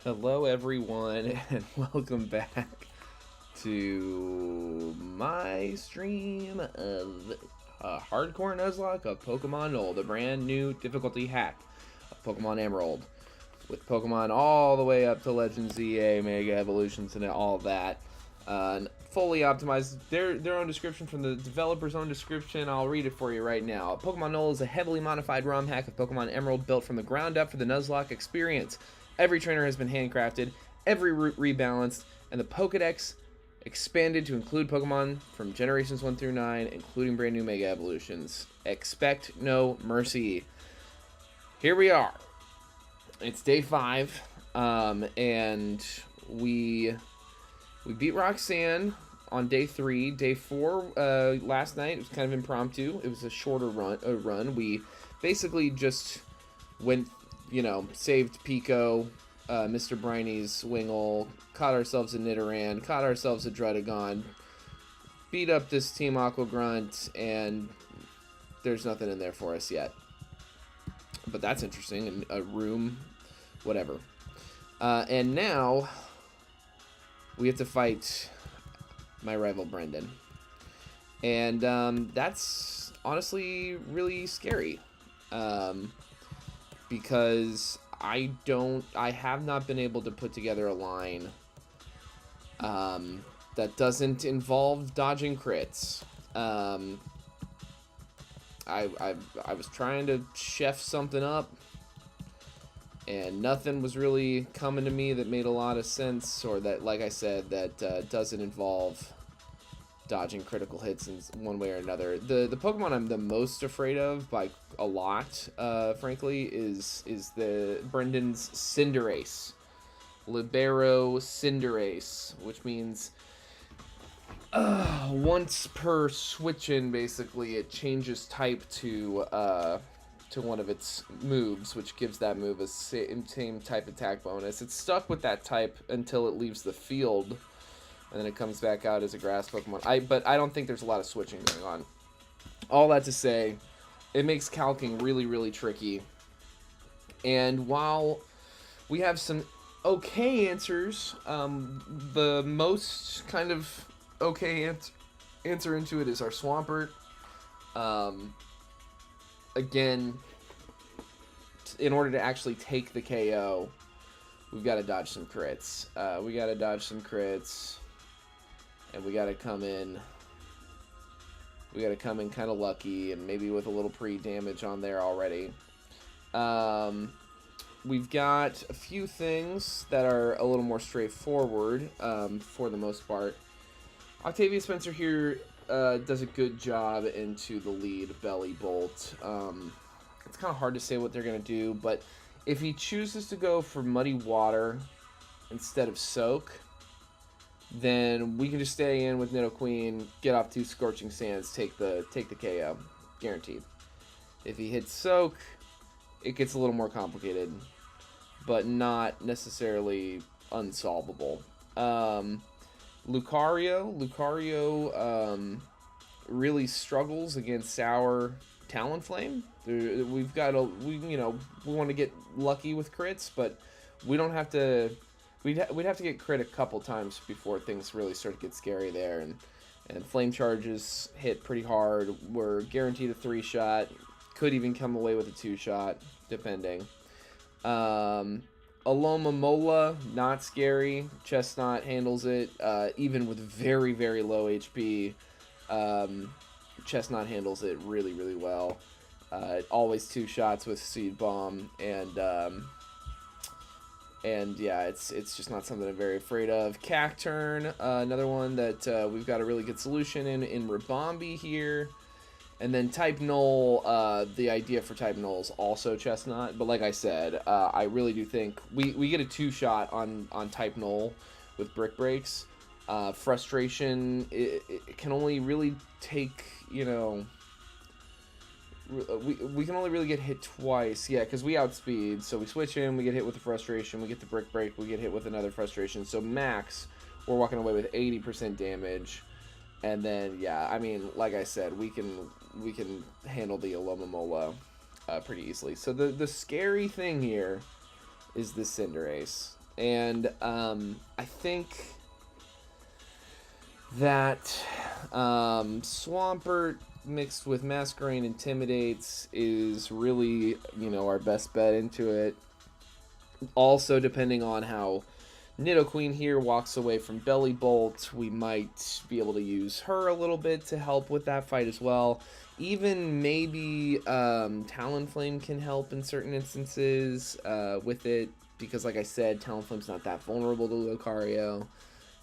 Hello, everyone, and welcome back to my stream of Hardcore Nuzlocke of Pokemon Null, the brand new difficulty hack of Pokemon Emerald, with Pokemon all the way up to Legend ZA, Mega Evolutions, and all that. Fully optimized, their own description from the developer's own description. I'll read it for you right now. Pokemon Null is a heavily modified ROM hack of Pokemon Emerald built from the ground up for the Nuzlocke experience. Every trainer has been handcrafted, every route rebalanced, and the Pokédex expanded to include Pokemon from generations 1 through 9, including brand new Mega Evolutions. Expect no mercy. Here we are. It's day 5, and we beat Roxanne on day 3. Day 4, last night, it was kind of impromptu. It was a shorter run. We basically just went, saved Pico, Mr. Briny's Wingull, caught ourselves a Nidoran, caught ourselves a Druddigon, beat up this Team Aqua Grunt, and there's nothing in there for us yet. But that's interesting, and a room, whatever. And now we have to fight my rival Brendan. And that's honestly really scary. Because I have not been able to put together a line that doesn't involve dodging crits. I was trying to chef something up, and nothing was really coming to me that made a lot of sense, or that, like I said, that doesn't involve dodging critical hits in one way or another. The Pokemon I'm the most afraid of by a lot, frankly, is the Brendan's Cinderace. Libero Cinderace, which means once per switch-in, basically, it changes type to one of its moves, which gives that move a same type attack bonus. It's stuck with that type until it leaves the field, and then it comes back out as a grass Pokemon. But I don't think there's a lot of switching going on. All that to say, it makes calcing really, really tricky. And while we have some okay answers, the most kind of okay answer into it is our Swampert. Again, in order to actually take the KO, we've got to dodge some crits. And we got to come in. We got to come in kind of lucky, and maybe with a little pre-damage on there already. We've got a few things that are a little more straightforward, for the most part. Octavia Spencer here does a good job into the lead Belly Bolt. It's kind of hard to say what they're going to do, but if he chooses to go for Muddy Water instead of Soak, then we can just stay in with Nidoqueen, get off 2 Scorching Sands, take the KO, guaranteed. If he hits Soak, it gets a little more complicated, but not necessarily unsolvable. Lucario really struggles against our Talonflame. We want to get lucky with crits, but we don't have to. We'd have to get crit a couple times before things really start to get scary there, and Flame Charges hit pretty hard. We're guaranteed a 3-shot. Could even come away with a 2-shot, depending. Alomomola, not scary. Chestnut handles it, even with very, very low HP. Chestnut handles it really, really well. Always 2 shots with Seed Bomb, and yeah, it's just not something I'm very afraid of. Cacturn, another one that we've got a really good solution in Ribombee here. And then Type Null, the idea for Type Null is also Chestnut. But like I said, I really do think we get a 2-shot on Type Null with Brick Breaks. Frustration, it can only really take, we can only really get hit twice. Yeah, because we outspeed. So we switch in, we get hit with the Frustration, we get the Brick Break, we get hit with another Frustration. So max, we're walking away with 80% damage. And then, yeah, I mean, like I said, we can handle the Alomomola pretty easily. So the scary thing here is the Cinderace. And I think that Swampert mixed with Masquerain Intimidates is really, our best bet into it. Also, depending on how Nidoqueen here walks away from Belly Bolt, we might be able to use her a little bit to help with that fight as well. Even maybe Talonflame can help in certain instances with it, because like I said, Talonflame's not that vulnerable to Lucario.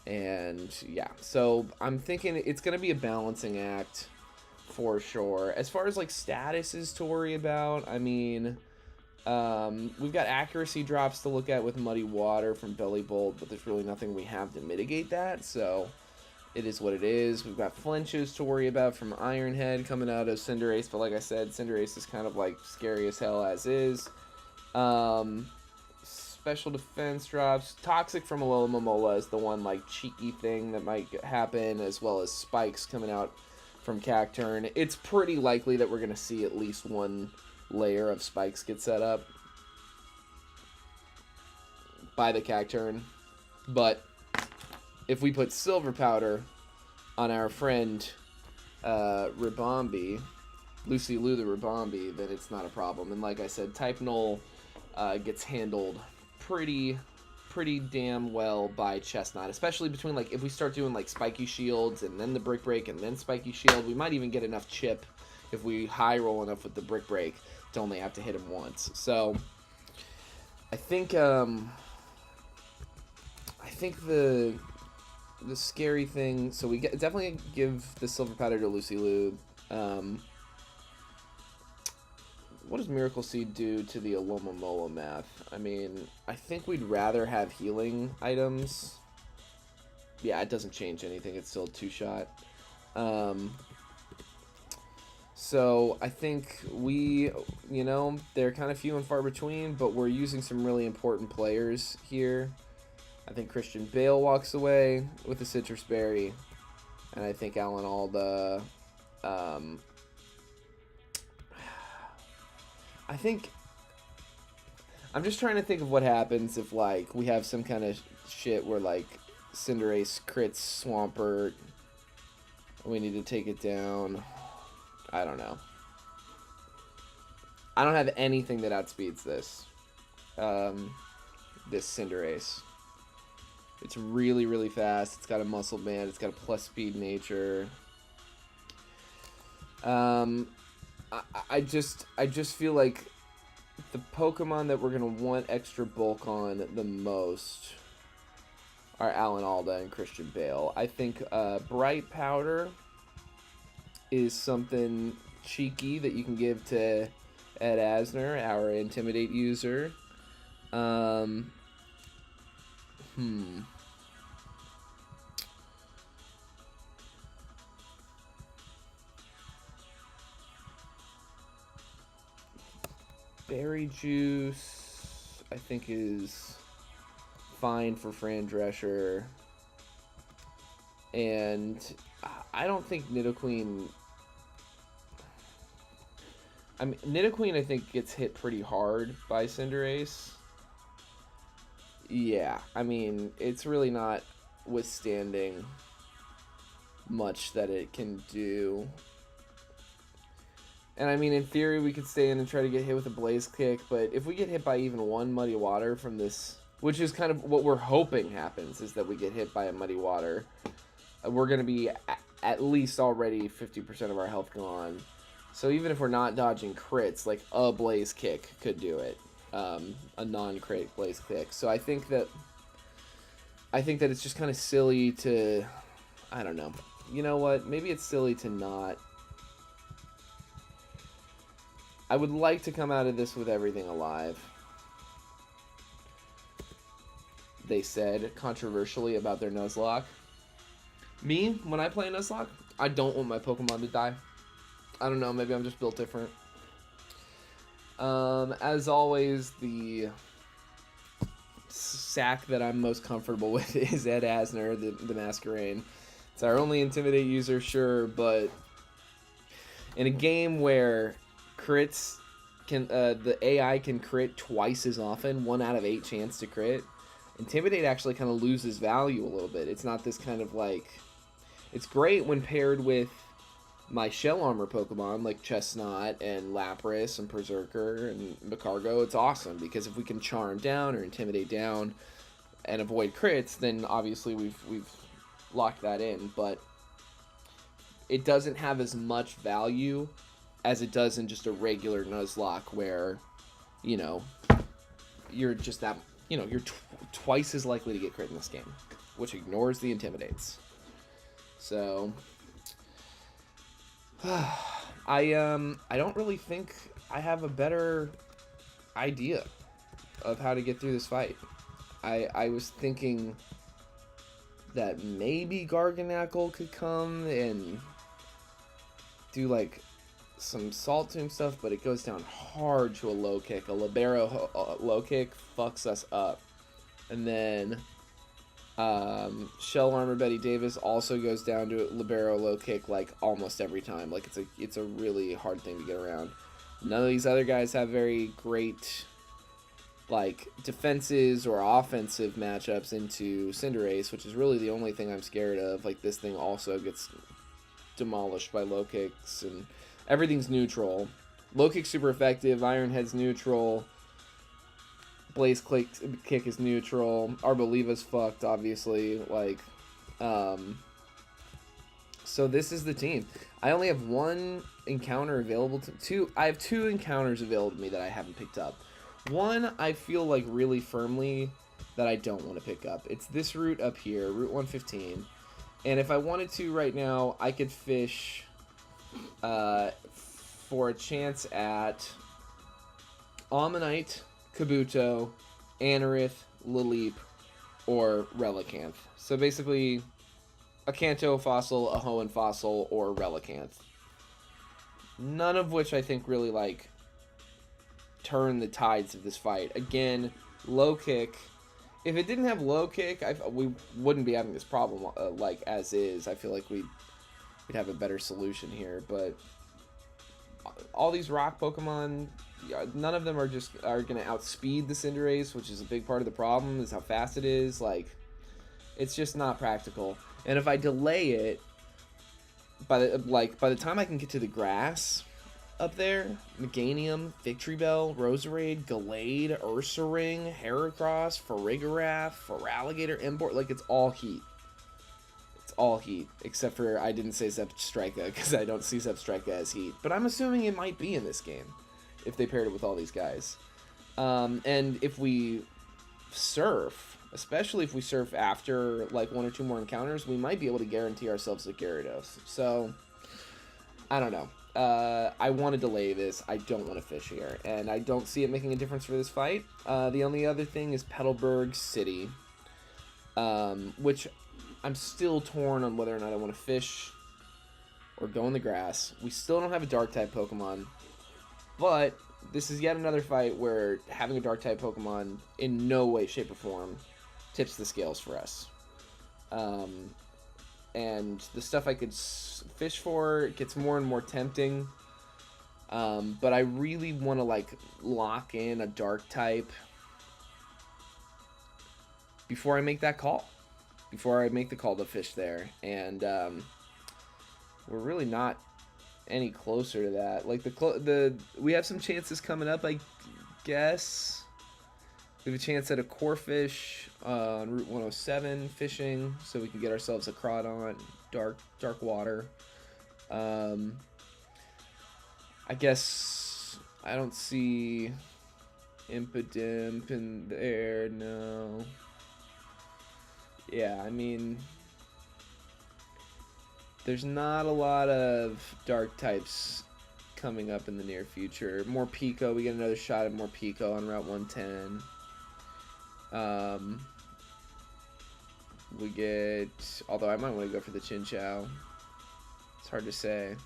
And yeah, so I'm thinking it's going to be a balancing act for sure. As far as like statuses to worry about, I mean, we've got accuracy drops to look at with Muddy Water from Belly Bolt, but there's really nothing we have to mitigate that, so it is what it is. We've got flinches to worry about from Iron Head coming out of Cinderace, but like I said, Cinderace is kind of like scary as hell as is. Special defense drops. Toxic from Alomomola is the one like cheeky thing that might happen, as well as spikes coming out from Cacturne. It's pretty likely that we're going to see at least one layer of spikes get set up by the Cacturne. But if we put Silver Powder on our friend Ribombee, Lucy Lou the Ribombee, then it's not a problem. And like I said, Type Null gets handled pretty damn well by Chestnut, especially between like if we start doing like Spiky Shields and then the Brick Break and then Spiky Shield, we might even get enough chip if we high roll enough with the Brick Break to only have to hit him once. So I think the scary thing, so we definitely give the Silver Powder to Lucy Lou. What does Miracle Seed do to the Alomomola math? I mean, I think we'd rather have healing items. Yeah, it doesn't change anything. It's still a 2-shot. So I think we, they're kind of few and far between, but we're using some really important players here. I think Christian Bale walks away with a Citrus Berry, and I think Alan Alda, I'm just trying to think of what happens if, like, we have some kind of shit where, like, Cinderace crits Swampert. We need to take it down. I don't know. I don't have anything that outspeeds this. This Cinderace. It's really, really fast. It's got a muscle band. It's got a plus speed nature. I just feel like the Pokemon that we're going to want extra bulk on the most are Alan Alda and Christian Bale. I think Bright Powder is something cheeky that you can give to Ed Asner, our Intimidate user. Berry Juice, I think, is fine for Fran Drescher. And I don't think Nidoqueen... I mean, Nidoqueen, I think, gets hit pretty hard by Cinderace. Yeah, I mean, it's really not withstanding much that it can do. And I mean, in theory, we could stay in and try to get hit with a Blaze Kick, but if we get hit by even one Muddy Water from this, which is kind of what we're hoping happens, is that we get hit by a Muddy Water, we're going to be at least already 50% of our health gone. So even if we're not dodging crits, like a Blaze Kick could do it. A non-crit Blaze Kick. So I think that it's just kind of silly to, I don't know. You know what? Maybe it's silly to not. I would like to come out of this with everything alive. They said controversially about their Nuzlocke. Me, when I play Nuzlocke, I don't want my Pokemon to die. I don't know, maybe I'm just built different. As always, the sack that I'm most comfortable with is Ed Asner, the Masquerain. It's our only Intimidate user, sure, but in a game where crits can, the AI can crit twice as often, 1 out of 8 chance to crit, Intimidate actually kind of loses value a little bit. It's not this kind of like... It's great when paired with my Shell Armor Pokemon, like Chestnut and Lapras and Berserker and Macargo. It's awesome, because if we can Charm down or Intimidate down and avoid crits, then obviously we've locked that in. But it doesn't have as much value as it does in just a regular Nuzlocke, where, you know, you're just that... You know, you're twice as likely to get crit in this game, which ignores the Intimidates. So, I don't really think I have a better idea of how to get through this fight. I was thinking that maybe Garganacl could come and do, like, some Salt Tomb stuff, but it goes down hard to a low kick. A Libero low kick fucks us up. And then Shell Armor Betty Davis also goes down to a Libero low kick, like, almost every time. Like, it's a really hard thing to get around. None of these other guys have very great, like, defenses or offensive matchups into Cinderace, which is really the only thing I'm scared of. Like, this thing also gets demolished by low kicks, and everything's neutral. Low kick's super effective. Iron Head's neutral. Blaze kick is neutral. Arboliva's fucked, obviously. Like, so this is the team. I only have one encounter available I have two encounters available to me that I haven't picked up. One, I feel like really firmly that I don't want to pick up. It's this route up here, Route 115. And if I wanted to right now, I could fish for a chance at Ammonite, Kabuto, Anorith, Lileep, or Relicanth. So basically, a Kanto fossil, a Hoenn fossil, or Relicanth. None of which I think really, like, turn the tides of this fight. Again, low kick. If it didn't have low kick, we wouldn't be having this problem, like, as is. I feel like we'd have a better solution here, but all these rock Pokemon, none of them are going to outspeed the Cinderace, which is a big part of the problem, is how fast it is. Like, it's just not practical. And if I delay it, by the time I can get to the grass up there, Meganium, Victory Bell, Roserade, Gallade, Ursaring, Heracross, Farigiraf, Feraligatr, Import, like, it's all heat. All heat, except for I didn't say Zebstrika, because I don't see Zebstrika as heat. But I'm assuming it might be in this game, if they paired it with all these guys. And if we surf, especially if we surf after, like, one or two more encounters, we might be able to guarantee ourselves a Gyarados. So, I don't know. I want to delay this. I don't want to fish here. And I don't see it making a difference for this fight. The only other thing is Petalburg City, which... I'm still torn on whether or not I want to fish or go in the grass. We still don't have a Dark-type Pokemon, but this is yet another fight where having a Dark-type Pokemon in no way, shape, or form tips the scales for us. And the stuff I could fish for gets more and more tempting, but I really want to, like, lock in a Dark-type before I make that call. Before I make the call to fish there, and we're really not any closer to that. Like, we have some chances coming up, I guess. We have a chance at a Corphish on Route 107 fishing, so we can get ourselves a Crawdon, dark water. I guess I don't see Impidimp in there, no. Yeah, I mean, there's not a lot of dark types coming up in the near future. Morpeko, we get another shot at Morpeko on Route 110. We get, although I might want to go for the Chinchou. It's hard to say.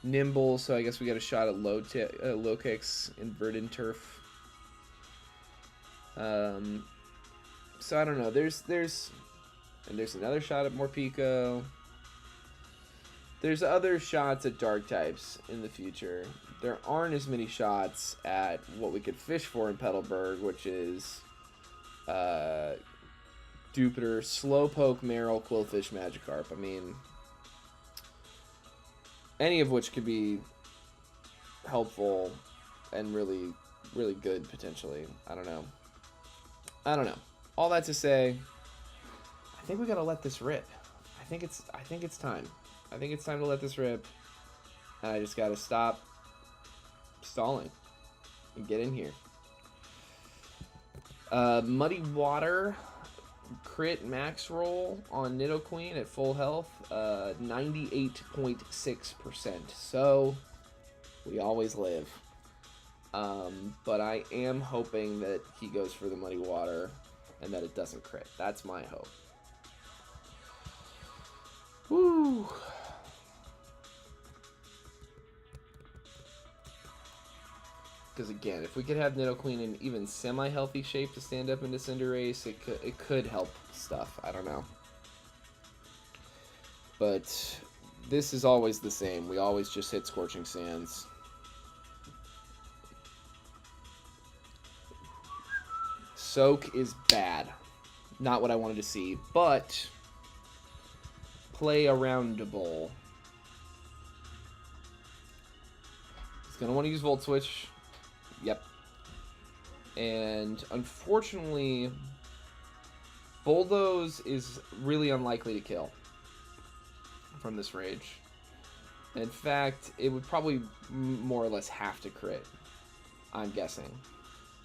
Nimble, so I guess we got a shot at low kicks in Verdant Turf. So I don't know. There's another shot at Morpeko. There's other shots at dark types in the future. There aren't as many shots at what we could fish for in Petalburg, which is Dupeter, Slowpoke, Marill, Quillfish, Magikarp. I mean, any of which could be helpful and really, really good potentially. I don't know. All that to say, I think we gotta let this rip. I think it's time. I think it's time to let this rip. And I just gotta stop stalling and get in here. Muddy Water crit max roll on Nidoqueen at full health, 98.6%. So we always live. But I am hoping that he goes for the Muddy Water and that it doesn't crit. That's my hope. Woo! Because again, if we could have Nidoqueen in even semi-healthy shape to stand up into Cinderace, it could help stuff. I don't know. But this is always the same. We always just hit Scorching Sands. Soak is bad. Not what I wanted to see, but play aroundable. He's going to want to use Volt Switch. Yep. And unfortunately, Bulldoze is really unlikely to kill from this Rage. In fact, it would probably more or less have to crit, I'm guessing.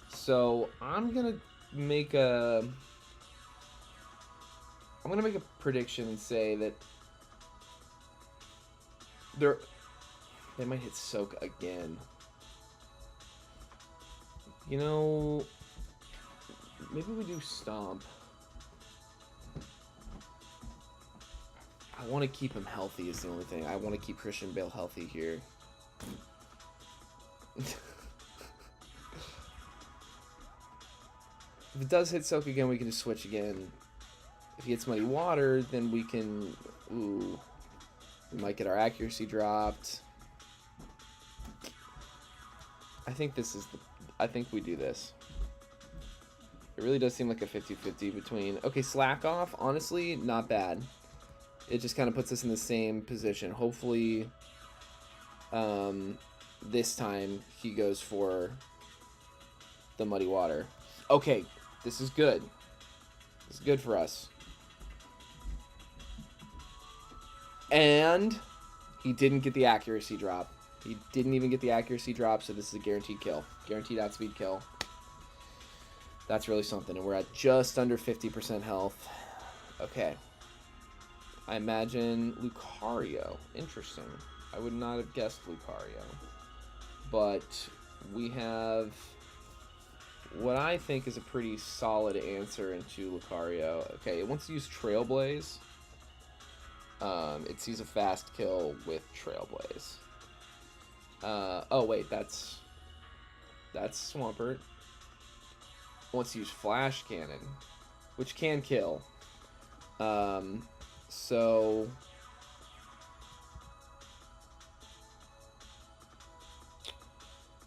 So I'm gonna make a prediction and say that they might hit Soak again. You know, maybe we do Stomp. I want to keep him healthy is the only thing. I want to keep Christian Bale healthy here. If it does hit Soak again, we can just switch again. If he hits Muddy Water, then we can... Ooh. We might get our accuracy dropped. I think this is the... I think we do this. It really does seem like a 50-50 between... Okay, Slack Off, honestly, not bad. It just kind of puts us in the same position. Hopefully, this time he goes for the Muddy Water. Okay, this is good. This is good for us. And he didn't get the accuracy drop. He didn't even get the accuracy drop, so this is a guaranteed kill. Guaranteed outspeed kill. That's really something, and we're at just under 50% health. Okay. I imagine Lucario. Interesting. I would not have guessed Lucario. But we have what I think is a pretty solid answer into Lucario. Okay, it wants to use Trailblaze. It sees a fast kill with Trailblaze. Oh wait, that's Swampert. It wants to use Flash Cannon, which can kill. So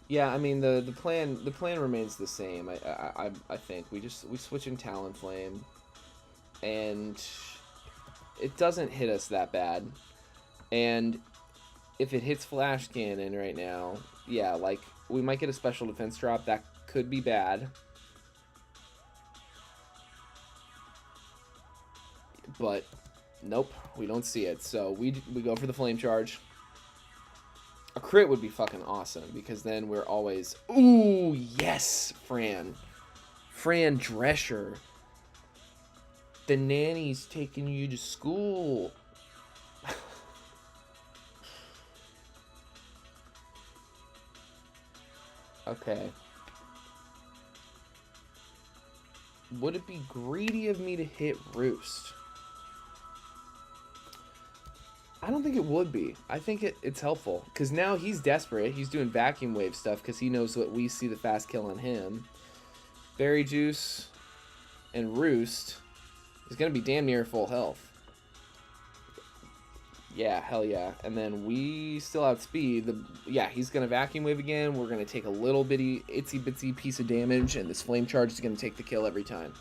yeah, I mean the plan remains the same. I think we switch in Talonflame, and it doesn't hit us that bad. And if it hits Flash Cannon right now, yeah, like we might get a special defense drop. That could be bad. But nope, we don't see it. So we go for the Flame Charge. A crit would be fucking awesome, because then we're always... Ooh, yes, Fran. Fran Drescher. The nanny's taking you to school. Okay. Would it be greedy of me to hit Roost? I don't think it would be. I think it's helpful. Because now he's desperate. He's doing Vacuum Wave stuff because he knows that we see the fast kill on him. Berry Juice and Roost is going to be damn near full health. Yeah, hell yeah. And then we still outspeed. Yeah, he's going to Vacuum Wave again. We're going to take a little bitty, itsy bitsy piece of damage, and this Flame Charge is going to take the kill every time.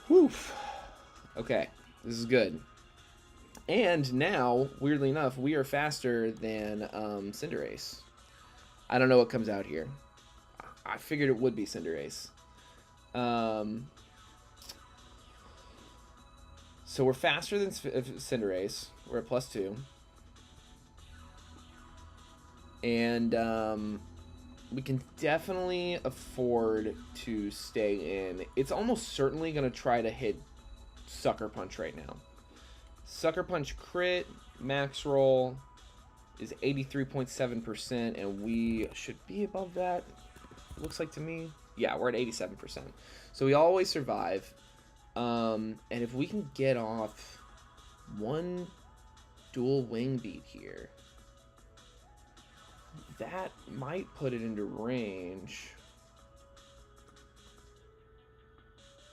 Whew. Okay, this is good. And now, weirdly enough, we are faster than Cinderace. I don't know what comes out here. I figured it would be Cinderace. So we're faster than Cinderace. We're at +2. And we can definitely afford to stay in. It's almost certainly going to try to hit Sucker Punch right now. Sucker Punch crit, max roll is 83.7%, and we should be above that, looks like to me. Yeah, we're at 87%. So we always survive. And if we can get off one dual wing beat here, that might put it into range.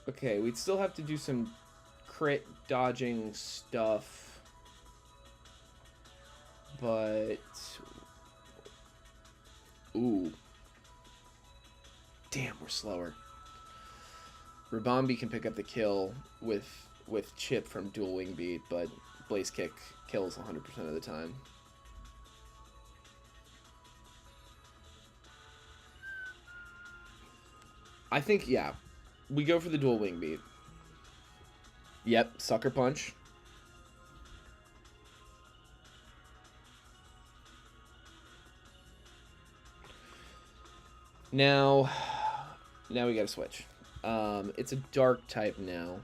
Okay, we'd still have to do some crit dodging stuff, but ooh, damn, we're slower. Ribombee can pick up the kill with Chip from dual wing beat, but Blaze Kick kills 100% of the time. I think, yeah, we go for the dual wing beat. Yep, Sucker Punch. Now we gotta switch. It's a dark type now.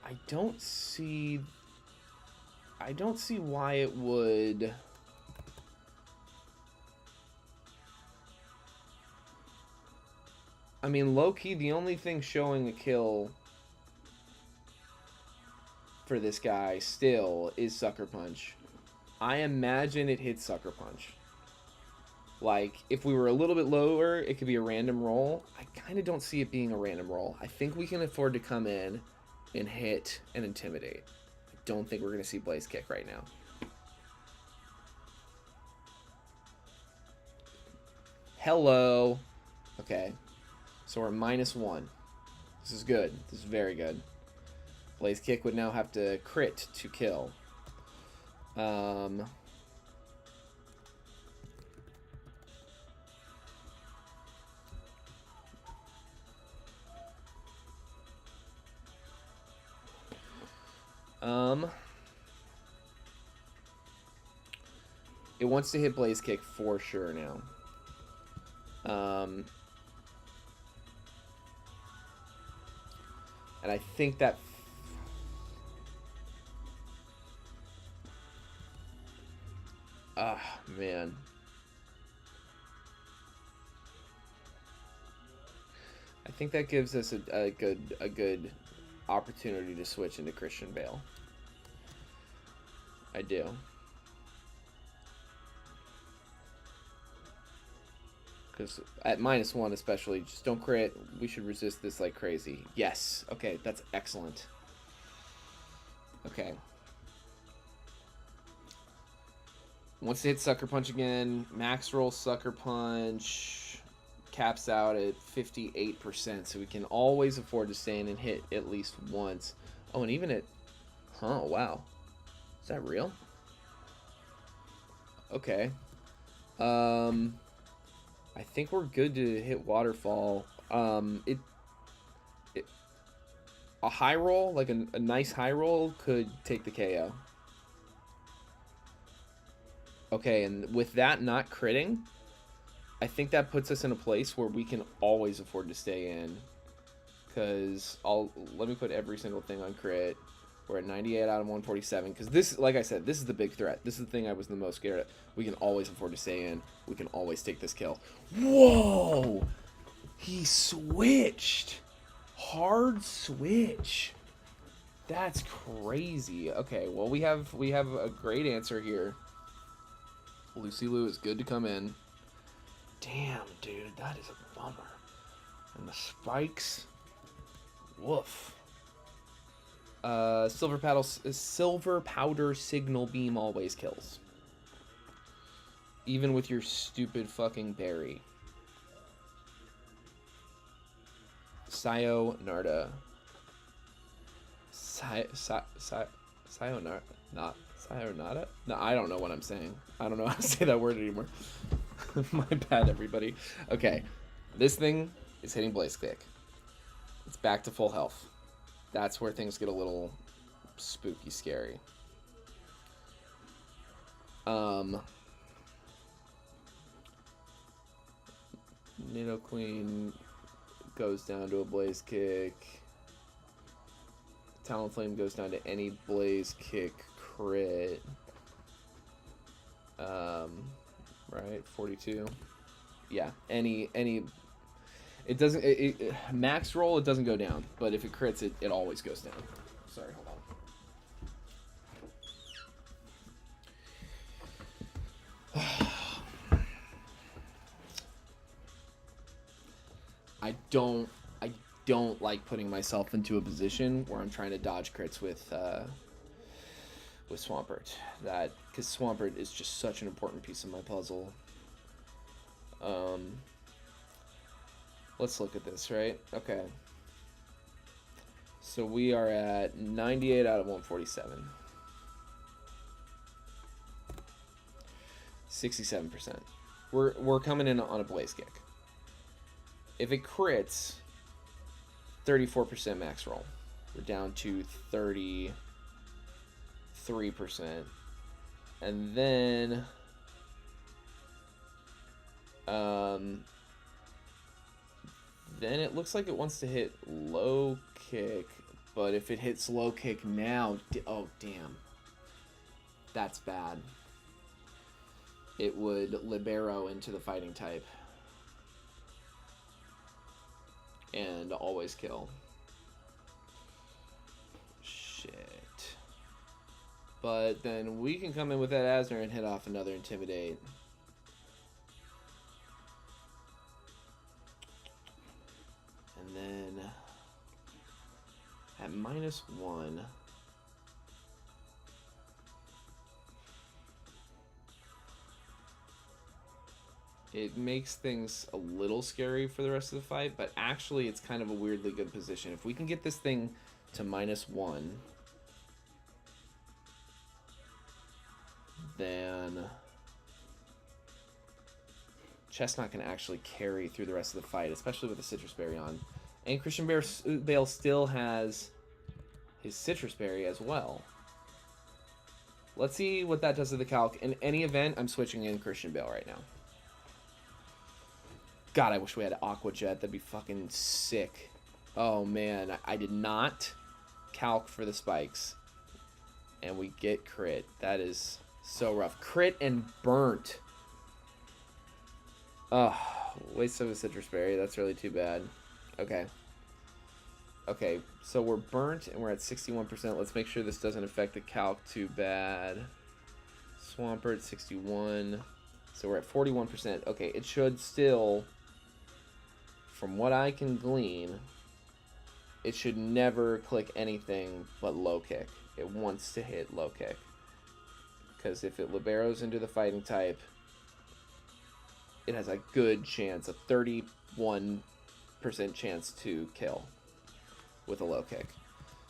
I don't see why it would. I mean, low-key, the only thing showing a kill for this guy still is Sucker Punch. I imagine it hits Sucker Punch. Like, if we were a little bit lower, it could be a random roll. I kind of don't see it being a random roll. I think we can afford to come in and hit and intimidate. I don't think we're going to see Blaze Kick right now. Hello. Okay. So we're -1. This is good. This is very good. Blaze Kick would now have to crit to kill. It wants to hit Blaze Kick for sure now. And I think that... man. I think that gives us a good opportunity to switch into Christian Bale. I do. Because at -1 especially, just don't crit. We should resist this like crazy. Yes. Okay, that's excellent. Okay. Wants to hit Sucker Punch again. Max roll Sucker Punch. Caps out at 58%, so we can always afford to stay in and hit at least once. Oh, and even at... Huh, wow. Is that real? Okay. I think we're good to hit Waterfall. A high roll, like a nice high roll, could take the KO. Okay, and with that not critting, I think that puts us in a place where we can always afford to stay in. Because let me put every single thing on crit. We're at 98 out of 147. Because this, like I said, this is the big threat. This is the thing I was the most scared of. We can always afford to stay in. We can always take this kill. Whoa! He switched. Hard switch. That's crazy. Okay, well we have a great answer here. Lucy Lou is good to come in. Damn, dude, that is a bummer. And the spikes. Woof. Silver powder signal beam always kills. Even with your stupid fucking berry. Sayonara. Sayonara? Not sayonara? No, I don't know what I'm saying. I don't know how to say that word anymore. My bad, everybody. Okay. This thing is hitting Blaze Kick. It's back to full health. That's where things get a little spooky scary. Nidoqueen goes down to a Blaze Kick. Talonflame goes down to any Blaze Kick crit. Right, 42. Yeah, any. It doesn't. Max roll, it doesn't go down, but if it crits, it always goes down. Sorry, hold on. I don't like putting myself into a position where I'm trying to dodge crits with Swampert. Because Swampert is just such an important piece of my puzzle. Let's look at this, right? Okay. So we are at 98 out of 147. 67%. We're coming in on a Blaze Kick. If it crits, 34% max roll. We're down to 33%. And then it looks like it wants to hit low kick, but if it hits low kick now, oh damn, that's bad. It would libero into the fighting type and always kill. Shit. But then we can come in with that Asner and hit off another Intimidate. And then at -1, it makes things a little scary for the rest of the fight, but actually it's kind of a weirdly good position. If we can get this thing to -1, then Chestnut can actually carry through the rest of the fight, especially with the Citrus Berry on. And Christian Bale still has his Citrus Berry as well. Let's see what that does to the calc. In any event, I'm switching in Christian Bale right now. God, I wish we had Aqua Jet. That'd be fucking sick. Oh, man. I did not calc for the spikes. And we get crit. That is so rough. Crit and burnt. Oh, waste of a Citrus Berry. That's really too bad. Okay. Okay, so we're burnt and we're at 61%. Let's make sure this doesn't affect the calc too bad. Swampert, 61. So we're at 41%. Okay, it should still, from what I can glean, it should never click anything but low kick. It wants to hit low kick. Because if it liberos into the fighting type, it has a good chance, a 31% chance to kill with a low kick.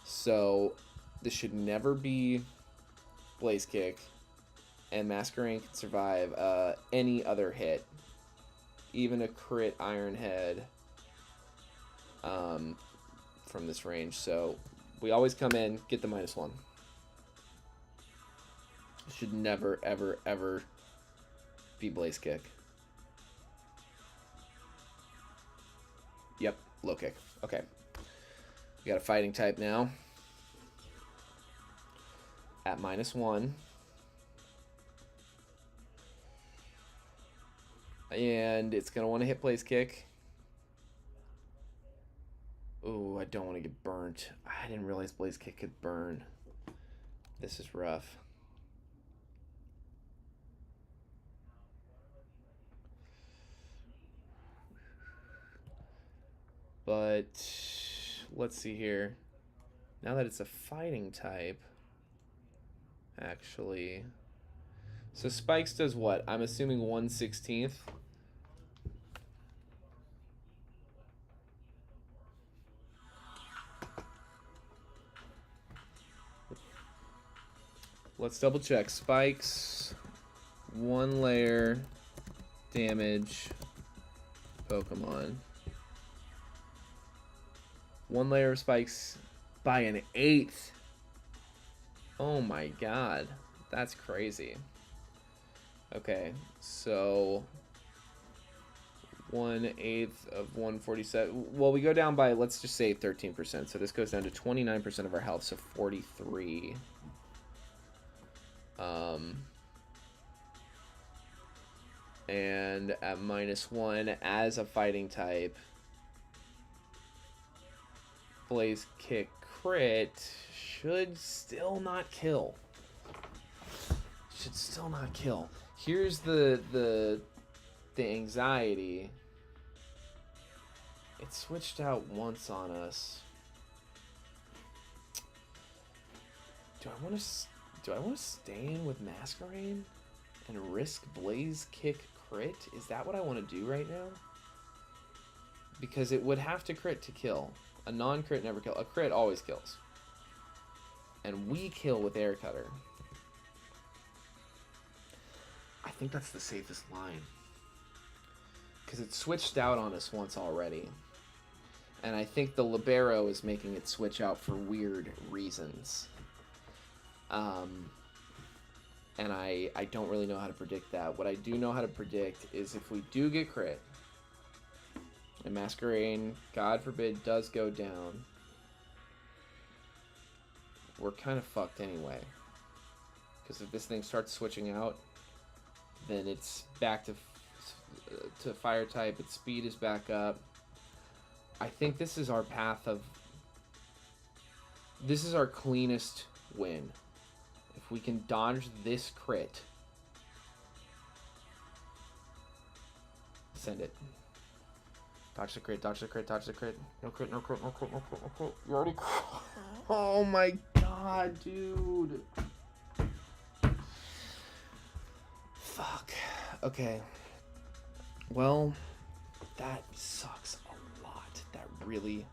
So this should never be Blaze Kick, and Masquerain can survive any other hit, even a crit Iron Head from this range. So we always come in, get the -1. Should never, ever, ever be Blaze Kick. Yep, low kick. Okay. We got a fighting type now. At -1. And it's going to want to hit Blaze Kick. Oh, I don't want to get burnt. I didn't realize Blaze Kick could burn. This is rough. But let's see here. Now that it's a fighting type, actually. So Spikes does what? I'm assuming 1/16. Let's double check. Spikes, 1 layer, damage, Pokemon. 1 layer of spikes by an 1/8. Oh my god. That's crazy. Okay, so 1/8 of 147. Well, we go down by, let's just say 13%. So this goes down to 29% of our health, so 43. And at -1 as a fighting type, Blaze Kick crit should still not kill. Should still not kill. Here's the anxiety. It switched out once on us. Do I want to stay in with Masquerain and risk Blaze Kick crit? Is that what I want to do right now? Because it would have to crit to kill. A non-crit never kills. A crit always kills. And we kill with Air Cutter. I think that's the safest line. Because it switched out on us once already. And I think the Libero is making it switch out for weird reasons. And I don't really know how to predict that. What I do know how to predict is if we do get crit, and Masquerain, God forbid, does go down, we're kind of fucked anyway. Because if this thing starts switching out, then it's back to fire type, its speed is back up. I think this is our path of... This is our cleanest win. If we can dodge this crit, send it. Dodge the crit, dodge the crit, dodge the crit. No crit, no crit, no crit, no crit, no crit. You already... Oh my god, dude. Fuck. Okay. Well, that sucks a lot. That really,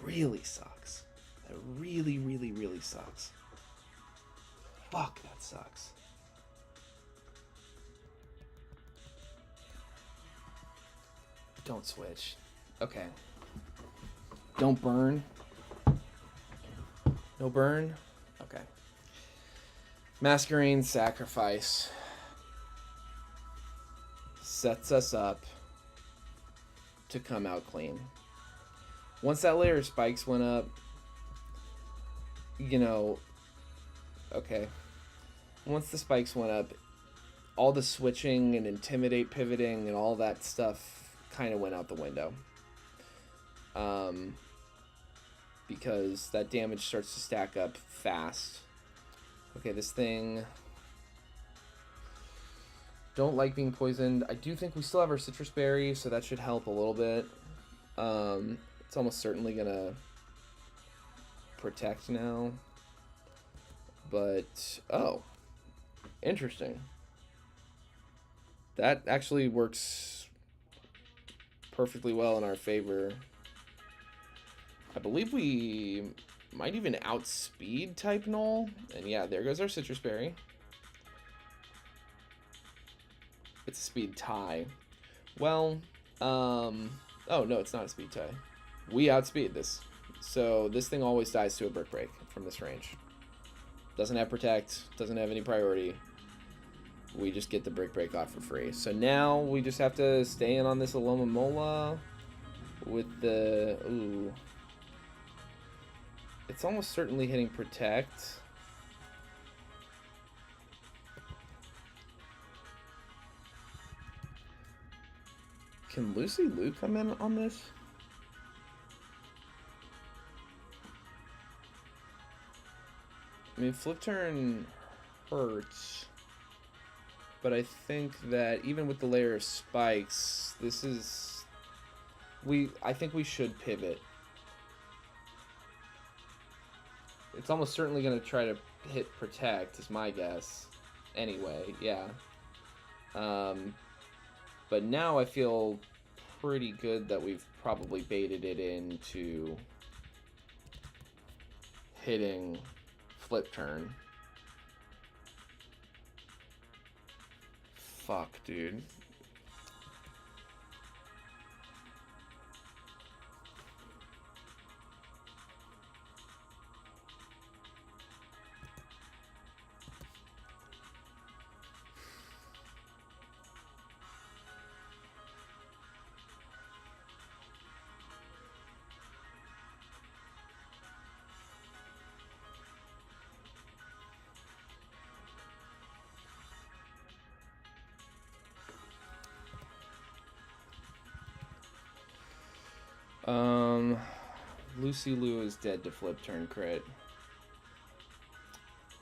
really sucks. That really, really, really sucks. Fuck, that sucks. Don't switch. Okay. Don't burn. No burn? Okay. Masquerain Sacrifice sets us up to come out clean. Once that layer of spikes went up, you know, okay. Once the spikes went up, all the switching and intimidate pivoting and all that stuff kind of went out the window. Because that damage starts to stack up fast. Okay, this thing... Don't like being poisoned. I do think we still have our citrus berry, so that should help a little bit. It's almost certainly gonna protect now. But, oh. Interesting. That actually works perfectly well in our favor. I believe we might even outspeed type Null. And yeah, there goes our citrus berry. It's a speed tie. Well, oh no, it's not a speed tie. We outspeed this. So this thing always dies to a brick break from this range. Doesn't have protect, doesn't have any priority. We just get the brick break off for free. So now we just have to stay in on this Alomomola with the... Ooh. It's almost certainly hitting protect. Can Lucy Lou come in on this? I mean, flip turn hurts. But I think that even with the layer of spikes, this is... I think we should pivot. It's almost certainly going to try to hit protect, is my guess. Anyway, yeah. But now I feel pretty good that we've probably baited it into hitting flip turn. Fuck, dude. Lucy Lou is dead to flip turn crit.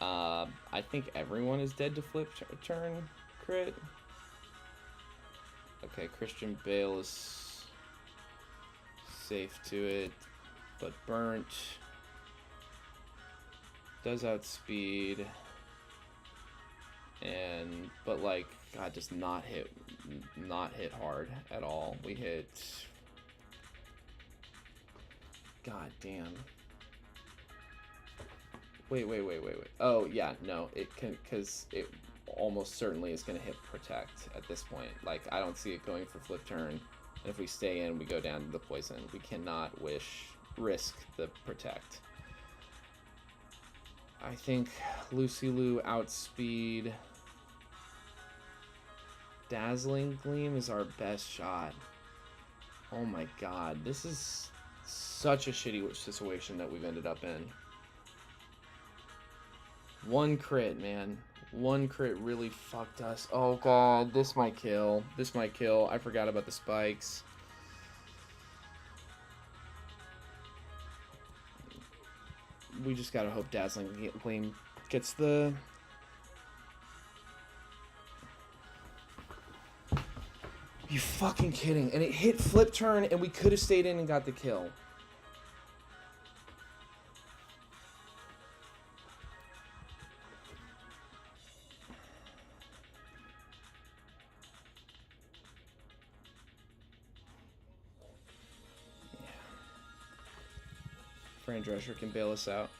I think everyone is dead to flip turn crit. Okay, Christian Bale is safe to it, but burnt does outspeed, and but like God does not hit hard at all. We hit. God damn. Wait. Oh, yeah, no. It can, because it almost certainly is going to hit protect at this point. Like, I don't see it going for flip turn. And if we stay in, we go down to the poison. We cannot risk the protect. I think Lucy Lou outspeed. Dazzling Gleam is our best shot. Oh my God. This is such a shitty situation that we've ended up in. One crit, man. One crit really fucked us. Oh God, this might kill. This might kill. I forgot about the spikes. We just gotta hope Dazzling Gleam gets the... You fucking kidding. And it hit flip turn and we could have stayed in and got the kill. Fran Drescher can bail us out.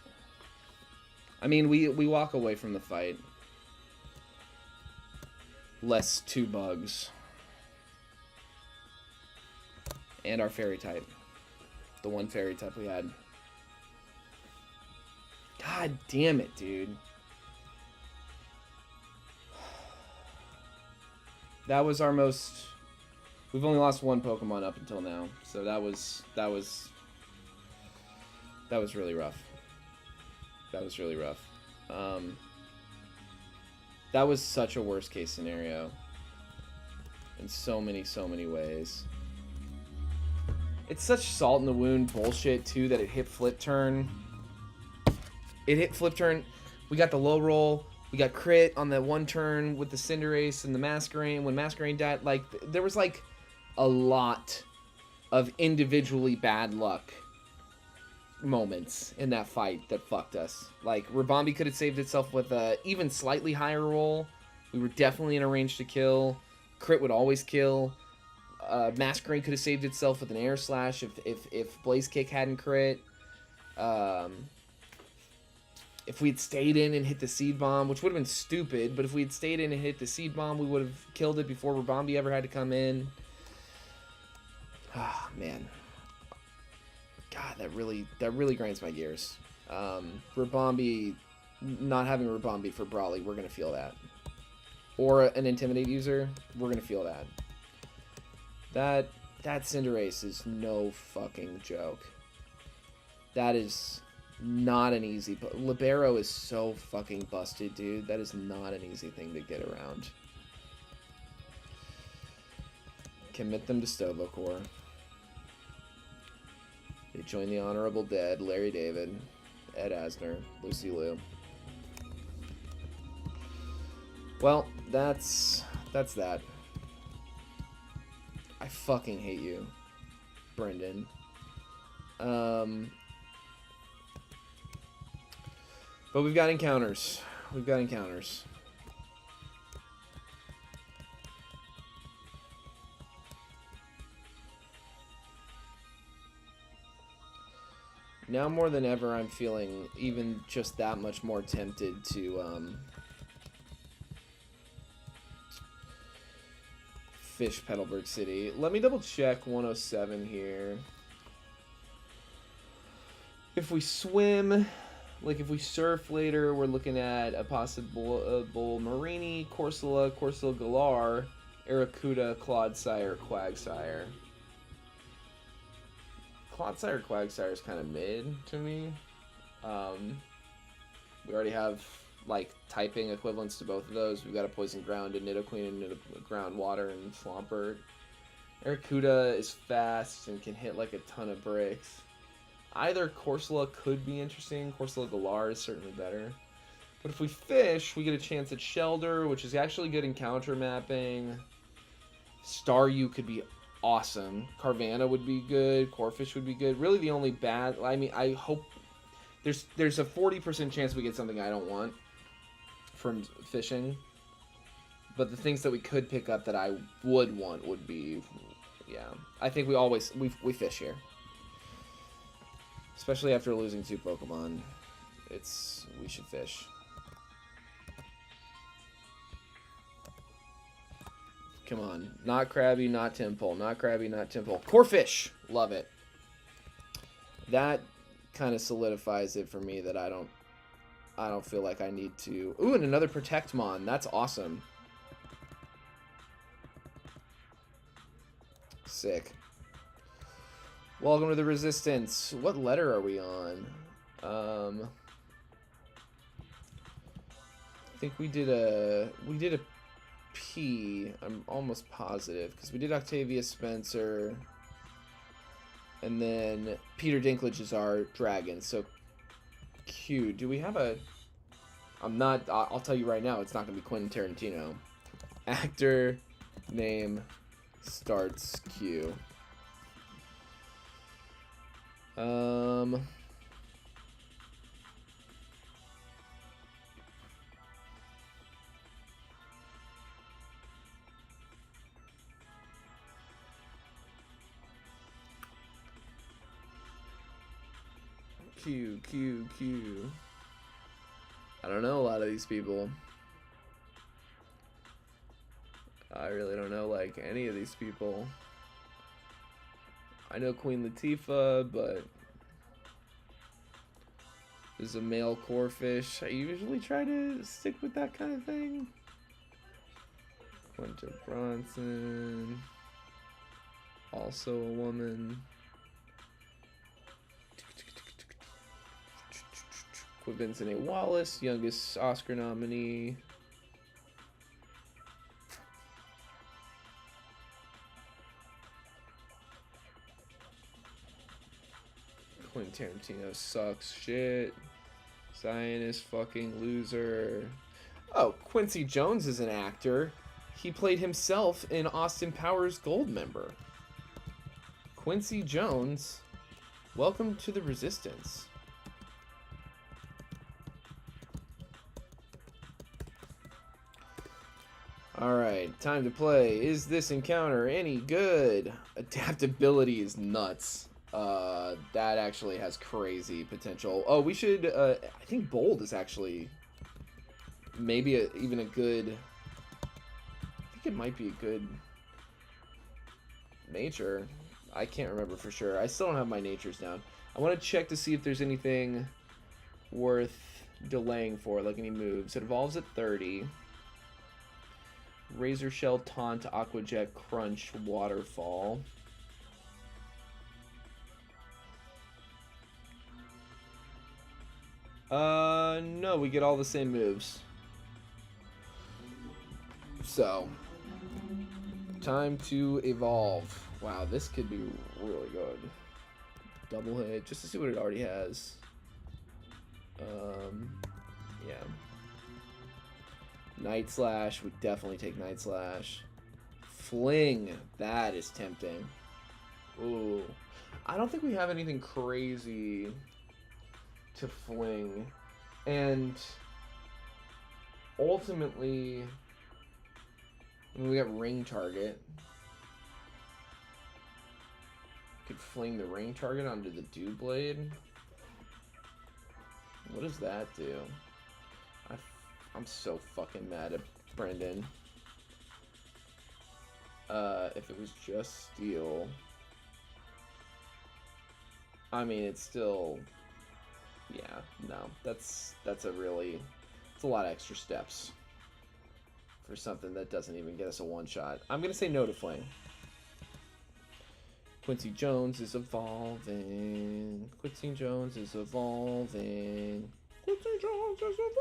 I mean, we walk away from the fight. Less 2 bugs. And our fairy type. The one fairy type we had. God damn it, dude. That was our most... We've only lost 1 Pokemon up until now. So that was really rough. That was really rough. That was such a worst case scenario. In so many ways. It's such salt in the wound bullshit, too, that it hit flip turn. It hit flip turn. We got the low roll. We got crit on the 1 turn with the Cinderace and the Masquerain. When Masquerain died, like, there was, like, a lot of individually bad luck moments in that fight that fucked us. Like, Rabombi could have saved itself with a even slightly higher roll. We were definitely in a range to kill. Crit would always kill. Masquerain could have saved itself with an air slash if Blaze Kick hadn't crit. If we'd stayed in and hit the Seed Bomb, which would have been stupid, but if we'd stayed in and hit the Seed Bomb, we would have killed it before Rabombi ever had to come in. Ah, man. God, that really grinds my gears. Rabombi, not having Rabombi for Brawly, we're going to feel that. Or an Intimidate user, we're going to feel that. That Cinderace is no fucking joke. That is not an easy... Libero is so fucking busted, dude. That is not an easy thing to get around. Commit them to Stovokor. They join the Honorable Dead, Larry David, Ed Asner, Lucy Liu. Well, that's that. I fucking hate you, Brendan. But we've got encounters. We've got encounters. Now more than ever, I'm feeling even just that much more tempted to fish Petalburg City. Let me double check 107 here. If we swim, like if we surf later, we're looking at a possible Marini, Corsola Galar, Aracuda, Clodsire, Quagsire. Clodsire, Quagsire is kind of mid to me. We already have like typing equivalents to both of those. We've got a Poison Ground, a Nidoqueen, and Ground Water, and Swampert. Aracuda is fast and can hit like a ton of bricks. Either Corsola could be interesting. Corsola Galar is certainly better. But if we fish, we get a chance at Shelder, which is actually good encounter mapping. Staryu could be awesome. Carvanha would be good. Corphish would be good. Really the only bad... I mean, I hope... There's a 40% chance we get something I don't want from fishing. But the things that we could pick up that I would want would be... Yeah. I think we fish here. Especially after losing 2 Pokemon. We should fish. Come on. Not Krabby, not Temple. Not Krabby, not Temple. Corphish! Love it. That kind of solidifies it for me that I don't feel like I need to... Ooh, and another Protectmon. That's awesome. Sick. Welcome to the Resistance. What letter are we on? I think we did a P. I'm almost positive because we did Octavia Spencer, and then Peter Dinklage is our dragon. So Q. Do we have a? I'll tell you right now. It's not going to be Quentin Tarantino. Actor name starts Q. Q. I don't know a lot of these people. I really don't know, like, any of these people. I know Queen Latifah, but there's a male Corphish. I usually try to stick with that kind of thing. Quinta Bronson. Also a woman. Vincent A. Wallace, youngest Oscar nominee. Quentin Tarantino sucks shit. Zionist fucking loser. Oh, Quincy Jones is an actor. He played himself in Austin Powers Goldmember. Quincy Jones, welcome to the Resistance. Alright, time to play. Is this encounter any good? Adaptability is nuts. That actually has crazy potential. Oh, we should, I think Bold is actually maybe even a good, I think it might be a good nature. I can't remember for sure. I still don't have my natures down. I want to check to see if there's anything worth delaying for, like any moves. It evolves at 30. Razor Shell, Taunt, Aqua Jet, Crunch, Waterfall. No, we get all the same moves. So, time to evolve. Wow, this could be really good. Double hit, just to see what it already has. Yeah. Night Slash, would definitely take Night Slash. Fling, that is tempting. Ooh. I don't think we have anything crazy to fling. And ultimately, we got ring target. Could fling the ring target onto the Dew Blade. What does that do? I'm so fucking mad at Brendan. If it was just steel, I mean, it's still, yeah, no, that's a really, it's a lot of extra steps for something that doesn't even get us a one-shot. I'm gonna say no to Fling. Quincy Jones is evolving. Quincy Jones is evolving. Quincy Jones is evolving.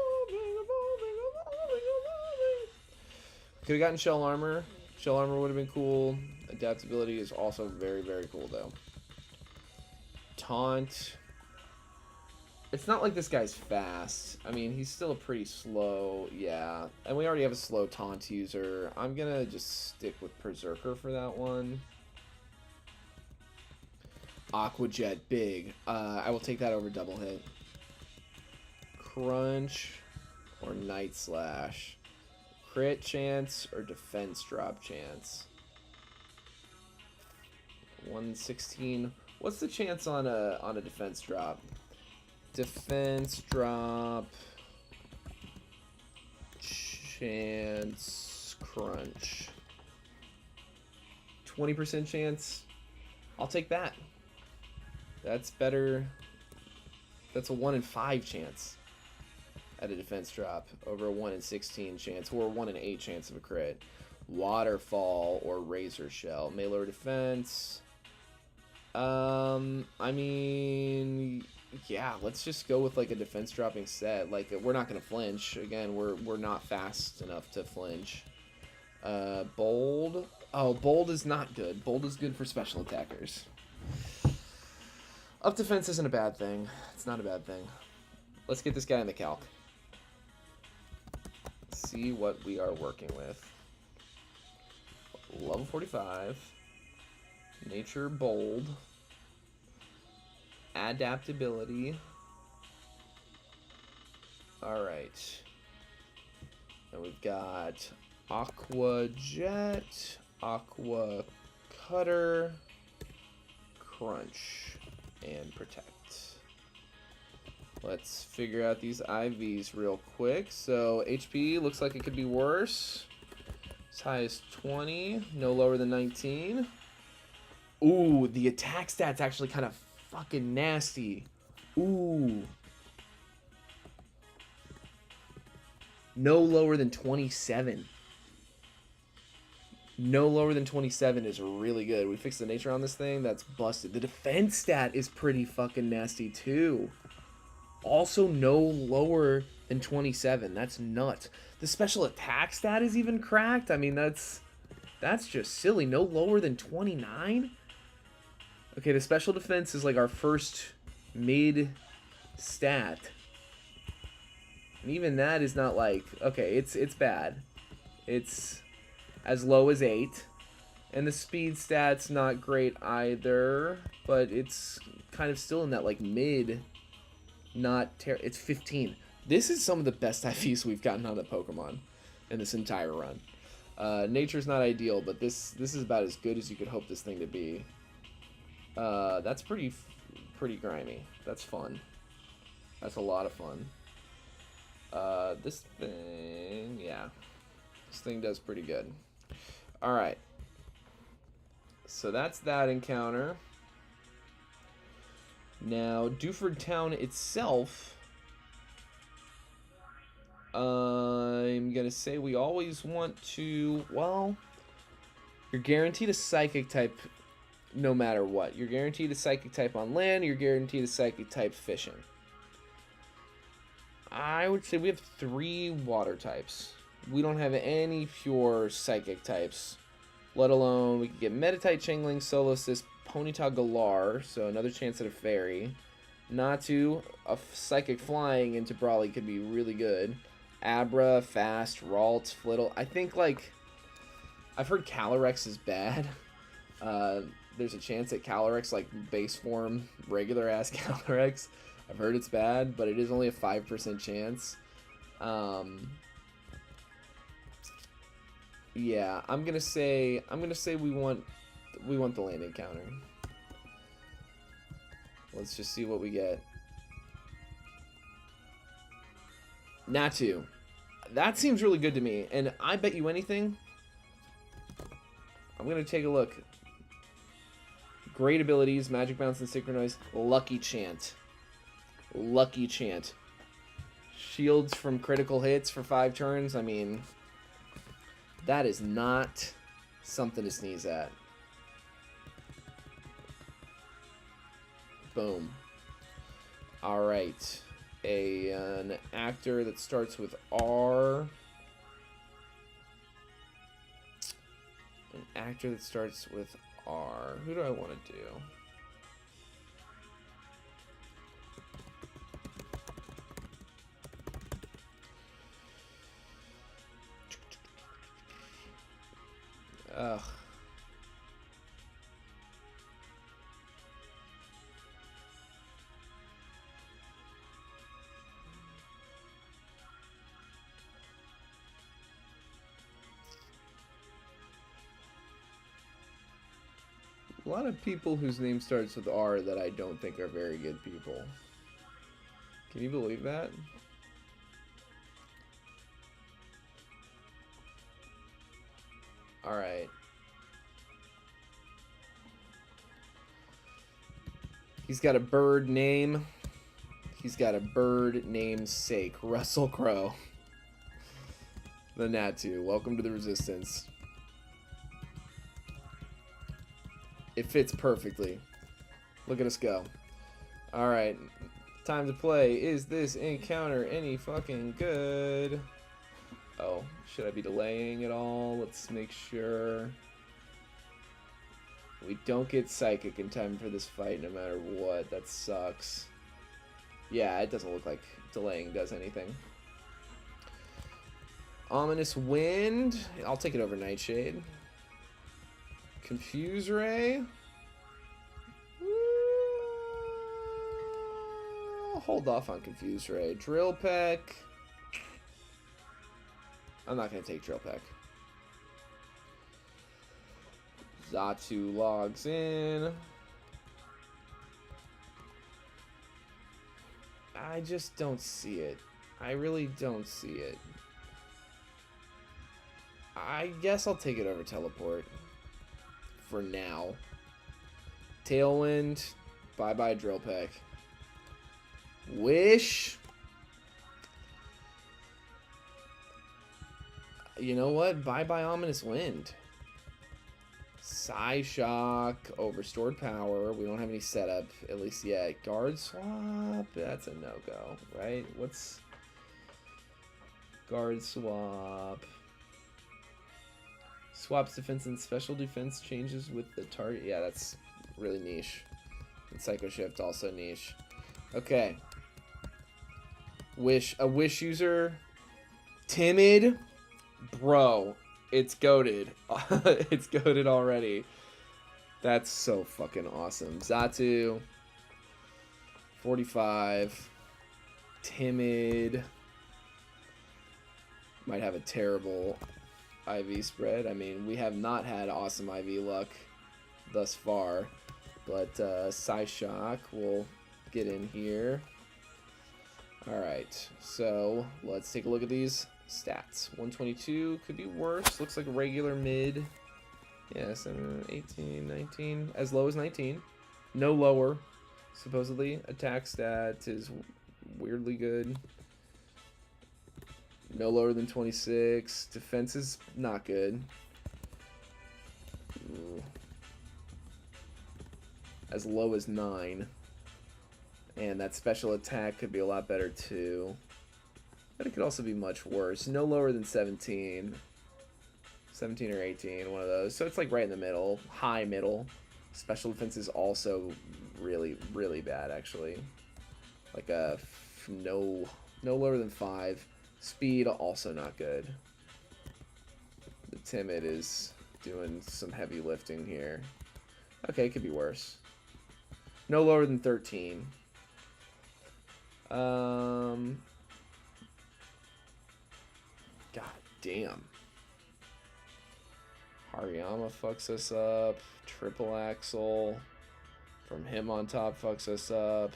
Could have gotten Shell Armor. Shell Armor would have been cool. Adaptability is also very, very cool, though. Taunt. It's not like this guy's fast. I mean, he's still pretty slow. Yeah. And we already have a slow taunt user. I'm going to just stick with Berserker for that one. Aqua Jet, big. I will take that over double hit. Crunch or Night Slash. Crit chance or defense drop chance. 116. What's the chance on a defense drop? Defense drop chance crunch. 20% chance. I'll take that. That's better. That's a 1 in 5 chance at a defense drop over a 1 in 16 chance or a 1 in 8 chance of a crit. Waterfall or Razor Shell. Melee or defense. I mean, yeah, let's just go with like a defense dropping set. Like, we're not gonna flinch. Again, we're not fast enough to flinch. Bold. Oh, bold is not good. Bold is good for special attackers. Up defense isn't a bad thing. It's not a bad thing. Let's get this guy in the calc. See what we are working with. Level 45. Nature bold. Adaptability. Alright. And we've got Aqua Jet, Aqua Cutter, Crunch, and Protect. Let's figure out these IVs real quick. So HP looks like it could be worse. As high as 20, no lower than 19. Ooh, the attack stat's actually kind of fucking nasty. Ooh. No lower than 27. No lower than 27 is really good. We fixed the nature on this thing. That's busted. The defense stat is pretty fucking nasty too. Also no lower than 27. That's nuts. The special attack stat is even cracked. I mean, that's just silly. No lower than 29? Okay, the special defense is like our first mid stat. And even that is not like, okay, it's bad. It's as low as 8. And the speed stat's not great either, but it's kind of still in that like mid, it's 15. This is some of the best IVs we've gotten on the Pokemon in this entire run. Nature's not ideal, but this is about as good as you could hope this thing to be. That's pretty grimy. That's fun. That's a lot of fun. This thing, yeah. This thing does pretty good. Alright. So that's that encounter. Now, Dewford Town itself, I'm going to say we always want to, well, you're guaranteed a Psychic type no matter what. You're guaranteed a Psychic type on land, you're guaranteed a Psychic type fishing. I would say we have 3 water types. We don't have any pure Psychic types, let alone we could get Meditite, Changling, Solosis, Ponyta Galar, so another chance at a fairy. Natu, a Psychic flying into Brawly could be really good. Abra, Fast, Ralt, Flittle. I think, like, I've heard Calyrex is bad. There's a chance that Calyrex, like, base form, regular-ass Calyrex, I've heard it's bad, but it is only a 5% chance. Yeah, I'm gonna say we want the landing counter. Let's just see what we get. Natu. That seems really good to me, and I bet you anything. I'm gonna take a look. Great abilities, Magic Bounce and Synchronize. Lucky Chant. Lucky Chant. Shields from critical hits for 5 turns. I mean, that is not something to sneeze at. Boom. Alright. An actor that starts with R. An actor that starts with R. Who do I want to do? Ugh. A lot of people whose name starts with R that I don't think are very good people. Can you believe that? Alright. He's got a bird name. He's got a bird namesake. Russell Crowe. The Natu. Welcome to the Resistance. It fits perfectly. Look at us go. Alright. Time to play. Is this encounter any fucking good? Oh, should I be delaying at all? Let's make sure. We don't get Psychic in time for this fight no matter what. That sucks. Yeah, it doesn't look like delaying does anything. Ominous Wind. I'll take it over Nightshade. Confuse Ray. I'll hold off on Confuse Ray. Drill Peck. I'm not going to take Drill Peck. Xatu logs in. I just don't see it. I really don't see it. I guess I'll take it over Teleport. For now. Tailwind. Bye-bye Drill Peck. Wish. You know what? Bye-bye Ominous Wind. Psyshock over Stored Power. We don't have any setup, at least yet. Guard Swap. That's a no-go, right? What's... Guard Swap. Swaps defense and special defense changes with the target. Yeah, that's really niche. And Psycho Shift also niche. Okay. Wish. A Wish user. Timid. Bro. It's goated. It's goated already. That's so fucking awesome. Xatu. 45. Timid. Might have a terrible IV spread. I mean, we have not had awesome IV luck thus far. But Psyshock will get in here. Alright, so let's take a look at these stats. 122 could be worse. Looks like a regular mid. Yeah, 18, 19. As low as 19. No lower, supposedly. Attack stat is weirdly good. No lower than 26. Defense is not good. Ooh. As low as 9. And that special attack could be a lot better too. But it could also be much worse. No lower than 17. 17 or 18, one of those. So it's like right in the middle. High middle. Special defense is also really, really bad actually. Like a no lower than 5. Speed, also not good. The Timid is doing some heavy lifting here. Okay, it could be worse. No lower than 13. God damn. Hariyama fucks us up. Triple Axle from him on top fucks us up.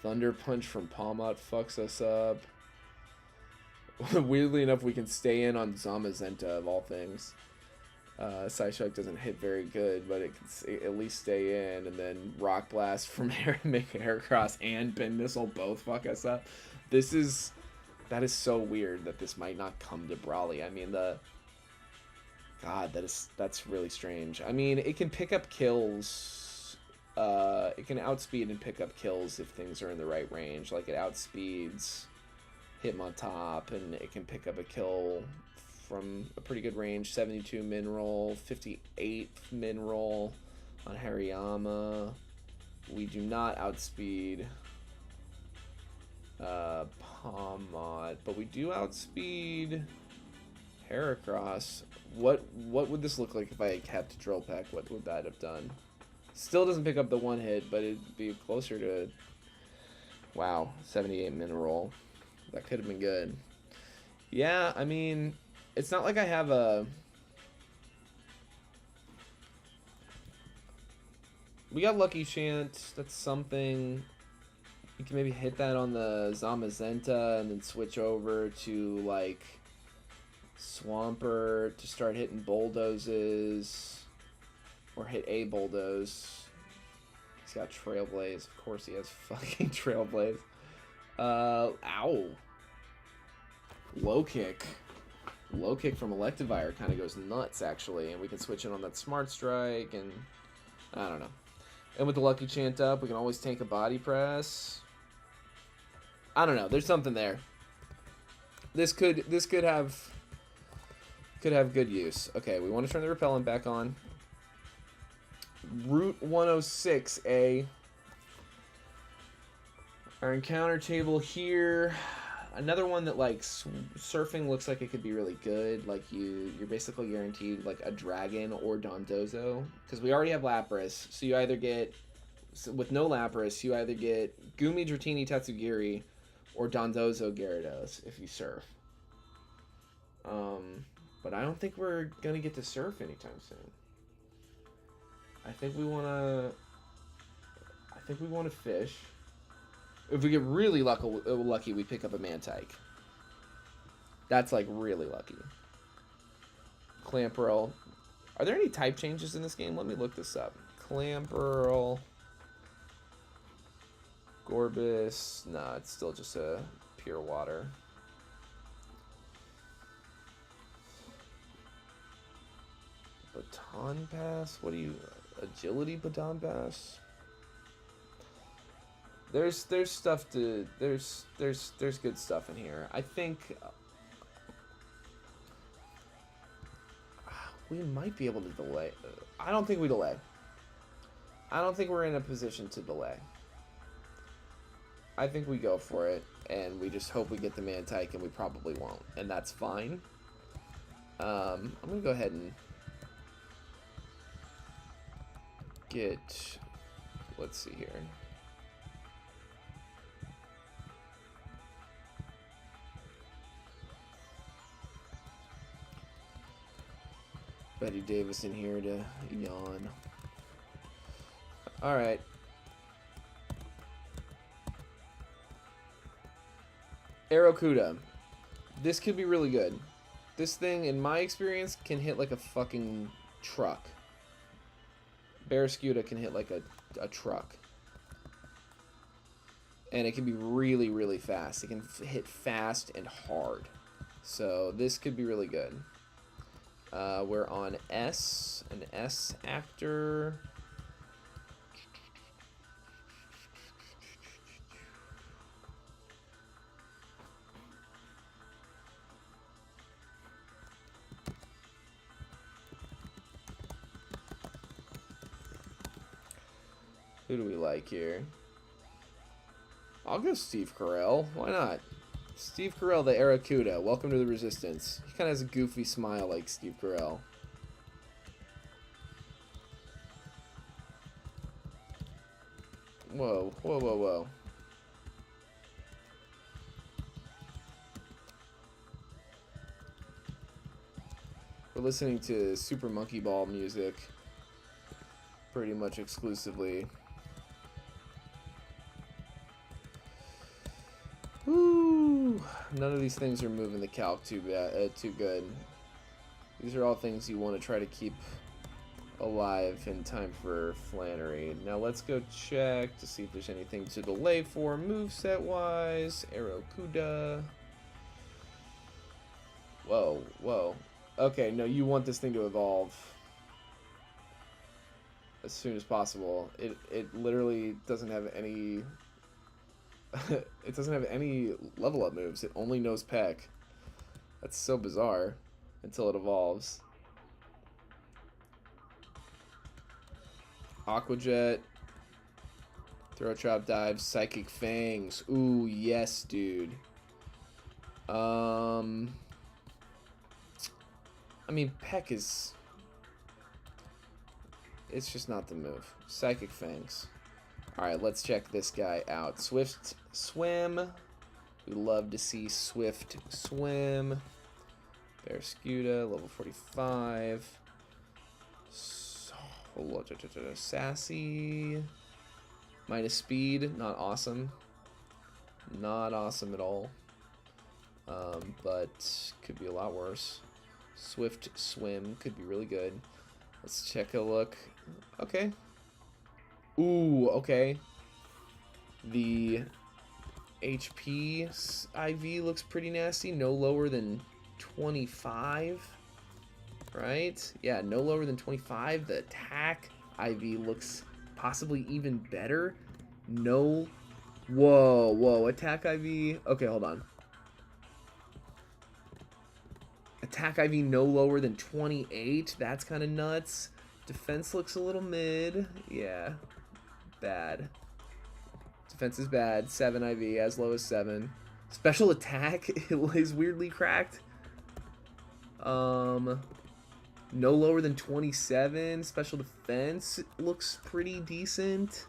Thunder Punch from Palmot fucks us up. Weirdly enough, we can stay in on Zamazenta of all things. Psyshock doesn't hit very good, but it can at least stay in. And then Rock Blast from Heracross and Pin Missile both fuck us up. That is so weird that this might not come to Brawly. I mean, God, that's really strange. I mean, it can pick up kills. It can outspeed and pick up kills if things are in the right range. Like, it outspeeds Hitmontop, and it can pick up a kill from a pretty good range. 72 min roll, 58 min roll on Hariyama. We do not outspeed Palmot, but we do outspeed Heracross. What would this look like if I kept Drill Peck? What would that have done? Still doesn't pick up the one hit, but it'd be closer to, wow, 78 min roll. That could have been good. Yeah, I mean, it's not like I have a... We got Lucky Chant. That's something. You can maybe hit that on the Zamazenta and then switch over to, like, Swampert to start hitting Bulldozes. Or hit a Bulldoze. He's got Trailblaze. Of course he has fucking Trailblaze. Ow. Low kick. Low kick from Electivire kind of goes nuts, actually. And we can switch in on that Smart Strike, and I don't know. And with the Lucky Chant up, we can always tank a Body Press. I don't know. There's something there. This could have good use. Okay, we want to turn the Repellent back on. Route 106A. Our encounter table here. Another one that, like, surfing looks like it could be really good. Like, you're basically guaranteed, like, a Dragon or Dondozo. Because we already have Lapras. So you either get... with no Lapras, you either get Gumi, Dratini, Tatsugiri, or Dondozo Gyarados if you surf. But I don't think we're going to get to surf anytime soon. I think we want to fish. If we get really lucky, we pick up a Mantike. That's, like, really lucky. Clamperl. Are there any type changes in this game? Let me look this up. Clamperl. Gorbis. Nah, it's still just a pure water. Baton Pass? What do you... Agility Baton Pass? There's stuff to... There's good stuff in here. I think... we might be able to delay. I don't think we delay. I don't think we're in a position to delay. I think we go for it, and we just hope we get the Mantike, and we probably won't, and that's fine. I'm going to go ahead and get... Let's see here. Betty Davis in here to yawn. Alright. Aerocuda. This could be really good. This thing, in my experience, can hit like a fucking truck. Barraskewda can hit like a truck. And it can be really, really fast. It can hit fast and hard. So this could be really good. We're on S, an S actor. Who do we like here? I'll go Steve Carell. Why not? Steve Carell, the Aerocuda. Welcome to the Resistance. He kind of has a goofy smile like Steve Carell. Whoa, whoa, whoa, whoa. We're listening to Super Monkey Ball music pretty much exclusively. Woo! None of these things are moving the calc too good. These are all things you want to try to keep alive in time for Flannery. Now let's go check to see if there's anything to delay for moveset wise. Aerokuda. Whoa, whoa. Okay, no, you want this thing to evolve as soon as possible. It literally doesn't have any it doesn't have any level up moves. It only knows Peck. That's so bizarre until it evolves. Aqua Jet. Throw Chop Dive. Psychic Fangs. Ooh, yes, dude. I mean, Peck is... It's just not the move. Psychic Fangs. Alright, let's check this guy out. Swift Swim. We love to see Swift Swim. Barraskewda, level 45. Sassy. Minus speed, not awesome. Not awesome at all. But could be a lot worse. Swift Swim could be really good. Let's check a look. Okay. Ooh, okay. The HP IV looks pretty nasty. No lower than 25. Right? Yeah, no lower than 25. The attack IV looks possibly even better. No. Whoa, whoa. Attack IV. Okay, hold on. Attack IV no lower than 28. That's kind of nuts. Defense looks a little mid. Yeah. Bad. Defense is bad. 7 IV, as low as 7. Special attack is weirdly cracked. No lower than 27. Special defense looks pretty decent.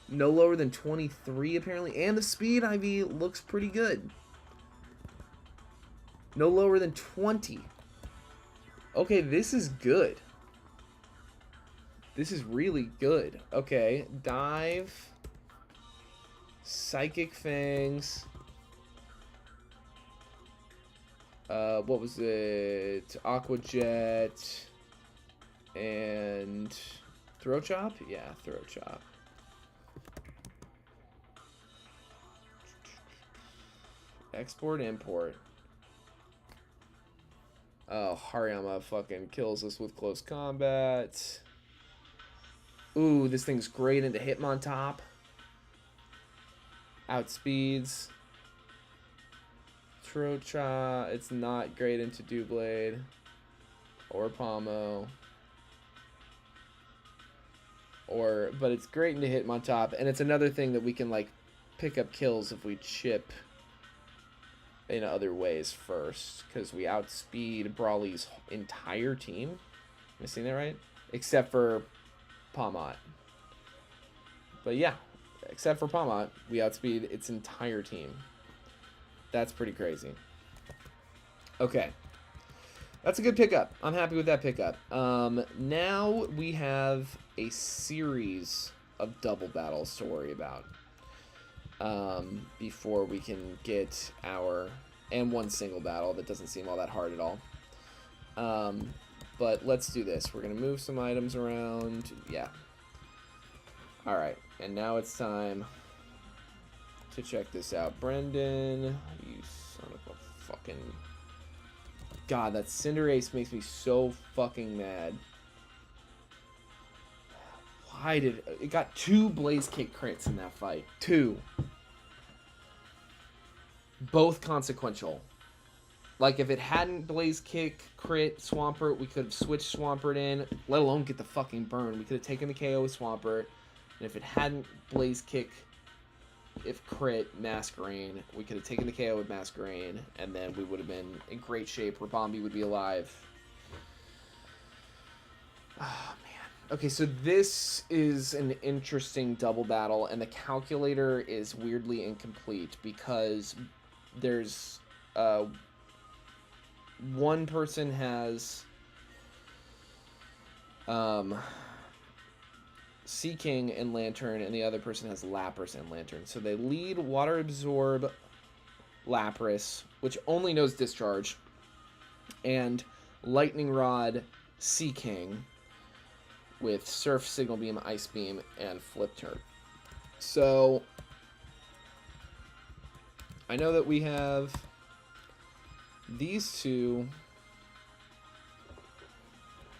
No lower than 23 apparently. And the speed IV looks pretty good. No lower than 20. Okay, this is good. This is really good. Okay, dive. Psychic Fangs. What was it? Aqua Jet. And Throw Chop? Yeah, Throw Chop. Export, import. Oh, Hariyama fucking kills us with close combat. Ooh, this thing's great into Hitmontop. Outspeeds. Trocha. It's not great into Doublade. Or Pomo. But it's great into Hitmontop. And it's another thing that we can, like, pick up kills if we chip in other ways first, because we outspeed Brawly's entire team. Am I seeing that right? Except for Pawmot. But yeah, except for Pawmot, we outspeed its entire team. That's pretty crazy. Okay. That's a good pickup. I'm happy with that pickup. Now we have a series of double battles to worry about. Before we can get our... And one single battle that doesn't seem all that hard at all. But let's do this. We're going to move some items around. Yeah. Alright. And now it's time to check this out. Brendan, you son of a fucking... God, that Cinderace makes me so fucking mad. Why did... It got 2 Blaze Kick crits in that fight. 2. Both consequential. Like, if it hadn't Blaze Kick, crit, Swampert, we could have switched Swampert in, let alone get the fucking burn. We could have taken the KO with Swampert. And if it hadn't Blaze Kick, if crit, Masquerain, we could have taken the KO with Masquerain, and then we would have been in great shape. Rabombi would be alive. Oh, man. Okay, so this is an interesting double battle, and the calculator is weirdly incomplete because there's one person has Sea King and Lantern, and the other person has Lapras and Lantern. So they lead Water Absorb Lapras, which only knows Discharge, and Lightning Rod Sea King with Surf, Signal Beam, Ice Beam, and Flip Turn. So I know that we have these two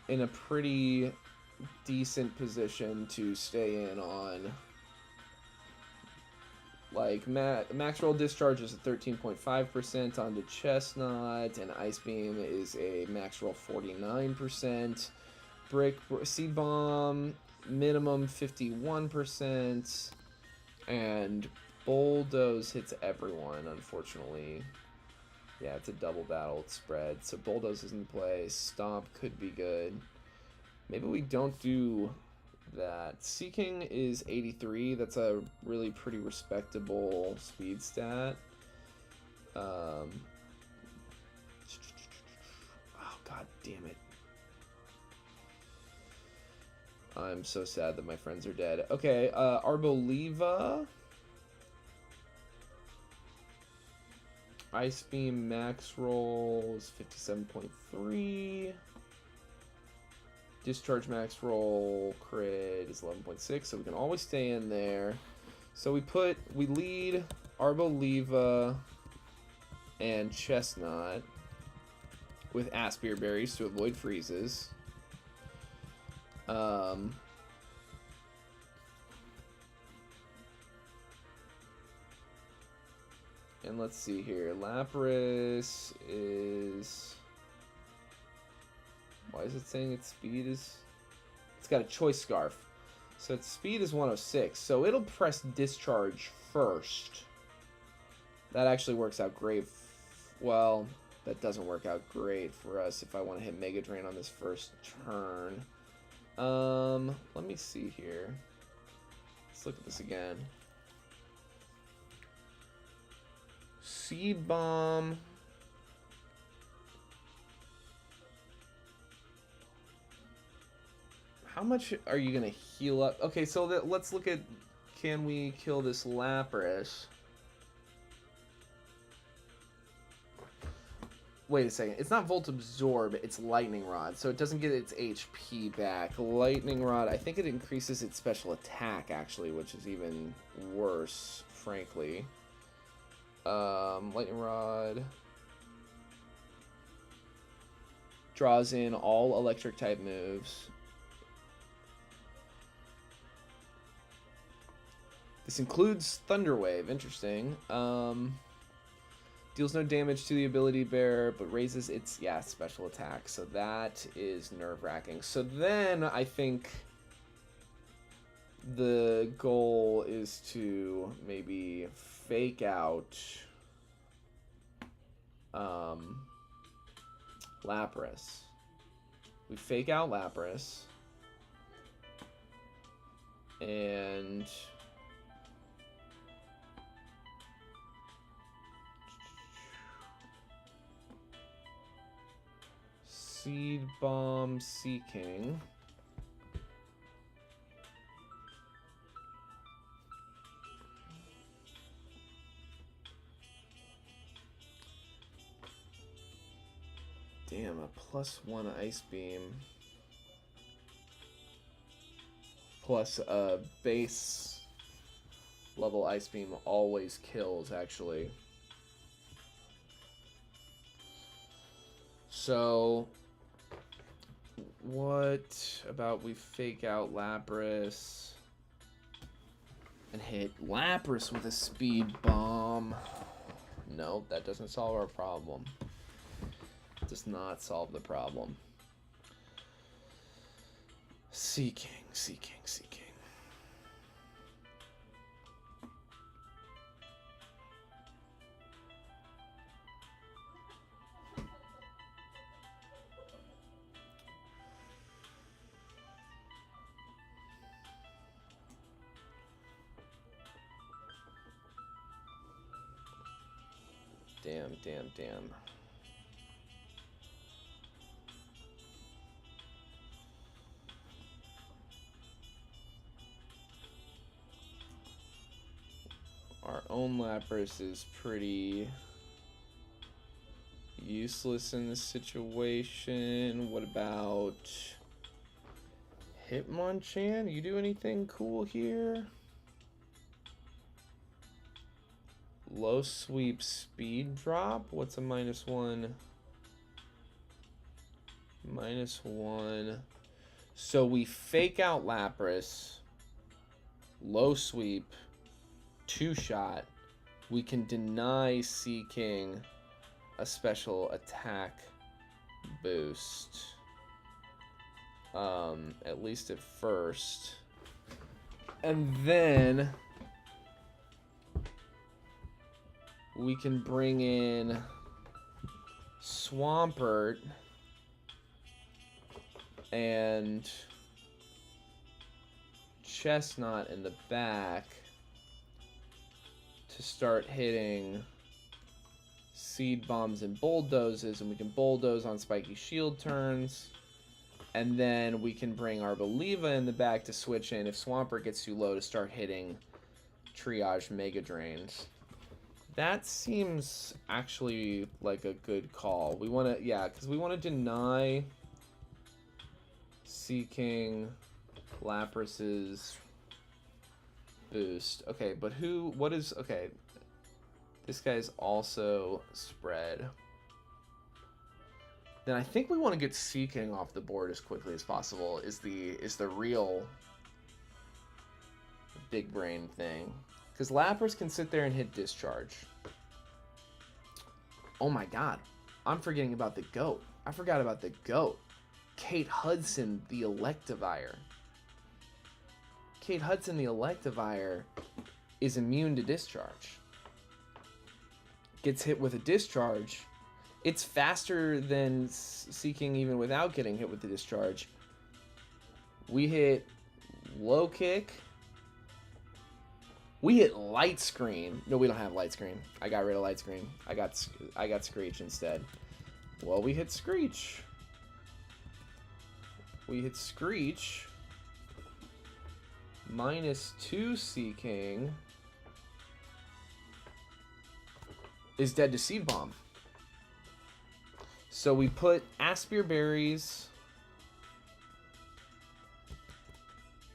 in a pretty decent position to stay in on. Like, max roll discharge is a 13.5% onto Chestnut, and Ice Beam is a max roll 49%. Seed Bomb, minimum 51%. And Bulldoze hits everyone, unfortunately. Yeah, it's a double battle spread, so Bulldoze is in play. Stomp could be good. Maybe we don't do that. Sea King is 83. That's a really pretty respectable speed stat. Oh, god damn it. I'm so sad that my friends are dead. Okay, Arboliva. Ice Beam max roll is 57.3. Discharge max roll crit is 11.6, so we can always stay in there. So we lead Arboliva and Chestnut with Aspir Berries to avoid freezes. And let's see here. Lapras is... Why is it saying its speed is... It's got a Choice Scarf. So its speed is 106. So it'll press Discharge first. That actually works out great. Well, that doesn't work out great for us if I want to hit Mega Drain on this first turn. Let me see here. Let's look at this again. Seed Bomb. How much are you going to heal up? Okay, so let's look at, can we kill this Lapras? Wait a second. It's not Volt Absorb, it's Lightning Rod, so it doesn't get its HP back. Lightning Rod, I think it increases its special attack, actually, which is even worse, frankly. Lightning Rod draws in all electric type moves. This includes Thunder Wave. Interesting. Deals no damage to the ability bearer, but raises its special attack. So that is nerve-wracking. So then I think the goal is to maybe fake out Lapras. We fake out Lapras, and Seed Bomb Sea King. Damn, a +1 Ice Beam. Plus a base level Ice Beam always kills, actually. So, what about we fake out Lapras and hit Lapras with a Speed Bomb? No, that doesn't solve our problem. Does not solve the problem. Sea King, Sea King, Sea King. Damn, damn, damn. Our own Lapras is pretty useless in this situation. What about Hitmonchan? You do anything cool here? Low sweep speed drop. What's a -1? -1. So we fake out Lapras. Low sweep. 2-shot. We can deny Seaking a special attack boost. At least at first. And then we can bring in Swampert and Chestnut in the back to start hitting Seed Bombs and Bulldozes, and we can Bulldoze on Spiky Shield turns. And then we can bring Arboliva in the back to switch in if Swampert gets too low to start hitting Triage Mega Drains. That seems actually like a good call. We want to, yeah, because we want to deny Seaking Lapras's boost. Okay, but what is, okay. This guy's also spread. Then I think we want to get Seaking off the board as quickly as possible is the real big brain thing. Because Lapras can sit there and hit Discharge. Oh my god. I'm forgetting about the GOAT. I forgot about the GOAT. Kate Hudson, the Electivire. Kate Hudson, the Electivire, is immune to Discharge. Gets hit with a Discharge. It's faster than Seaking even without getting hit with the Discharge. We hit Low Kick. We hit Light Screen. No, we don't have Light Screen. I got rid of Light Screen. I got Screech instead. Well, we hit Screech. We hit Screech. -2 Seaking. Is dead to Seed Bomb. So we put Aspir Berries.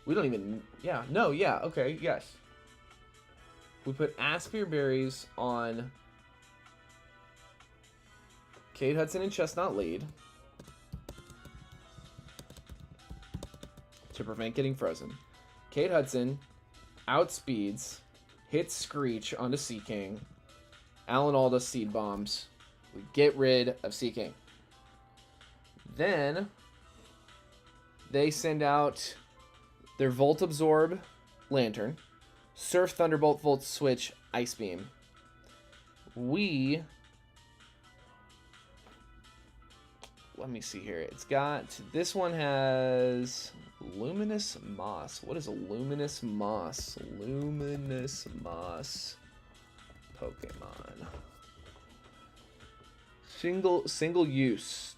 We don't even, yeah, no, yeah, okay, yes. We put Aspir Berries on Kate Hudson and Chestnut lead to prevent getting frozen. Kate Hudson outspeeds, hits Screech onto Seaking. Alan Alda Seed Bombs. We get rid of Seaking. Then they send out their Volt Absorb Lantern, Surf Thunderbolt Volt Switch Ice Beam. Let me see here. It's got, this one has Luminous Moss. What is a Luminous Moss? Luminous Moss Pokemon. Single use.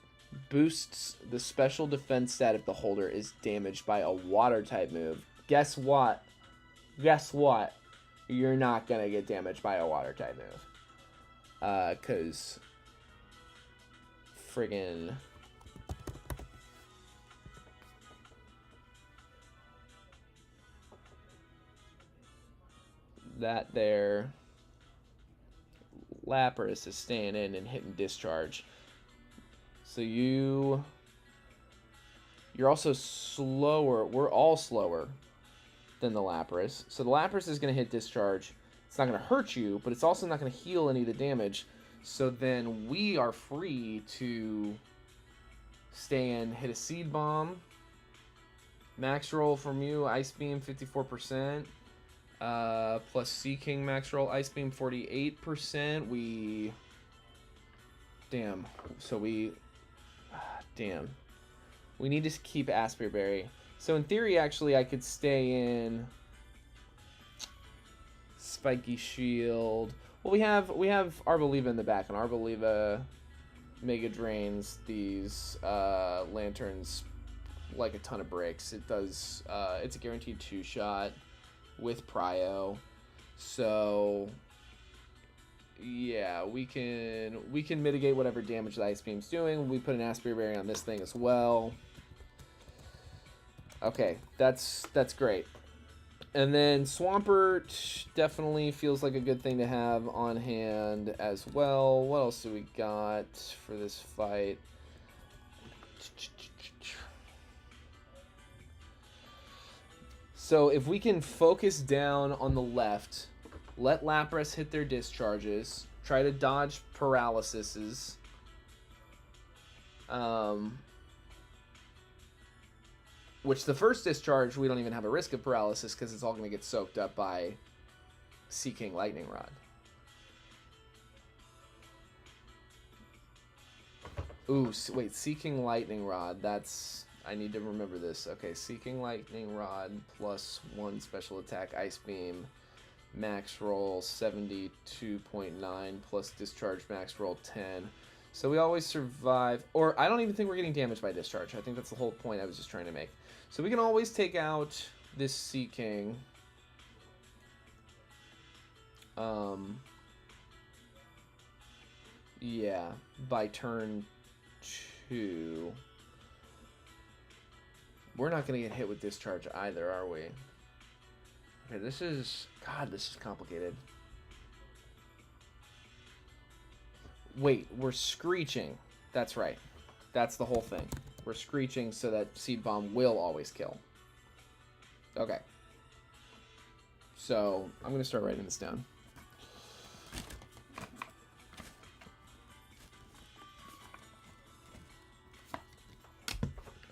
Boosts the special defense stat if the holder is damaged by a water type move. Guess what? Guess what? You're not going to get damaged by a water type move. Because friggin' that there Lapras is staying in and hitting Discharge. So you're also slower. We're all slower than the Lapras. So the Lapras is going to hit Discharge. It's not going to hurt you, but it's also not going to heal any of the damage. So then we are free to stay in, hit a Seed Bomb. Max roll from you, Ice Beam 54%. Plus Seaking max roll, Ice Beam 48%. Damn. So damn. We need to keep Aspir Berry. So in theory, actually, I could stay in Spiky Shield. Well, we have Arboliva in the back, and Arboliva Mega Drains these lanterns like a ton of bricks. It does. It's a guaranteed 2-shot with Prio. So yeah, we can mitigate whatever damage the Ice Beam's doing. We put an Aspirate Berry on this thing as well. Okay, that's great. And then Swampert definitely feels like a good thing to have on hand as well. What else do we got for this fight? So if we can focus down on the left, let Lapras hit their discharges, try to dodge paralyses. Which the first discharge, we don't even have a risk of paralysis because it's all going to get soaked up by Sea King Lightning Rod. Ooh, wait, Sea King Lightning Rod, that's... I need to remember this. Okay, Sea King Lightning Rod plus 1 special attack Ice Beam. Max roll 72.9 plus discharge max roll 10. So we always survive. Or I don't even think we're getting damaged by discharge. I think that's the whole point I was just trying to make. So we can always take out this Sea King. Yeah, by turn 2. We're not going to get hit with discharge either, are we? Okay, this is... God, this is complicated. Wait, we're screeching. That's right. That's the whole thing. We're screeching so that Seed Bomb will always kill. Okay. So, I'm going to start writing this down.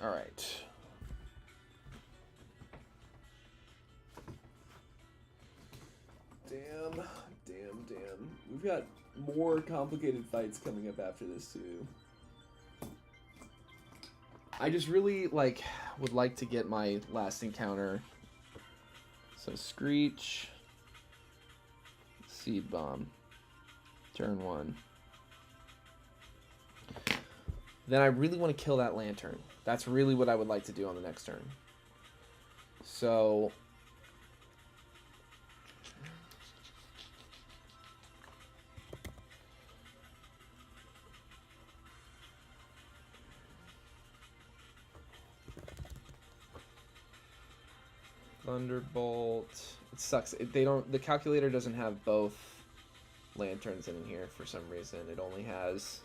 Alright. Damn. We've got more complicated fights coming up after this, too. I just really, would like to get my last encounter. So, Screech. Seed Bomb. Turn 1. Then I really want to kill that Lantern. That's really what I would like to do on the next turn. So... Thunderbolt. It sucks. The calculator doesn't have both lanterns in here for some reason. It only has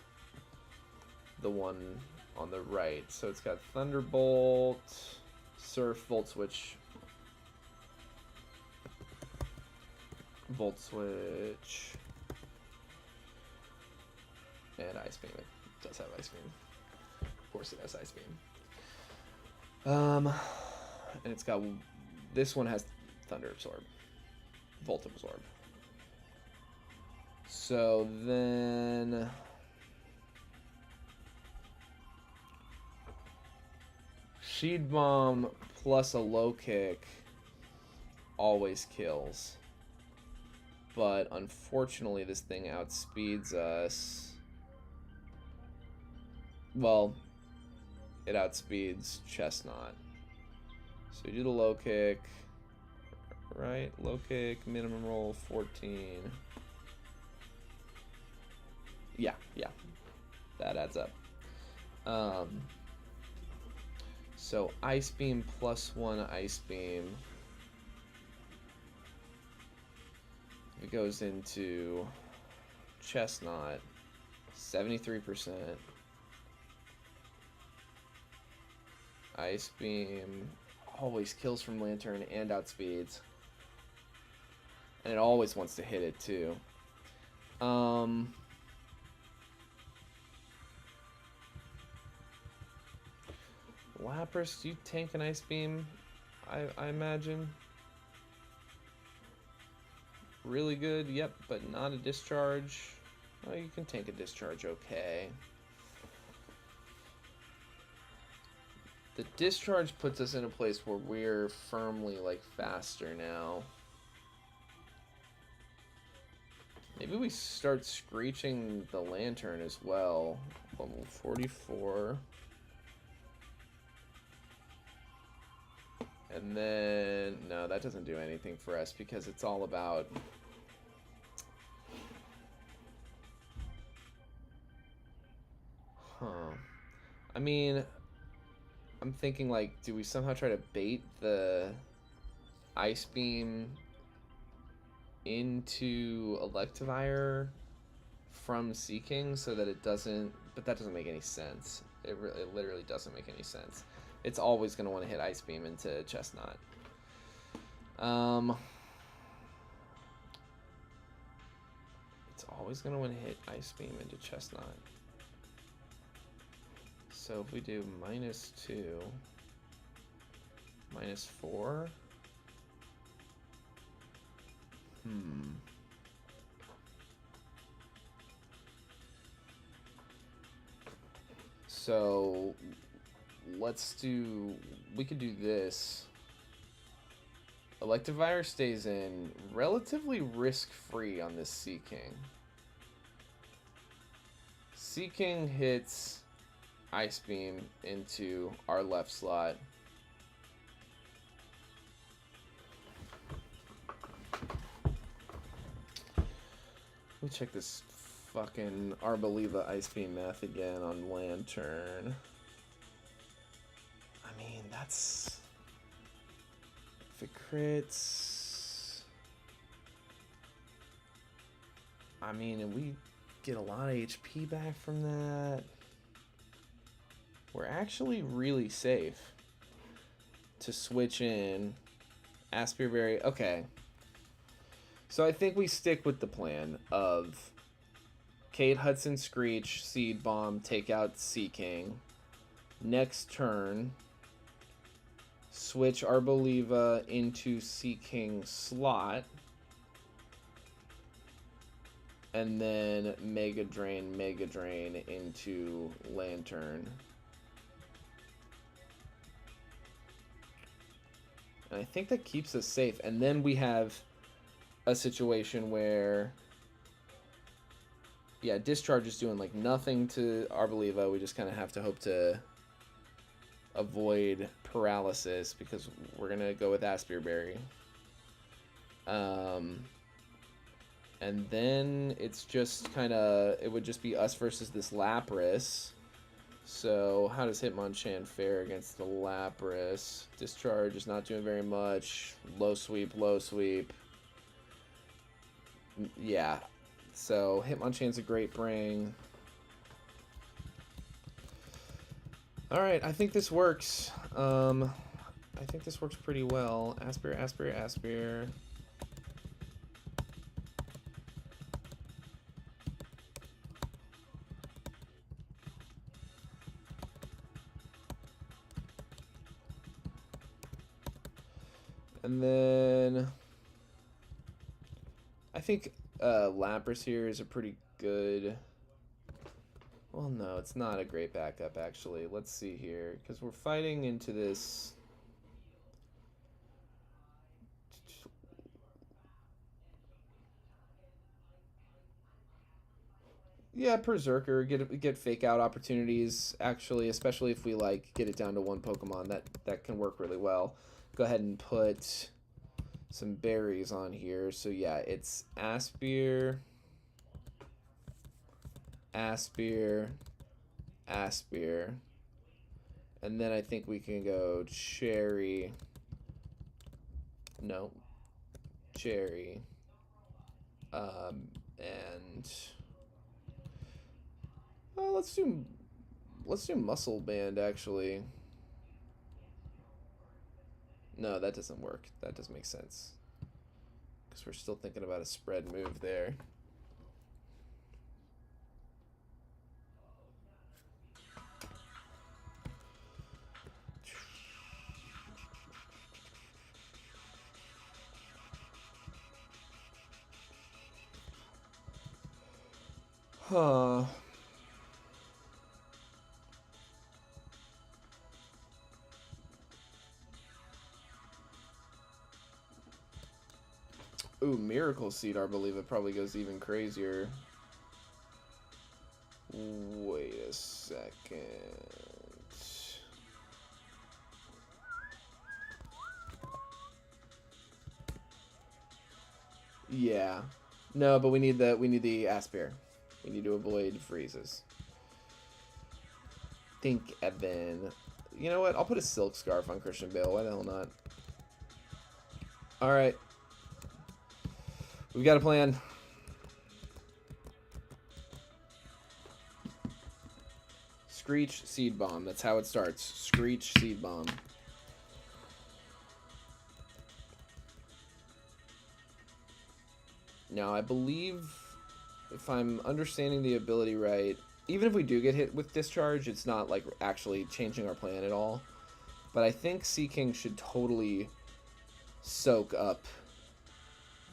the one on the right. So it's got Thunderbolt, Surf, Volt Switch, and Ice Beam. It does have Ice Beam. Of course it has Ice Beam. And it's got... This one has Thunder Absorb. Volt Absorb. So then... Seed Bomb plus a low kick always kills. But unfortunately this thing outspeeds us. Well, it outspeeds Chestnut. So we do the low kick, right? Low kick, minimum roll 14. Yeah, that adds up. So Ice Beam plus 1 Ice Beam. It goes into Chestnut, 73%. Ice Beam always kills from Lantern and outspeeds. And it always wants to hit it too. Lapras, do you tank an Ice Beam? I imagine. Really good, yep, but not a discharge. Oh, you can tank a discharge, okay. The discharge puts us in a place where we're firmly, faster now. Maybe we start screeching the Lantern as well. Level 44. And then, no, that doesn't do anything for us because it's all about... Huh. I mean, I'm thinking, like, do we somehow try to bait the Ice Beam into Electivire from Seeking so that it doesn't... But that doesn't make any sense. It literally doesn't make any sense. It's always going to want to hit Ice Beam into Chestnut. It's always going to want to hit Ice Beam into Chestnut. So if we do -2, -4... So let's do... We could do this. Electivire stays in relatively risk-free on this Seeking. Seeking hits Ice Beam into our left slot. Let me check this fucking Arboliva Ice Beam math again on Lantern. I mean, that's... If it crits... I mean, and we get a lot of HP back from that. We're actually really safe to switch in Aspire Berry. Okay. So I think we stick with the plan of Kate Hudson Screech, Seed Bomb, take out Seeking. Next turn, switch Arboliva into Seeking slot. And then Mega Drain into Lantern. And I think that keeps us safe. And then we have a situation where, yeah, Discharge is doing like nothing to Arboliva. We just kind of have to hope to avoid paralysis because we're going to go with Aspire Berry. And then it's just kind of, it would just be us versus this Lapras. So how does Hitmonchan fare against the Lapras? Discharge is not doing very much. Low sweep, low sweep. Yeah. So Hitmonchan's a great bring. Alright, I think this works. I think this works pretty well. Aspire, Aspire, Aspire. And then I think Lapras here is a pretty good... Well, no, it's not a great backup, actually. Let's see here, because we're fighting into this... Yeah, Berserker, get fake out opportunities, actually, especially if we, like, get it down to one Pokemon. That can work really well. Go ahead and put some berries on here. So yeah, it's Aspire, Aspire, Aspire, and then I think we can go Cherry. No, Cherry, and let's do Muscle Band, actually. No, that doesn't work. That doesn't make sense. Because we're still thinking about a spread move there. Huh. Ooh, Miracle Seed, I believe it probably goes even crazier. Wait a second. Yeah. No, but we need the Aspire. We need to avoid freezes. Think Evan. You know what? I'll put a Silk Scarf on Christian Bale. Why the hell not? Alright. We've got a plan. Screech, Seed Bomb. That's how it starts. Screech, Seed Bomb. Now, I believe, if I'm understanding the ability right, even if we do get hit with Discharge, it's not, like, actually changing our plan at all. But I think Sea King should totally soak up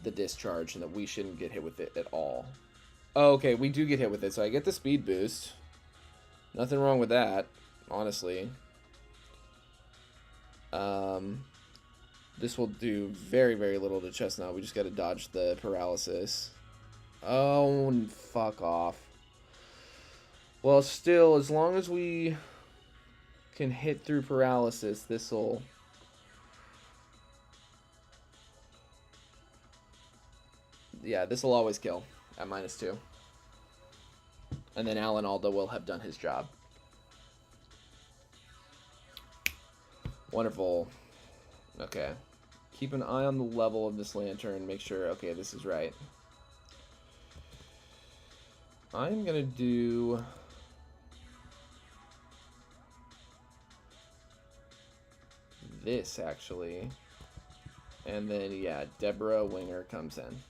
the Discharge and that we shouldn't get hit with it at all. Oh, okay, we do get hit with it, so I get the speed boost. Nothing wrong with that, honestly. This will do very, very little to Chestnut. We just gotta dodge the paralysis. Oh, fuck off. Well, still, as long as we can hit through paralysis, this'll... Yeah, this'll always kill at -2. And then Alan Alda will have done his job. Wonderful. Okay. Keep an eye on the level of this lantern. Make sure, okay, this is right. I'm gonna do... this, actually. And then, yeah, Deborah Winger comes in.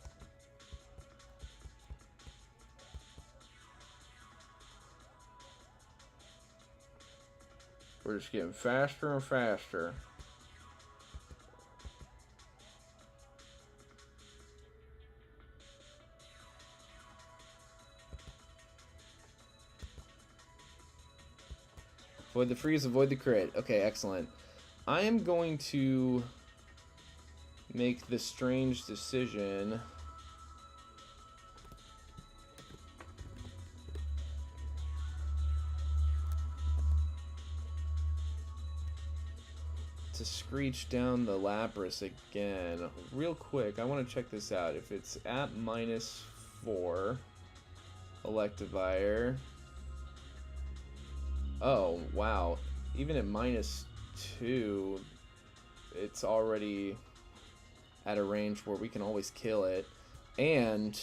We're just getting faster and faster. Avoid the freeze, avoid the crit. Okay, excellent. I am going to make the strange decision to Screech down the Lapras again. Real quick, I want to check this out. If it's at -4, Electivire. Oh, wow. Even at -2, it's already at a range where we can always kill it. And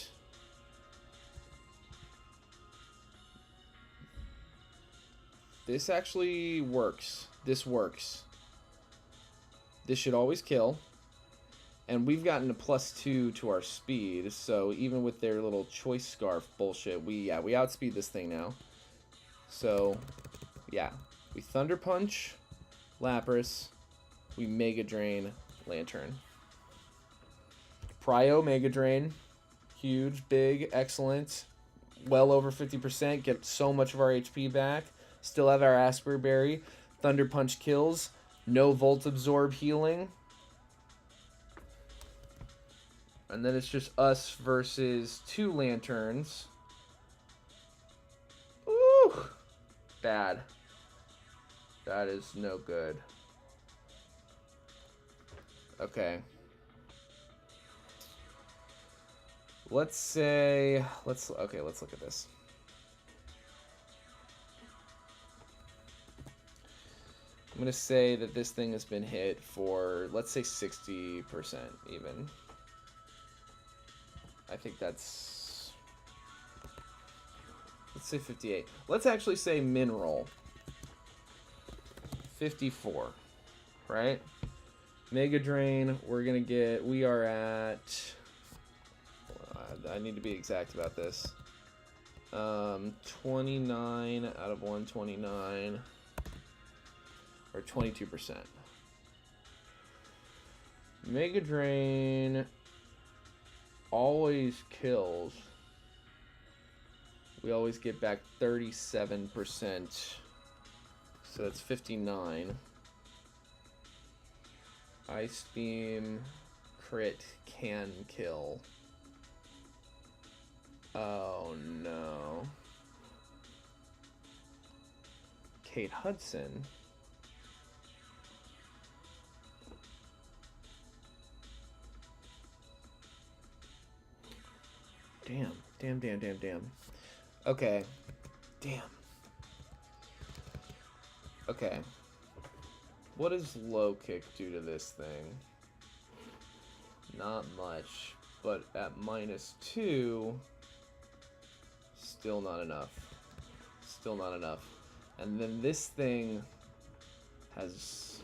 this actually works. This works. This should always kill. And we've gotten a +2 to our speed, so even with their little choice scarf bullshit, we outspeed this thing now. So, yeah. We Thunder Punch Lapras. We Mega Drain Lantern. Prio Mega Drain. Huge, big, excellent. Well over 50%. Get so much of our HP back. Still have our Asper Berry. Thunder Punch kills. No Volt Absorb healing. And then it's just us versus 2 Lanterns. Ooh! Bad. That is no good. Okay. Let's say... let's look at this. I'm going to say that this thing has been hit for, let's say 60% even. I think that's... let's say 58. Let's actually say Mineral. 54. Right? Mega Drain, we're going to get... we are at... I need to be exact about this. 29 out of 129. Or 22%. Mega Drain always kills. We always get back 37%. So that's 59. Ice Beam crit can kill. Oh no. Kate Hudson. Damn. Okay. Damn. Okay. What does low kick do to this thing? Not much. But at -2, still not enough. Still not enough. And then this thing has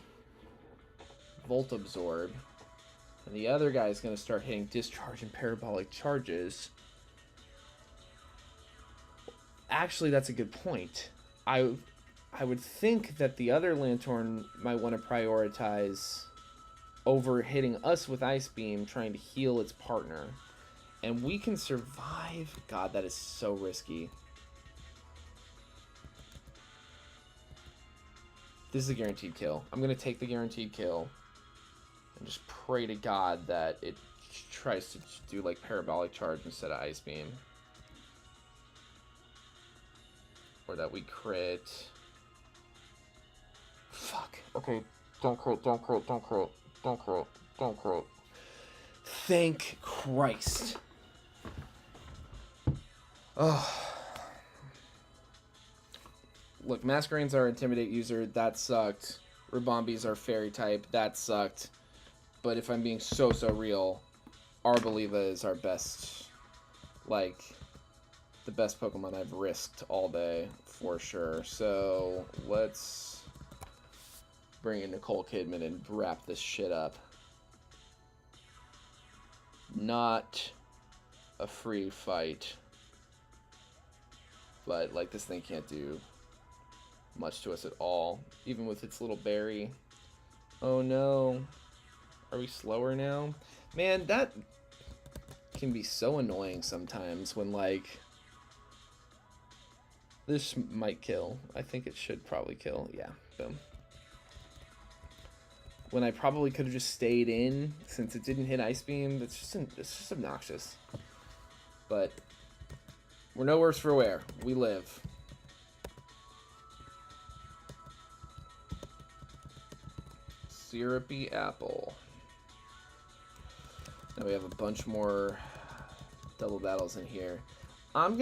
Volt Absorb. And the other guy is going to start hitting Discharge and Parabolic Charges. Actually, that's a good point. I would think that the other Lantorn might want to prioritize over hitting us with Ice Beam, trying to heal its partner. And we can survive. God, that is so risky. This is a guaranteed kill. I'm going to take the guaranteed kill and just pray to God that it tries to do like Parabolic Charge instead of Ice Beam. Or that we crit. Fuck. Okay, don't crit. Thank Christ. Oh. Look, Masquerade's our Intimidate user. That sucked. Ribombi's our Fairy type. That sucked. But if I'm being so real, Arboliva is our best, like, the best Pokemon I've risked all day, for sure. So, let's bring in Nicole Kidman and wrap this shit up. Not a free fight. But, like, this thing can't do much to us at all, even with its little berry. Oh no. Are we slower now? Man, that can be so annoying sometimes when, like, this might kill. I think it should probably kill. Yeah, boom. When I probably could have just stayed in since it didn't hit Ice Beam. It's just obnoxious. But we're no worse for wear. We live. Syrupy apple. Now we have a bunch more double battles in here. I'm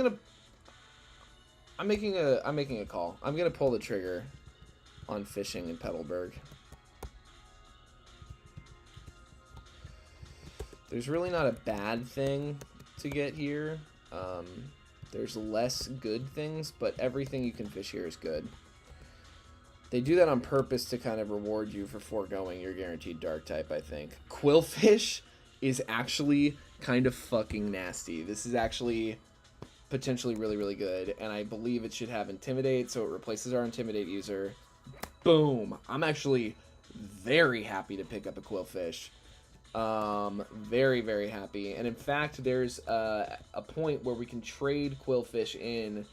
making a call. I'm gonna pull the trigger on fishing in Petalburg. There's really not a bad thing to get here. There's less good things, but everything you can fish here is good. They do that on purpose to kind of reward you for foregoing your guaranteed dark type, I think. Quillfish is actually kind of fucking nasty. This is actually potentially really good, and I believe it should have Intimidate, so it replaces our Intimidate user. Boom! I'm actually very happy to pick up a Quillfish. Very happy. And in fact, there's a point where we can trade Quillfish in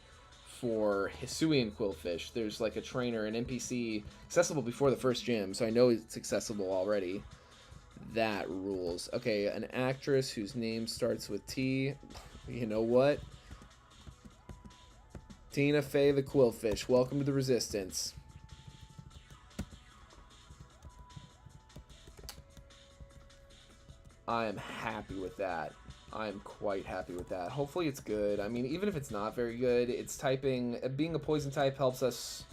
for Hisuian Quillfish. There's like a trainer, an NPC, accessible before the first gym, so I know it's accessible already. That rules. Okay, an actress whose name starts with T. You know what? Tina Fey the Quillfish. Welcome to the Resistance. I am happy with that. I am quite happy with that. Hopefully it's good. I mean, even if it's not very good, it's typing... Being a poison type helps us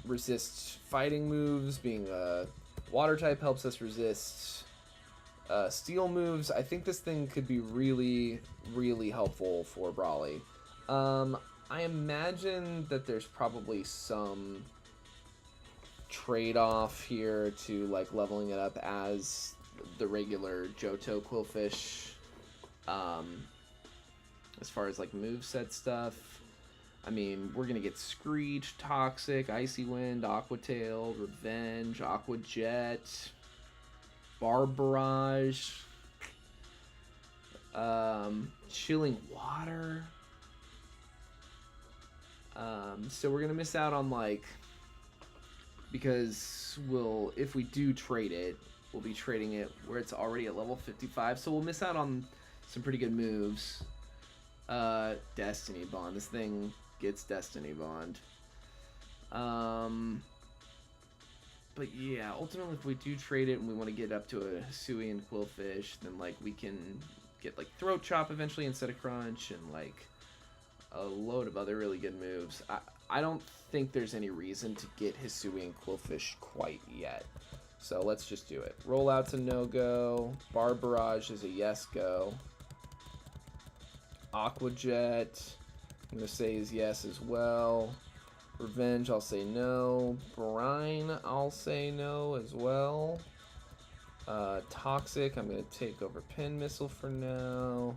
resist fighting moves. Being a water type helps us resist steel moves. I think this thing could be really helpful for Brawly. I imagine that there's probably some trade-off here to like leveling it up as the regular Johto Quillfish, as far as like moveset stuff. I mean, we're gonna get Screech, Toxic, Icy Wind, Aqua Tail, Revenge, Aqua Jet, Barbarage, Chilling Water. So we're gonna miss out on like, because if we do trade it, we'll be trading it where it's already at level 55, so we'll miss out on some pretty good moves. Destiny Bond. This thing gets Destiny Bond. But yeah, ultimately if we do trade it and we want to get up to a Hisuian Quillfish, then like we can get like Throat Chop eventually instead of Crunch, and like a load of other really good moves. I don't think there's any reason to get Hisui and Quillfish quite yet. So let's just do it. Rollout's a no-go. Bar Barrage is a yes-go. Aqua Jet, I'm going to say is yes as well. Revenge, I'll say no. Brine, I'll say no as well. Toxic, I'm going to take over Pin Missile for now.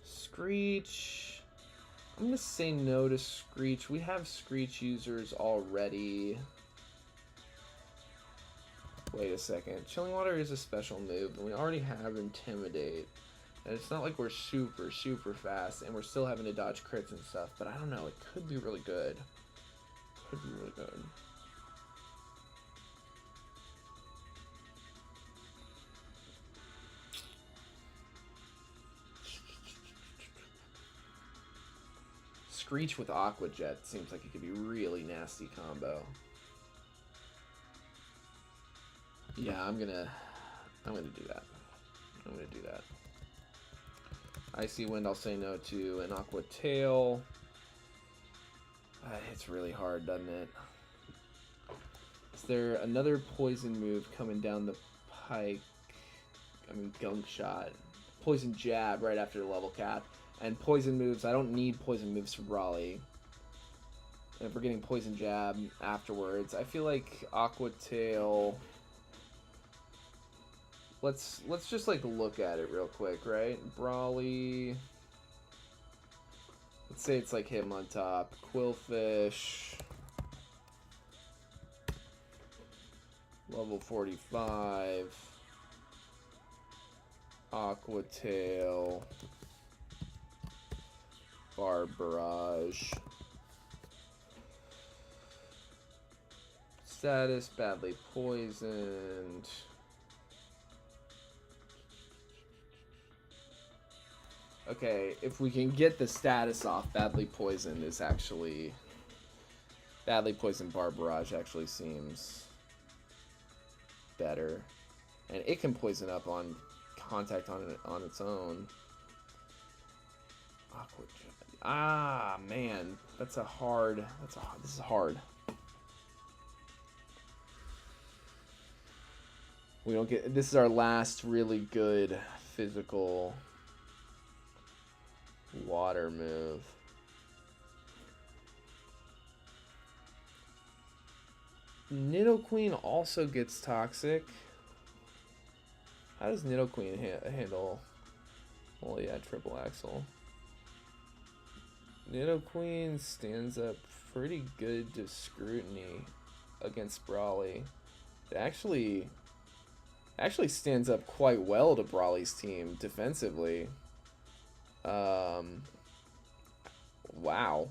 Screech, I'm going to say no to Screech. We have Screech users already. Wait a second. Chilling Water is a special move, and we already have Intimidate. And it's not like we're super, super fast, and we're still having to dodge crits and stuff, but I don't know. It could be really good. Could be really good. Screech with Aqua Jet seems like it could be a really nasty combo. Yeah, I'm gonna do that. I'm gonna do that. Icy Wind, I'll say no to. An Aqua Tail. It's really hard, doesn't it? Is there another poison move coming down the pike? I mean, Gunk Shot. Poison Jab right after the level cap. And poison moves, I don't need poison moves for Brawly. And if we're getting Poison Jab afterwards, I feel like Aqua Tail... Let's just like look at it real quick, right? Brawly. Let's say it's like Hitmontop, Quillfish, level 45, Aqua Tail, Bar Barrage, status badly poisoned. Okay, if we can get the status off, badly poisoned is actually... Badly poisoned Bar Barrage actually seems better. And it can poison up on contact on its own. Aqua Jet. Ah, man. This is hard. We don't get... This is our last really good physical... water move. Nidoqueen also gets toxic. How does Nidoqueen handle? Well, yeah, triple axle. Nidoqueen stands up pretty good to scrutiny against Brawly. It actually stands up quite well to Brawly's team defensively. Wow.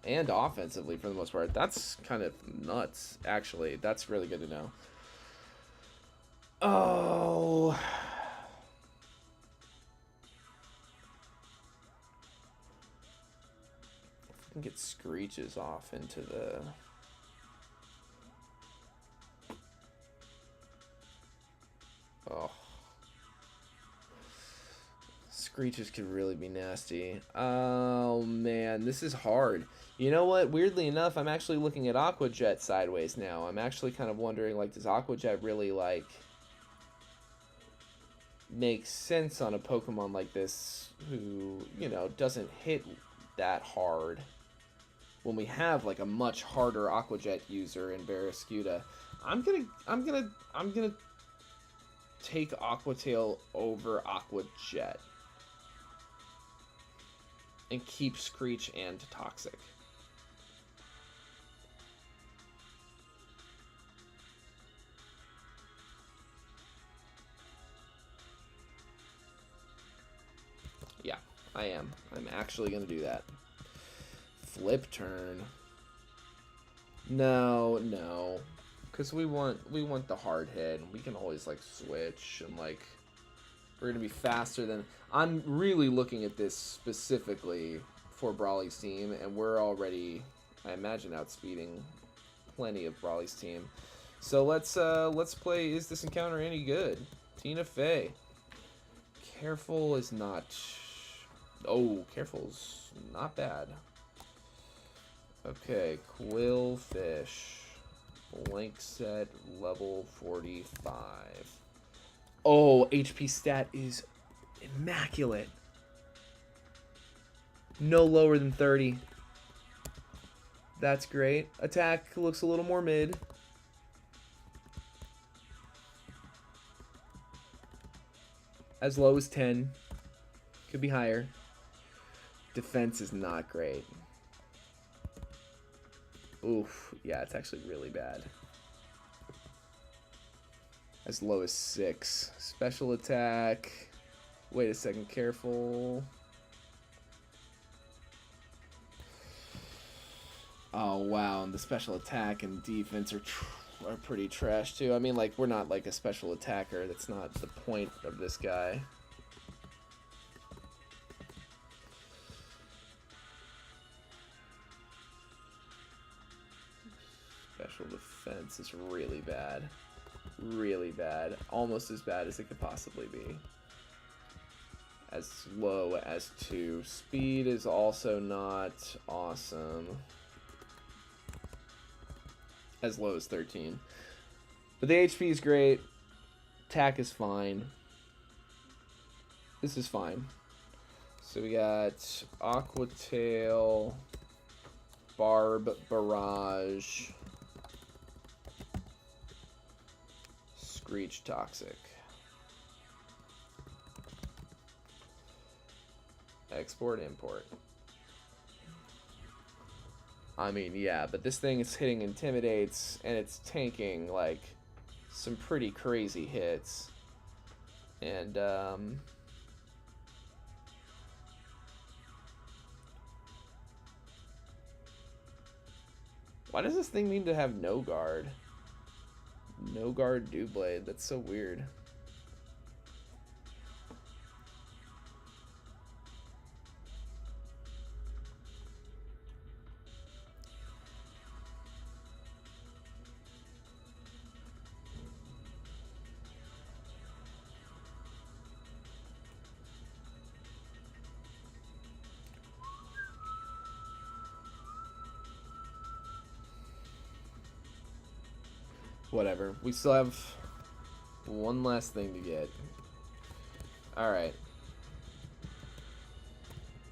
And offensively for the most part. That's kind of nuts, actually. That's really good to know. Oh. If we can get Screeches off into the... Oh. Screeches could really be nasty. Oh, man. This is hard. You know what? Weirdly enough, I'm actually looking at Aqua Jet sideways now. I'm actually kind of wondering, like, does Aqua Jet really, like, make sense on a Pokemon like this who, you know, doesn't hit that hard when we have, like, a much harder Aqua Jet user in Barrascuda? I'm gonna take Aqua Tail over Aqua Jet. And keep Screech and Toxic. Yeah, I am. I'm actually going to do that. Flip turn. No. Because we want the hard hit. And we can always, like, switch and, like... We're going to be faster than... I'm really looking at this specifically for Brawly's team, and we're already, I imagine, outspeeding plenty of Brawly's team. So let's play Is This Encounter Any Good? Tina Fey. Careful is not... Oh, careful's not bad. Okay, Quillfish. Blank set, level 45. Oh, HP stat is immaculate. No lower than 30. That's great. Attack looks a little more mid. As low as 10. Could be higher. Defense is not great. Oof. Yeah, it's actually really bad. As low as 6. Special attack. Wait a second. Careful. Oh, wow. And the special attack and defense are pretty trash, too. I mean, like, we're not, like, a special attacker. That's not the point of this guy. Special defense is really bad. Really bad. Almost as bad as it could possibly be. As low as 2. Speed is also not awesome. As low as 13. But the HP is great. Attack is fine. This is fine. So we got Aqua Tail, Barb Barrage, Screech Toxic. Export, import. I mean, yeah, but this thing is hitting Intimidates, and it's tanking, like, some pretty crazy hits. And, why does this thing need to have no guard? No guard Doublade, that's so weird. Whatever. We still have one last thing to get. Alright.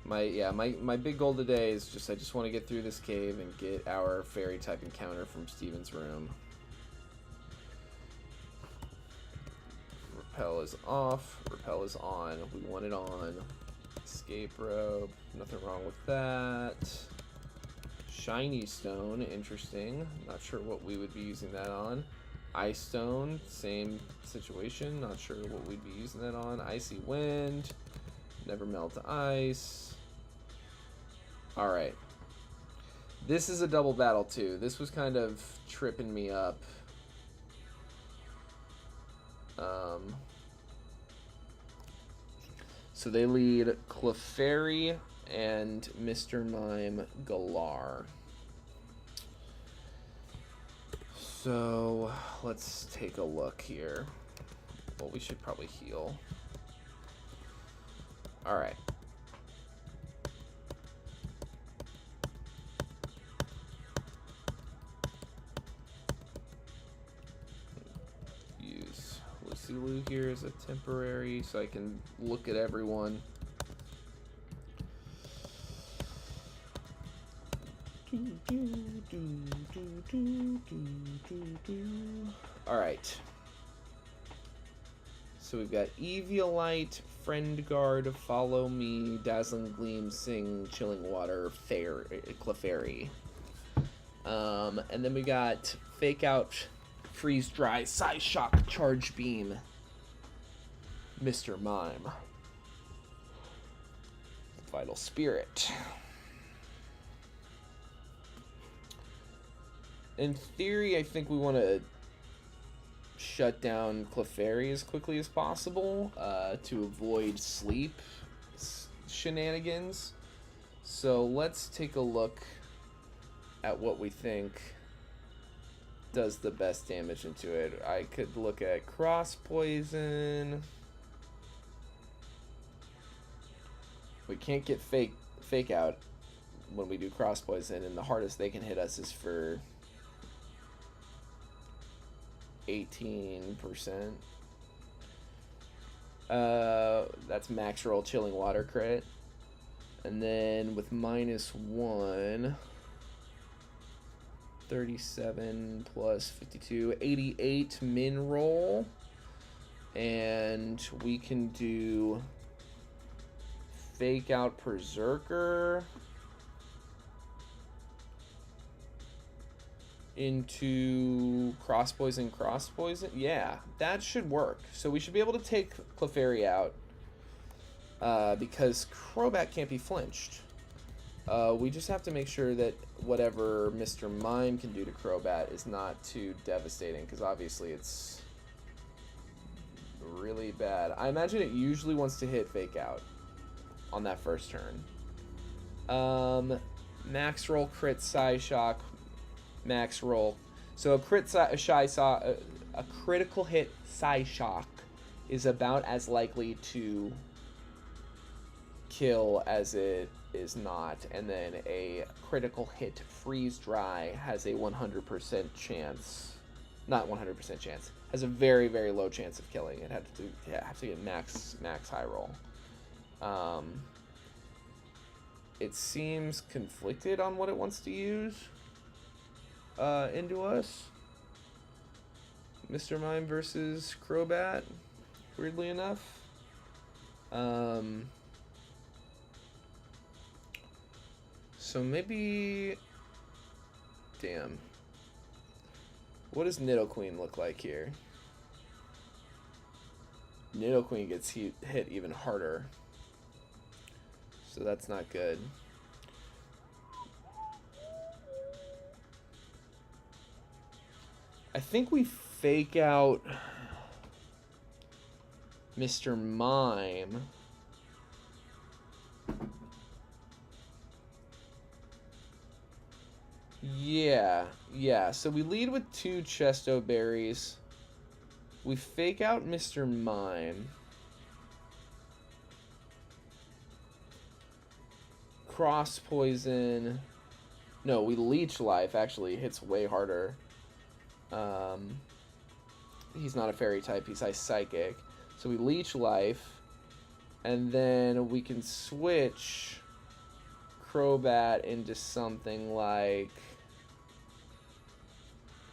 My big goal today is I just want to get through this cave and get our fairy type encounter from Steven's room. Repel is off. Repel is on. We want it on. Escape rope. Nothing wrong with that. Shiny stone, interesting. Not sure what we would be using that on. Ice stone, same situation. Not sure what we'd be using that on. Icy wind, never melt ice. All right. This is a double battle too. This was kind of tripping me up. So they lead Clefairy and Mr. Mime Galar. So let's take a look here. Well, we should probably heal. All right. Use Lucilou here as a temporary so I can look at everyone. Alright. So we've got Eviolite, Friend Guard, Follow Me, Dazzling Gleam, Sing, Chilling Water, Clefairy. And then we got Fake Out, Freeze Dry, Size Shock, Charge Beam, Mr. Mime. Vital Spirit. In theory, I think we want to shut down Clefairy as quickly as possible to avoid sleep shenanigans. So let's take a look at what we think does the best damage into it. I could look at Cross Poison. We can't get fake out when we do cross poison, and the hardest they can hit us is for 18%. That's max roll chilling water crit. And then with -1, 37 plus 52, 88 min roll. And we can do fake out Berserker into cross poison. Yeah, that should work. So we should be able to take Clefairy out because Crobat can't be flinched. We just have to make sure that whatever Mr. Mime can do to Crobat is not too devastating, because obviously it's really bad. I imagine it usually wants to hit fake out on that first turn. Max roll crit Psyshock. Max roll. So a critical hit Psyshock is about as likely to kill as it is not, and then a critical hit Freeze Dry has a 100% chance. Not 100% chance. Has a very, very low chance of killing. It have to get max high roll. It seems conflicted on what it wants to use into us. Mr. Mime versus Crobat, weirdly enough. So maybe... Damn. What does Nidoqueen look like here? Nidoqueen gets hit even harder. So that's not good. I think we fake out Mr. Mime. Yeah. So we lead with 2 Chesto Berries. We fake out Mr. Mime. Cross Poison. No, we Leech Life. Actually, hits way harder. He's not a Fairy type. He's Ice Psychic. So we Leech Life. And then we can switch Crobat into something like...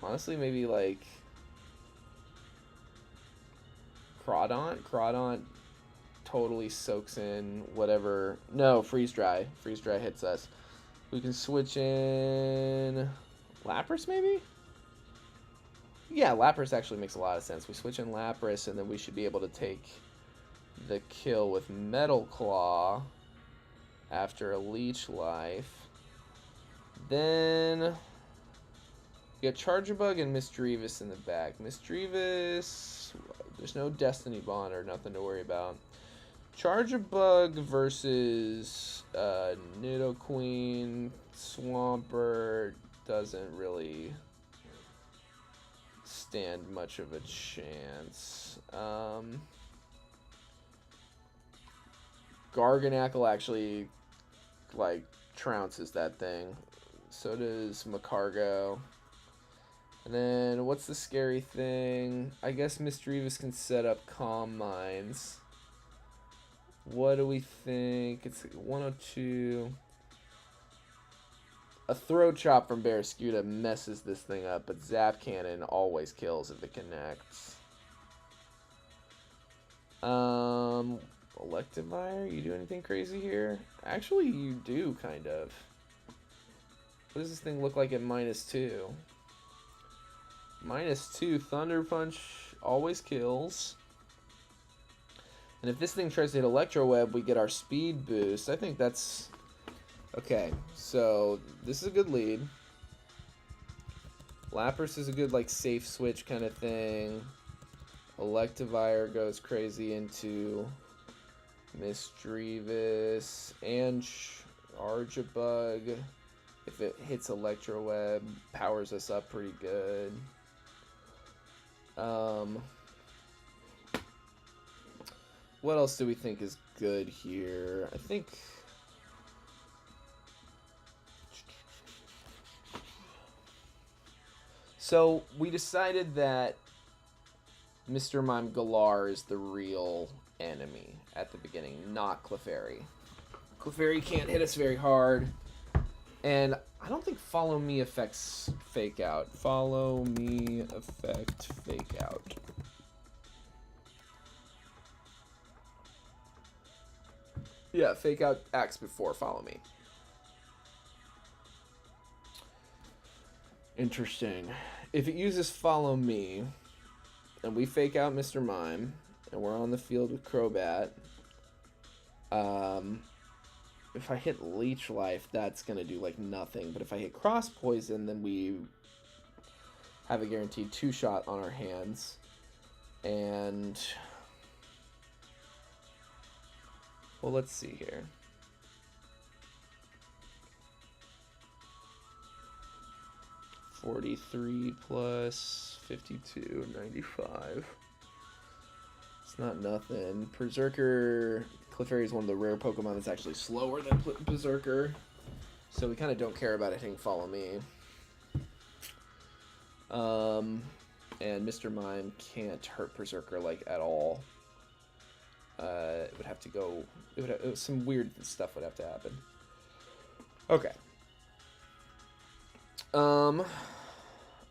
Honestly, maybe like... Crawdaunt? Crawdaunt totally soaks in whatever... No, Freeze Dry. Freeze Dry hits us. We can switch in... Lapras, maybe? Yeah, Lapras actually makes a lot of sense. We switch in Lapras, and then we should be able to take the kill with Metal Claw after a Leech Life. Then... we got Charjabug and Misdreavus in the back. Misdreavus... there's no Destiny Bond or nothing to worry about. Charjabug versus Nidoqueen. Swampert doesn't really stand much of a chance. Garganacl actually, like, trounces that thing. So does Macargo. And then, what's the scary thing? I guess Misdreavus can set up Calm Minds. What do we think? It's 102. A Throat Chop from Barraskewda messes this thing up, but Zap Cannon always kills if it connects. Electivire? You do anything crazy here? Actually, you do, kind of. What does this thing look like at -2? -2, Thunder Punch always kills. And if this thing tries to hit Electro Web, we get our speed boost. I think that's... Okay, so this is a good lead. Lapras is a good, like, safe switch kind of thing. Electivire goes crazy into Misdreavus and Charjabug. If it hits Electro Web, powers us up pretty good. What else do we think is good here? I think... So, we decided that Mr. Mime Galar is the real enemy at the beginning, not Clefairy. Clefairy can't hit us very hard. And I don't think Follow Me affects Fake Out. Follow Me affect Fake Out. Yeah, Fake Out acts before Follow Me. Interesting. If it uses Follow Me, and we fake out Mr. Mime, and we're on the field with Crobat, if I hit Leech Life, that's going to do, like, nothing. But if I hit Cross Poison, then we have a guaranteed 2-shot on our hands. And... well, let's see here. $43 plus 52, 95. It's not nothing. Berserker, Clefairy is one of the rare Pokemon that's actually slower than Berserker. So we kind of don't care about it hitting Follow Me. And Mr. Mime can't hurt Berserker, like, at all. It would have to go... some weird stuff would have to happen. Okay.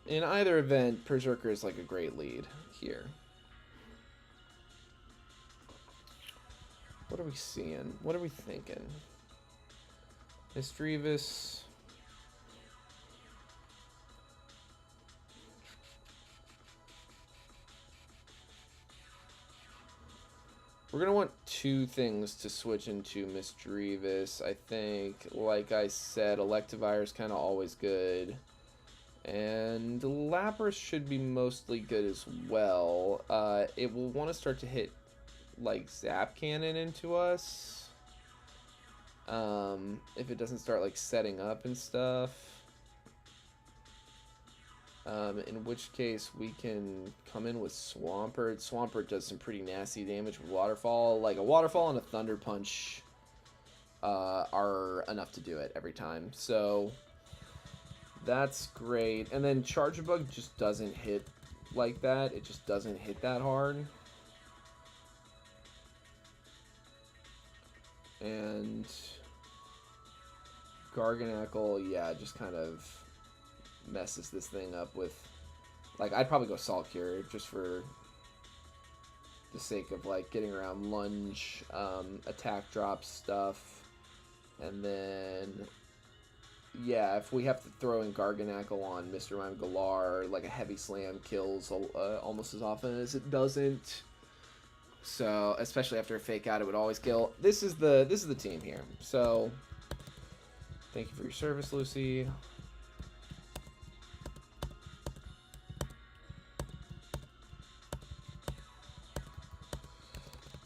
In either event, Berserker is like a great lead here. What are we seeing? What are we thinking? Misdreavus. We're going to want two things to switch into Misdreavus. I think, like I said, Electivire is kind of always good. And Lapras should be mostly good as well. It will want to start to hit, like, Zap Cannon into us. If it doesn't start, like, setting up and stuff. In which case we can come in with Swampert. Swampert does some pretty nasty damage with Waterfall. Like, a Waterfall and a Thunder Punch are enough to do it every time. So... that's great. And then Charjabug just doesn't hit like that. It just doesn't hit that hard. And Garganacl, yeah, just kind of messes this thing up with... like, I'd probably go Salt Cure just for the sake of, like, getting around lunge, attack drop stuff. And then... yeah, if we have to throw in Garganacl on Mr. Mime Galar, like a Heavy Slam kills almost as often as it doesn't. So, especially after a Fake Out, it would always kill. This is the team here. So, thank you for your service, Lucy.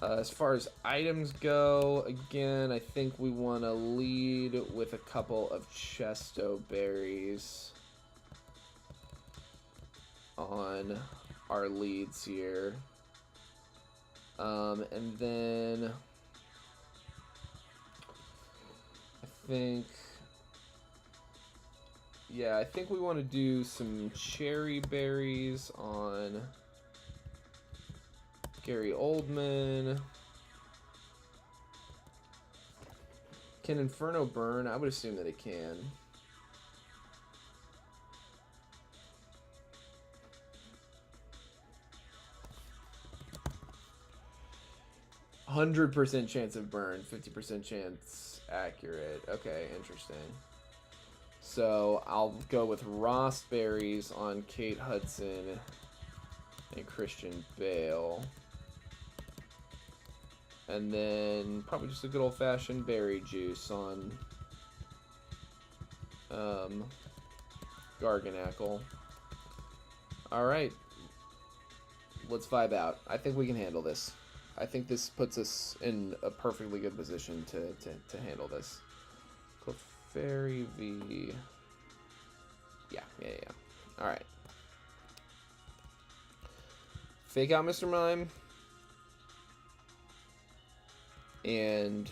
As far as items go, again, I think we want to lead with a couple of Chesto Berries on our leads here. And then I think, yeah, I think we want to do some Cherry Berries on Gary Oldman. Can Inferno burn? I would assume that it can. %100% chance of burn, 50% chance accurate. Okay, interesting. So I'll go with Ross Berries on Kate Hudson and Christian Bale. And then probably just a good old-fashioned berry juice on Garganacl. Alright. Let's vibe out. I think we can handle this. I think this puts us in a perfectly good position to handle this. Clefairy v... yeah. Alright. Fake out Mr. Mime. And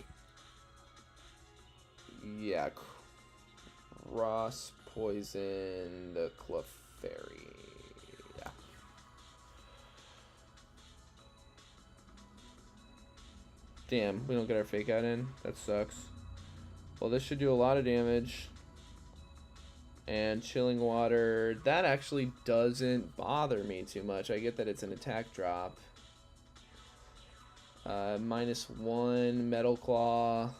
yeah, cross poison the Clefairy. Yeah. Damn, we don't get our fake out in. That sucks. Well, this should do a lot of damage. And Chilling Water, that actually doesn't bother me too much. I get that it's an attack drop. -1 Metal Claw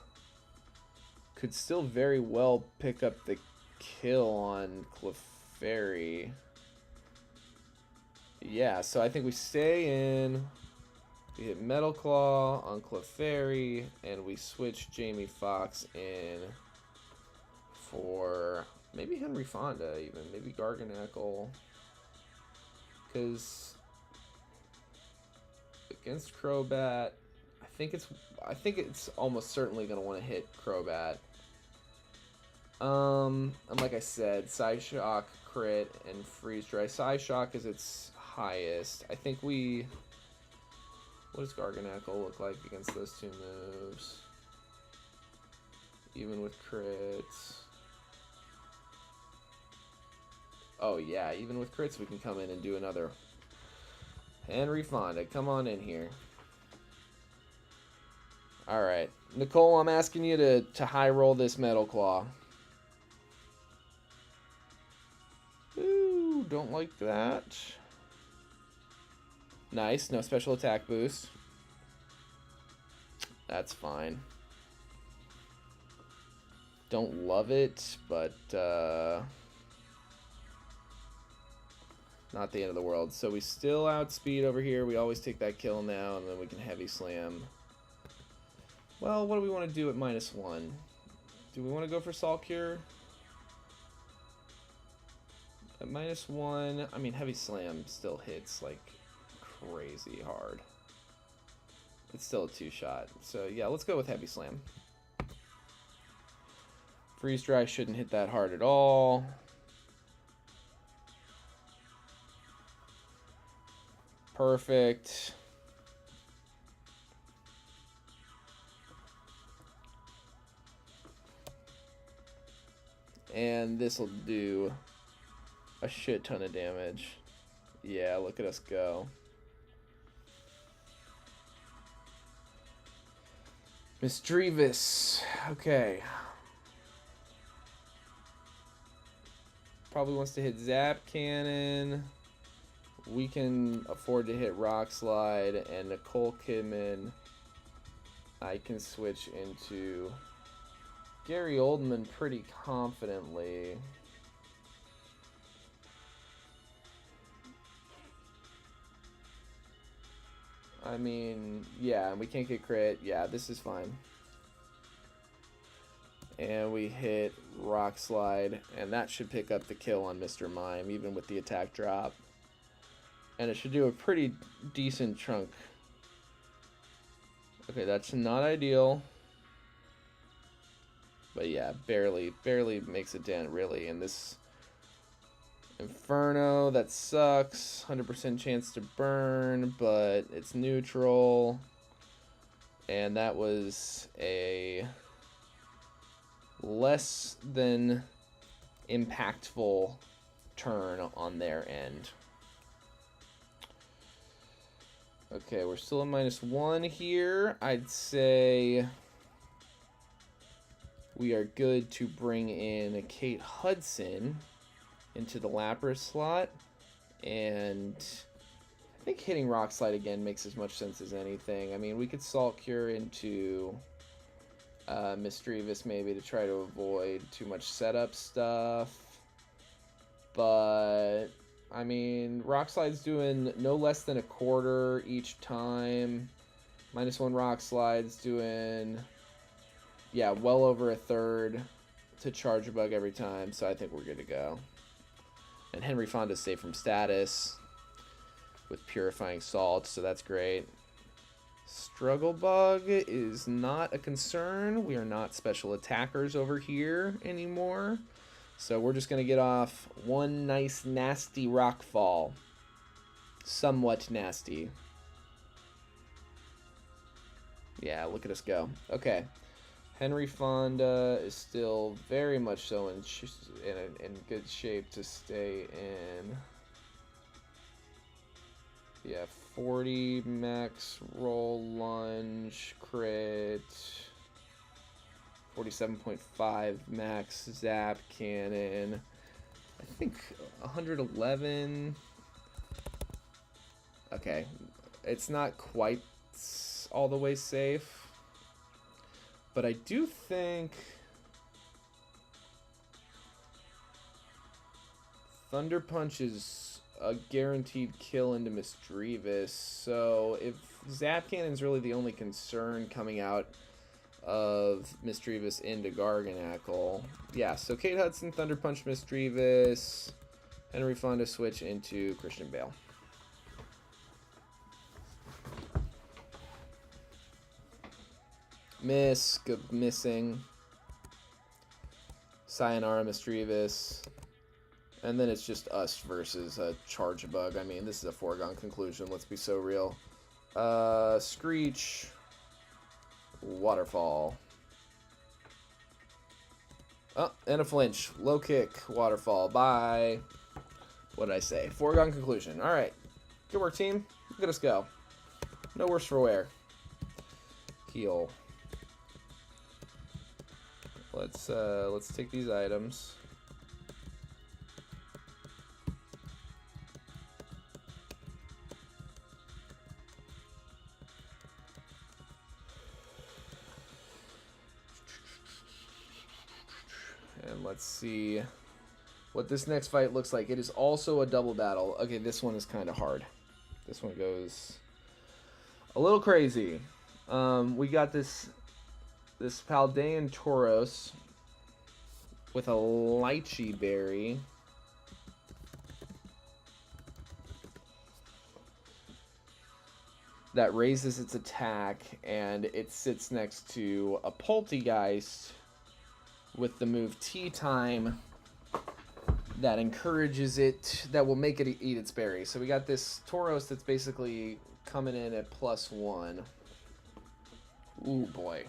could still very well pick up the kill on Clefairy. Yeah, so I think we stay in. We hit Metal Claw on Clefairy, and we switch Jamie Foxx in for maybe Henry Fonda, even maybe Garganacl, because against Crobat, I think it's almost certainly gonna want to hit Crobat. And like I said, Psyshock, crit, and Freeze Dry. Psyshock is its highest. I think we. What does Garganacl look like against those two moves? Even with crits. Oh yeah, even with crits we can come in and do another. Henry Fonda, come on in here. Alright. Nicole, I'm asking you to high roll this Metal Claw. Ooh, don't like that. Nice, no special attack boost. That's fine. Don't love it, but not the end of the world. So we still outspeed over here. We always take that kill now, and then we can heavy slam. Well, what do we want to do at -1? Do we want to go for Salt Cure? At -1, I mean, heavy slam still hits like crazy hard. It's still a 2-shot. So yeah, let's go with heavy slam. Freeze Dry shouldn't hit that hard at all. Perfect. And this will do a shit ton of damage. Yeah, look at us go. Misdreavus. Okay. Probably wants to hit Zap Cannon. We can afford to hit Rock Slide, and Nicole Kidman, I can switch into Gary Oldman pretty confidently. I mean, yeah, we can't get crit. Yeah, this is fine. And we hit Rock Slide, and that should pick up the kill on Mr. Mime, even with the attack drop. And it should do a pretty decent chunk. Okay, that's not ideal. But yeah, barely makes a dent, really. And this Inferno, that sucks. 100% chance to burn, but it's neutral. And that was a less than impactful turn on their end. Okay, we're still at -1 here. I'd say we are good to bring in a Kate Hudson into the Lapras slot. And I think hitting Rock Slide again makes as much sense as anything. I mean, we could Salt Cure into Misdreavus maybe to try to avoid too much setup stuff. But I mean, Rock Slide's doing no less than a quarter each time. -1 Rock Slide's doing, yeah, well over a third to Charge a Bug every time. So I think we're good to go. And Henry Fonda's safe from status with Purifying Salt, so that's great. Struggle Bug is not a concern. We are not special attackers over here anymore. So we're just going to get off one nice nasty Rockfall. Somewhat nasty. Yeah, look at us go. Okay. Henry Fonda is still very much so in good shape to stay in. Yeah, 40 max roll lunge crit. 47.5 max zap cannon. I think 111. Okay, it's not quite all the way safe, but I do think Thunder Punch is a guaranteed kill into Misdreavus, so if Zap Cannon's really the only concern coming out of Misdreavus into Garganacl, yeah, so Kate Hudson, Thunder Punch Misdreavus, Henry Fonda switch into Christian Bale. Missing. Sayonara Misdreavus. And then it's just us versus a Charge-Bug. I mean, this is a foregone conclusion. Let's be so real. Screech. Waterfall. Oh, and a flinch. Low kick. Waterfall. Bye. What did I say? Foregone conclusion. All right. Good work, team. Look at us go. No worse for wear. Heal. Let's take these items. And let's see what this next fight looks like. It is also a double battle. Okay, this one is kind of hard. This one goes a little crazy. We got this Paldean Tauros with a Lychee Berry. That raises its attack, and it sits next to a Poltegeist with the move Tea Time that encourages it, that will make it eat its berry. So we got this Tauros that's basically coming in at +1. Ooh, boy.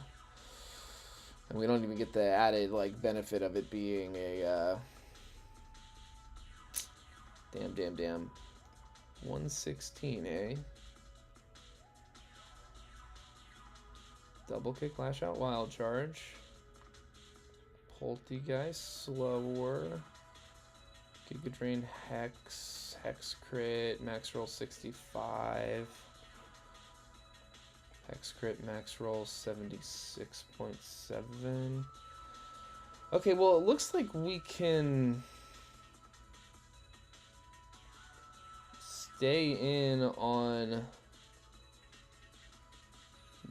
And we don't even get the added, like, benefit of it being a, Damn. 116, eh? Double kick, lash out, wild charge. Poltegeist, slower. Giga Drain, Hex crit, max roll 65. Hex crit, max roll 76.7. Okay, well, it looks like we can stay in on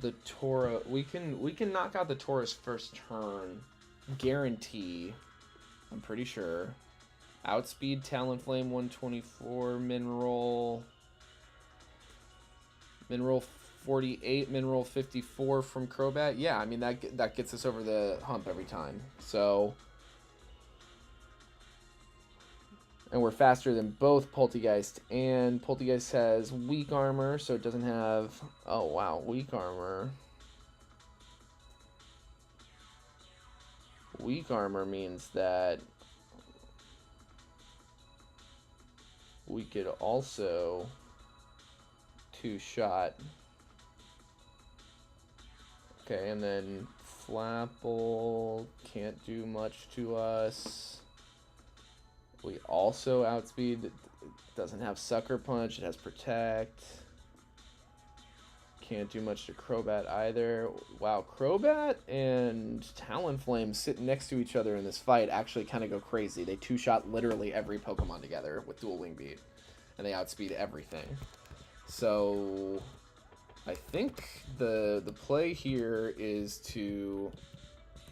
the Tauros. We can knock out the Tauros first turn. Guarantee. I'm pretty sure. Outspeed, Talonflame 124, Mineral 48, Mineral 54 from Crobat. Yeah, I mean that gets us over the hump every time. So, and we're faster than both Poltegeist, and Poltegeist has weak armor, so it doesn't have, oh wow, weak armor. Weak armor means that we could also two-shot. Okay, and then Flapple can't do much to us. We also outspeed. It doesn't have Sucker Punch. It has Protect. Can't do much to Crobat either. Wow, Crobat and Talonflame sitting next to each other in this fight actually kind of go crazy. They two-shot literally every Pokemon together with Dual Wing Beat, and they outspeed everything. So I think the play here is to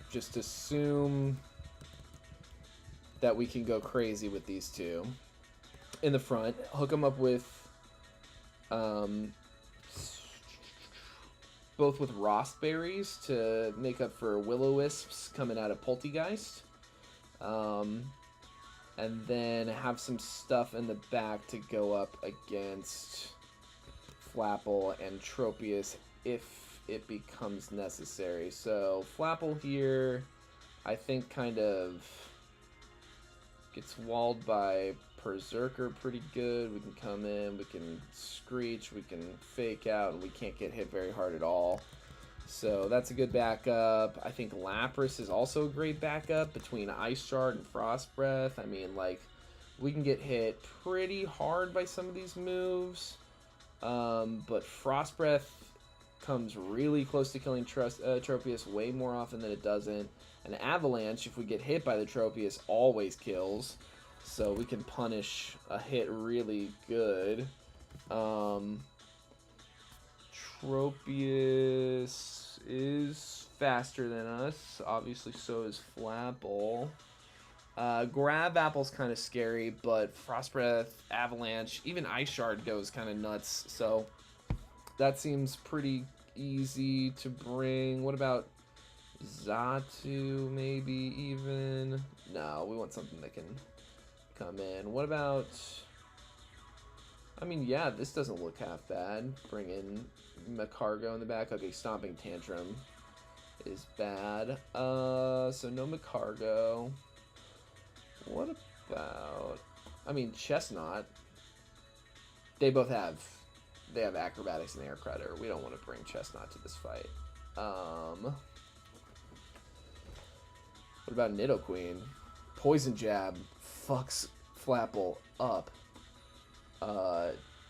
just assume that we can go crazy with these two in the front, hook them up with both with Rost Berries to make up for Will-O-Wisps coming out of Poltegeist, and then have some stuff in the back to go up against Flapple and Tropius if it becomes necessary. So Flapple here, I think, kind of gets walled by Berserker pretty good. We can come in, we can Screech, we can Fake Out, and we can't get hit very hard at all. So that's a good backup. I think Lapras is also a great backup between Ice Shard and Frost Breath. I mean, like, we can get hit pretty hard by some of these moves. But Frost Breath comes really close to killing Tropius way more often than it doesn't. An Avalanche, if we get hit by the Tropius, always kills. So we can punish a hit really good. Tropius is faster than us. Obviously, so is Flapple. Grab Apple's kind of scary, but Frost Breath, Avalanche, even Ice Shard goes kind of nuts. So that seems pretty easy to bring. What about Xatu, maybe even? No, we want something that can come in. What about... I mean, yeah, this doesn't look half bad. Bring in Macargo in the back. Okay, Stomping Tantrum is bad. So no Macargo. What about... I mean, Chestnut. They both have... They have Acrobatics and Air Credder. We don't want to bring Chestnut to this fight. What about Nidoqueen? Poison Jab fucks Flapple up.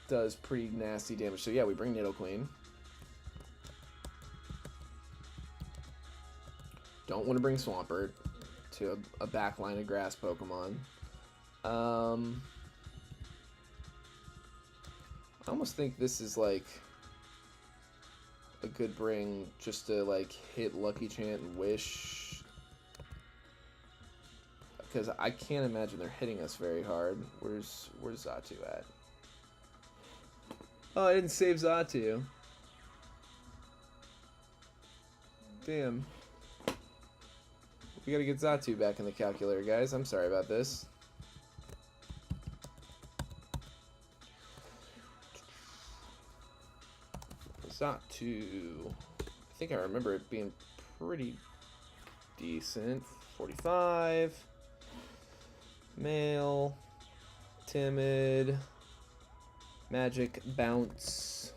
Does pretty nasty damage. So yeah, we bring Nidoqueen. Don't want to bring Swampert to a backline of grass Pokemon. I almost think this is like a good bring just to like hit Lucky Chant and Wish. Because I can't imagine they're hitting us very hard. Where's Xatu at? Oh, I didn't save Xatu. Damn. We gotta get Xatu back in the calculator, guys. I'm sorry about this. Xatu. I think I remember it being pretty decent. 45. Male. Timid. Magic Bounce.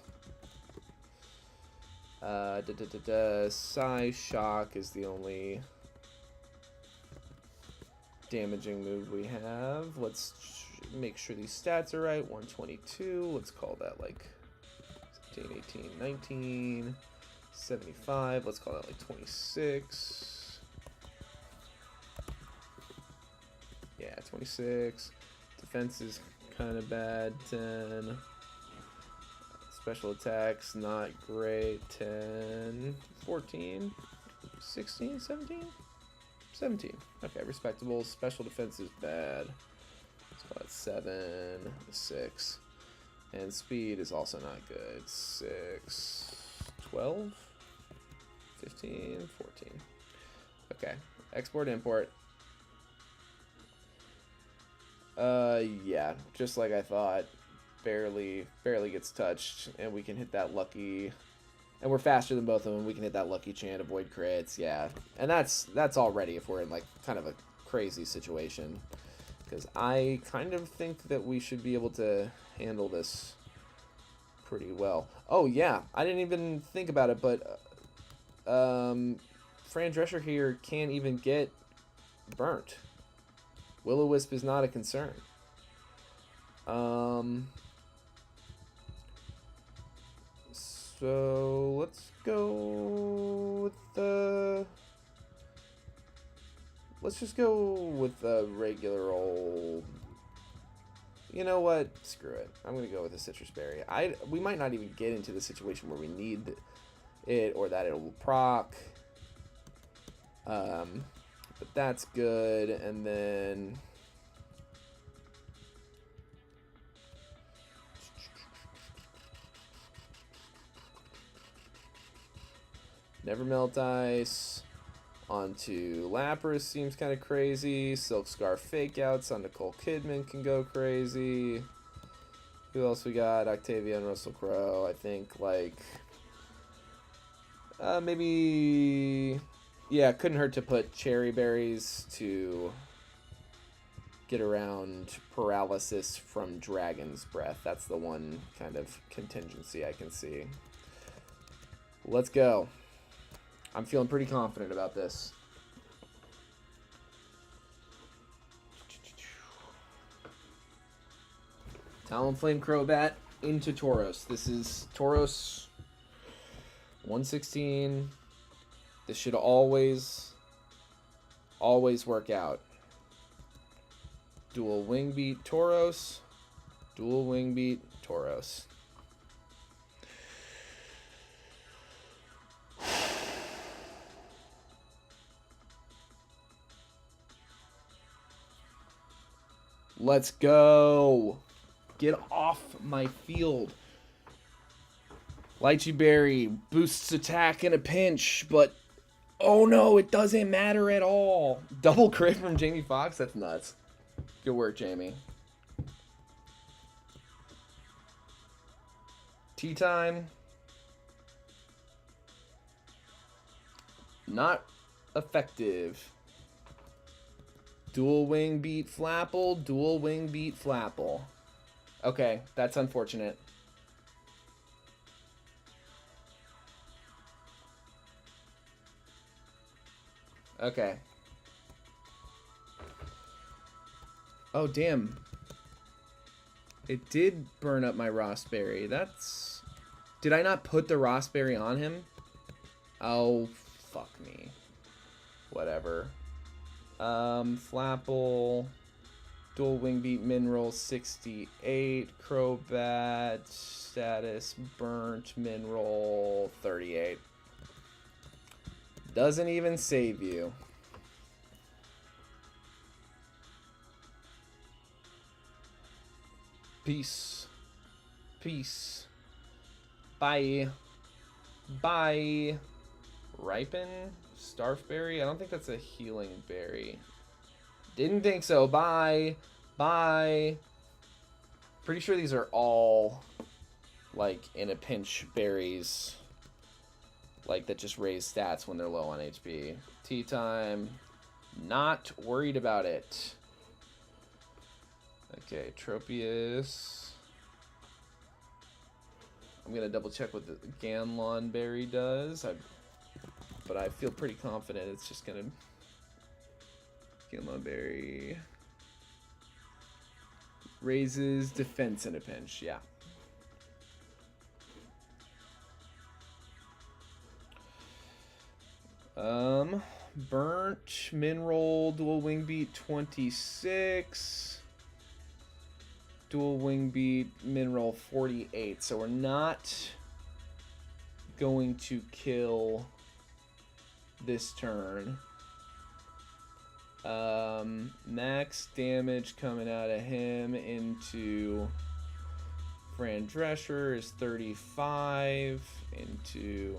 Psy Shock is the only damaging move we have. Let's make sure these stats are right. 122. Let's call that like 17, 18, 19, 75. Let's call that like 26. Yeah, 26. Defense is kind of bad. 10. Special attacks, not great. 10. 14. 16. 17. 17. Okay, respectable. Special defense is bad. Let's call it 7. 6. And speed is also not good. 6. 12. 15. 14. Okay. Export, import. Yeah, just like I thought. Barely gets touched, and we can hit that lucky, and we're faster than both of them. We can hit that lucky chant, avoid crits, yeah, and that's already if we're in like kind of a crazy situation, because I kind of think that we should be able to handle this pretty well. Oh yeah, I didn't even think about it, but Fran Drescher here can't even get burnt. Will-O-Wisp is not a concern. So let's go with the... Let's just go with the regular old... You know what? Screw it. I'm going to go with the Citrus Berry. We might not even get into the situation where we need it or that it will proc. But that's good. And then... Never Melt Ice. Onto Lapras seems kind of crazy. Silk Scarf Fake Outs on Nicole Kidman can go crazy. Who else we got? Octavia and Russell Crowe. I think, like... Maybe... Yeah, it couldn't hurt to put cherry berries to get around paralysis from Dragon's Breath. That's the one kind of contingency I can see. Let's go. I'm feeling pretty confident about this. Talonflame Crobat into Tauros. This is Tauros 116. This should always work out. Dual Wing Beat Tauros. Dual Wing Beat Tauros. Let's go. Get off my field. Lychee Berry boosts attack in a pinch, but oh no, it doesn't matter at all. Double crit from Jamie Foxx? That's nuts. Good work, Jamie. Tea time. Not effective. Dual Wing Beat Flapple. Dual Wing Beat Flapple. Okay, that's unfortunate. Okay. Oh, damn. It did burn up my Rossberry. That's... Did I not put the Rossberry on him? Oh, fuck me. Whatever. Flapple. Dual Wing Beat Mineral 68. Crobat. Status burnt. Mineral 38. Doesn't even save you. Peace. Peace. Bye. Bye. Ripen? Starfberry? I don't think that's a healing berry. Didn't think so. Bye. Bye. Pretty sure these are all, like, in a pinch berries. Like, that just raise stats when they're low on HP. Tea time. Not worried about it. Okay, Tropius. I'm going to double check what the Ganlon berry does. But I feel pretty confident it's just going to... Ganlon berry. Raises defense in a pinch, yeah. Burnt, Mineral, Dual Wing Beat 26. Dual Wing Beat, Mineral 48. So we're not going to kill this turn. Max damage coming out of him into Fran Drescher is 35. Into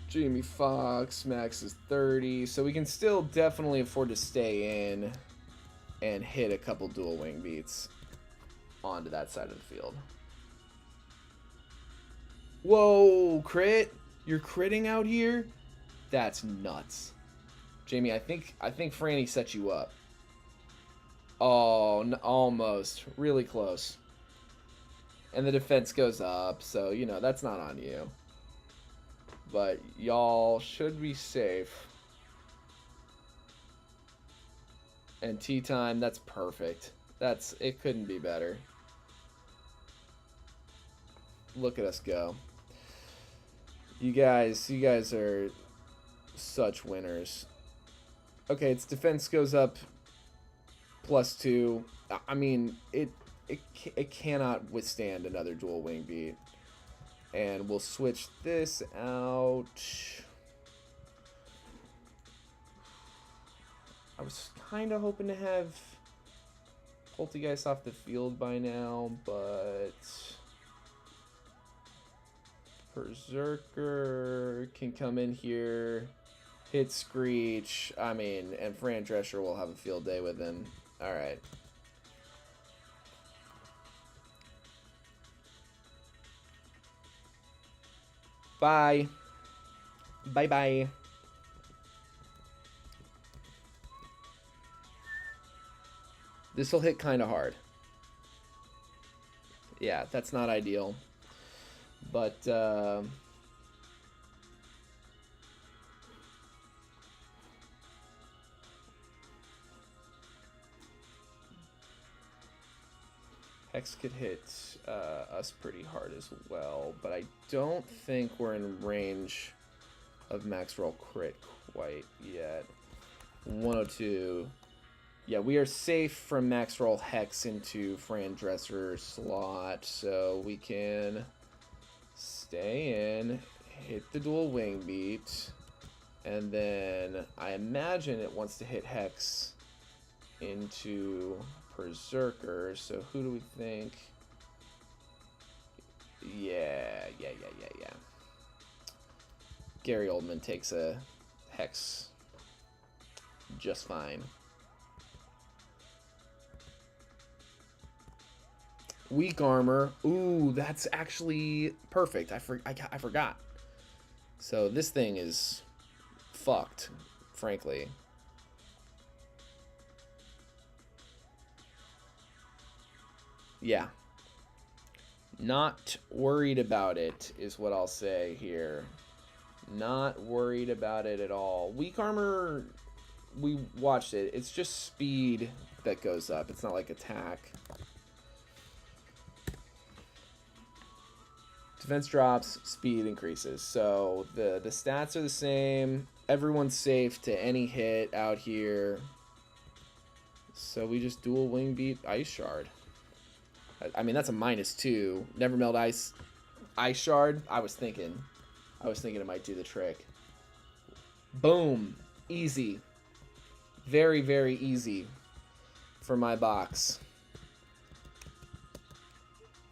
Jamie Foxx, max is 30. So we can still definitely afford to stay in and hit a couple dual wing beats onto that side of the field. Whoa, crit? You're critting out here? That's nuts. Jamie, I think Franny set you up. Oh, almost. Really close. And the defense goes up, so, you know, that's not on you. But y'all should be safe. And tea time, that's perfect. It couldn't be better. Look at us go. You guys are such winners. Okay, its defense goes up +2. I mean, it cannot withstand another dual wing beat. And we'll switch this out. I was kind of hoping to have Poltergeist off the field by now, but Berserker can come in here, hit Screech. I mean, and Fran Drescher will have a field day with him. All right. Bye. Bye-bye. This will hit kind of hard. Yeah, that's not ideal. But, Hex could hit us pretty hard as well. But I don't think we're in range of max roll crit quite yet. 102. Yeah, we are safe from max roll Hex into Fran Dresser slot, so we can stay in, hit the dual wing beat, and then I imagine it wants to hit Hex into Berserker, so who do we think? Yeah. Gary Oldman takes a Hex just fine. Weak armor. Ooh, that's actually perfect. I forgot. So this thing is fucked, frankly. Yeah. Not worried about it is what I'll say here. Not worried about it at all. Weak armor, we watched it. It's just speed that goes up. It's not like attack. Defense drops, speed increases. So the stats are the same. Everyone's safe to any hit out here. So we just dual wing beat Ice Shard. I mean, that's a -2. Never melt Ice Shard. I was thinking it might do the trick. Boom. Easy. Very, very easy for my box.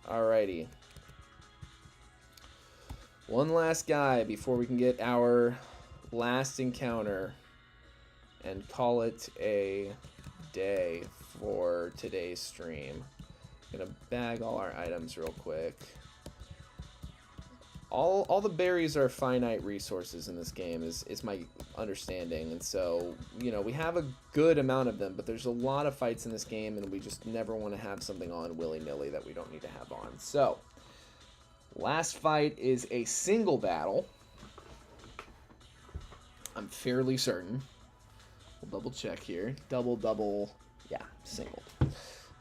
Alrighty. One last guy before we can get our last encounter and call it a day for today's stream. Gonna bag all our items real quick. All the berries are finite resources in this game is my understanding, and so, you know, we have a good amount of them, but there's a lot of fights in this game, and we just never want to have something on willy-nilly that we don't need to have on. So, last fight is a single battle. I'm fairly certain. We'll double check here. Double, yeah, single.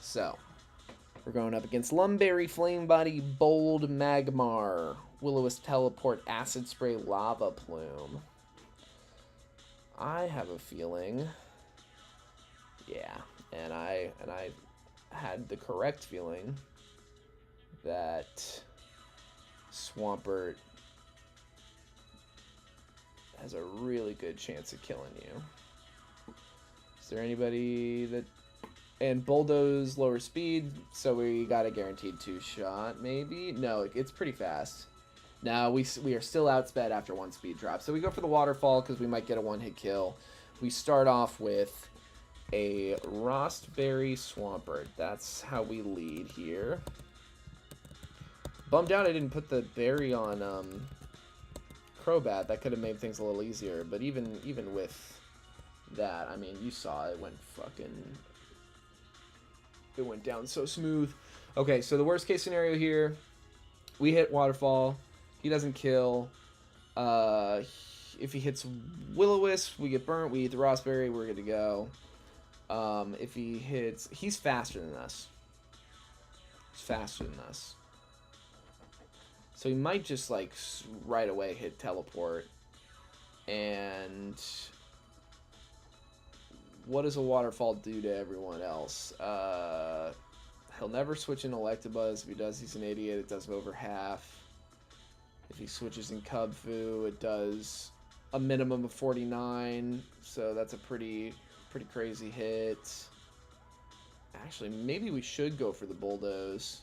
So, we're going up against Lumberry, Flamebody, Bold Magmar, Will-O-Wisp Teleport, Acid Spray, Lava Plume. I have a feeling, yeah, and I had the correct feeling that Swampert has a really good chance of killing you. Is there anybody that... And Bulldoze lower speed, so we got a guaranteed 2-shot, maybe? No, it's pretty fast. Now, we are still outsped after 1 speed drop. So we go for the Waterfall because we might get a 1-hit kill. We start off with a Rostberry Swampert. That's how we lead here. Bummed out I didn't put the berry on Crobat. That could have made things a little easier. But even with that, I mean, you saw it went fucking... It went down so smooth. Okay, so the worst case scenario here, we hit Waterfall. He doesn't kill. If he hits Will-O-Wisp, we get burnt. We eat the Rostberry. We're good to go. If he hits... He's faster than us. He's faster than us. So he might just, like, right away hit Teleport. And... what does a Waterfall do to everyone else? He'll never switch in Electabuzz. If he does, he's an idiot. It does over half. If he switches in Kubfu, it does a minimum of 49. So that's a pretty crazy hit. Actually, maybe we should go for the Bulldoze.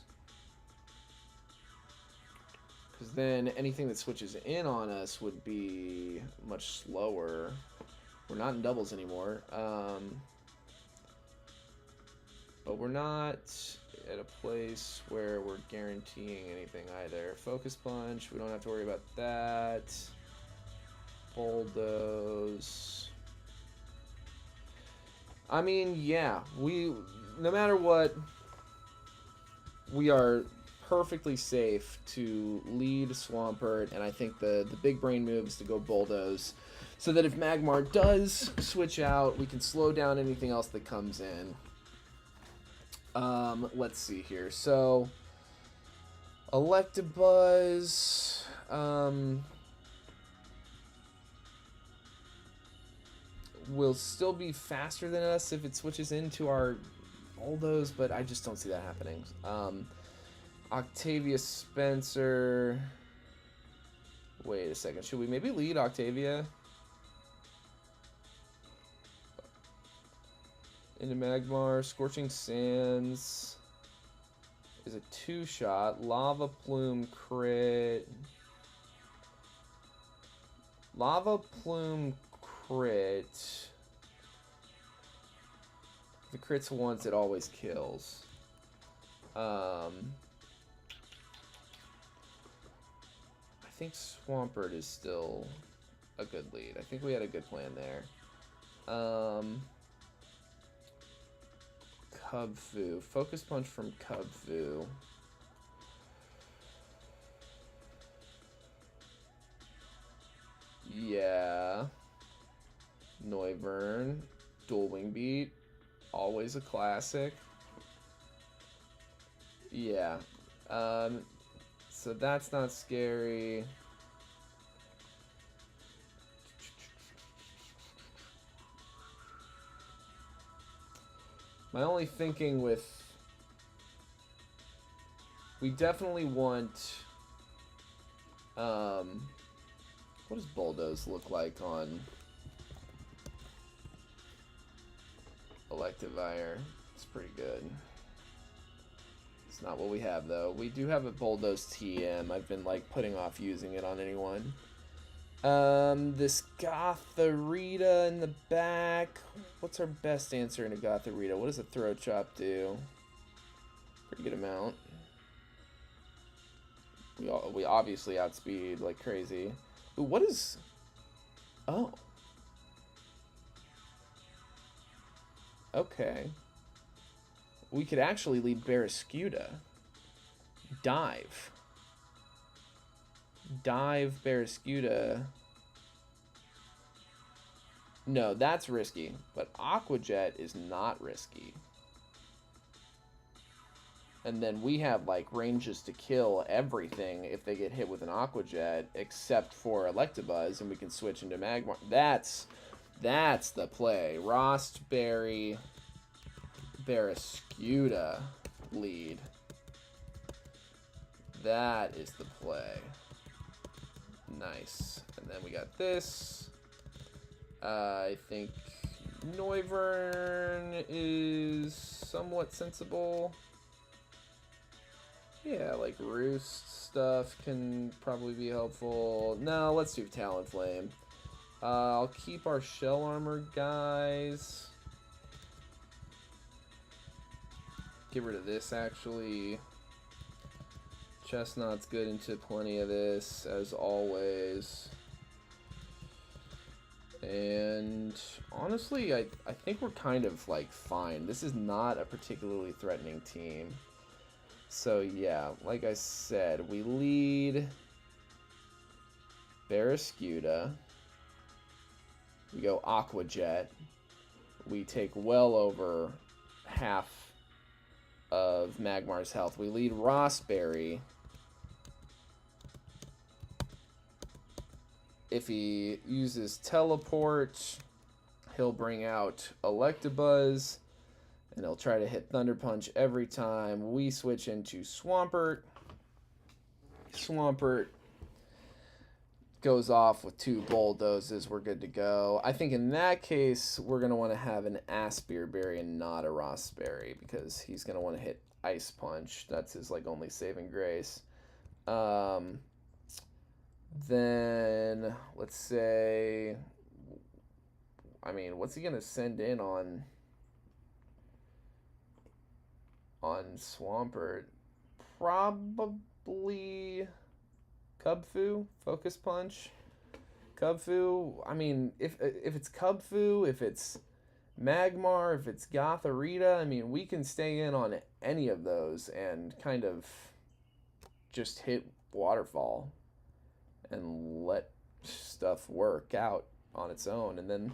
Because then anything that switches in on us would be much slower. We're not in doubles anymore. But we're not at a place where we're guaranteeing anything either. Focus Punch, we don't have to worry about that. Bulldoze. I mean, yeah, no matter what, we are perfectly safe to lead Swampert, and I think the big brain move is to go Bulldoze, so that if Magmar does switch out, we can slow down anything else that comes in. Let's see here. So, Electabuzz, will still be faster than us if it switches into our Bulldoze, but I just don't see that happening. Octavia Spencer. Wait a second. Should we maybe lead Octavia into Magmar? Scorching Sands is a 2-shot. Lava Plume crit. Lava Plume crit. If it crits once, it always kills. I think Swampert is still a good lead. I think we had a good plan there. Cubfu. Focus Punch from Cubfu. Yeah. Noivern. Dual Wing Beat. Always a classic. Yeah. So that's not scary. My only thinking with... We definitely want... what does Bulldoze look like on Electivire? It's pretty good. It's not what we have, though. We do have a Bulldoze TM. I've been, like, putting off using it on anyone. This Gotharita in the back. What's our best answer in a Gotharita? What does a Throat Chop do? Pretty good amount. We obviously outspeed like crazy. Ooh, what is... Oh. Okay. We could actually lead Barraskewda. Dive. Dive Barraskewda. No, that's risky. But Aqua Jet is not risky. And then we have, like, ranges to kill everything if they get hit with an Aqua Jet, except for Electabuzz, and we can switch into Magmar. That's the play. Rostberry, Barraskewda lead. That is the play. Nice. And then we got this. I think Noivern is somewhat sensible. Yeah, like Roost stuff can probably be helpful. No, let's do Talonflame. I'll keep our Shell Armor guys. Get rid of this, actually. Chestnut's good into plenty of this, as always. And honestly, I think we're kind of, like, fine. This is not a particularly threatening team. So, yeah, like I said, we lead Barraskewda. We go Aqua Jet. We take well over half of Magmar's health. We lead Rostberry. If he uses Teleport, he'll bring out Electabuzz, and he'll try to hit Thunder Punch every time. We switch into Swampert. Swampert goes off with 2 Bulldozes. We're good to go. I think in that case, we're going to want to have an Aspir Berry and not a Rostberry, because he's going to want to hit Ice Punch. That's his, like, only saving grace. Then, let's say... I mean, what's he going to send in on Swampert? Probably Cubfu, Focus Punch. Cubfu, I mean, if it's Cubfu, if it's Magmar, if it's Gotharita, I mean, we can stay in on any of those and kind of just hit Waterfall and let stuff work out on its own. And then,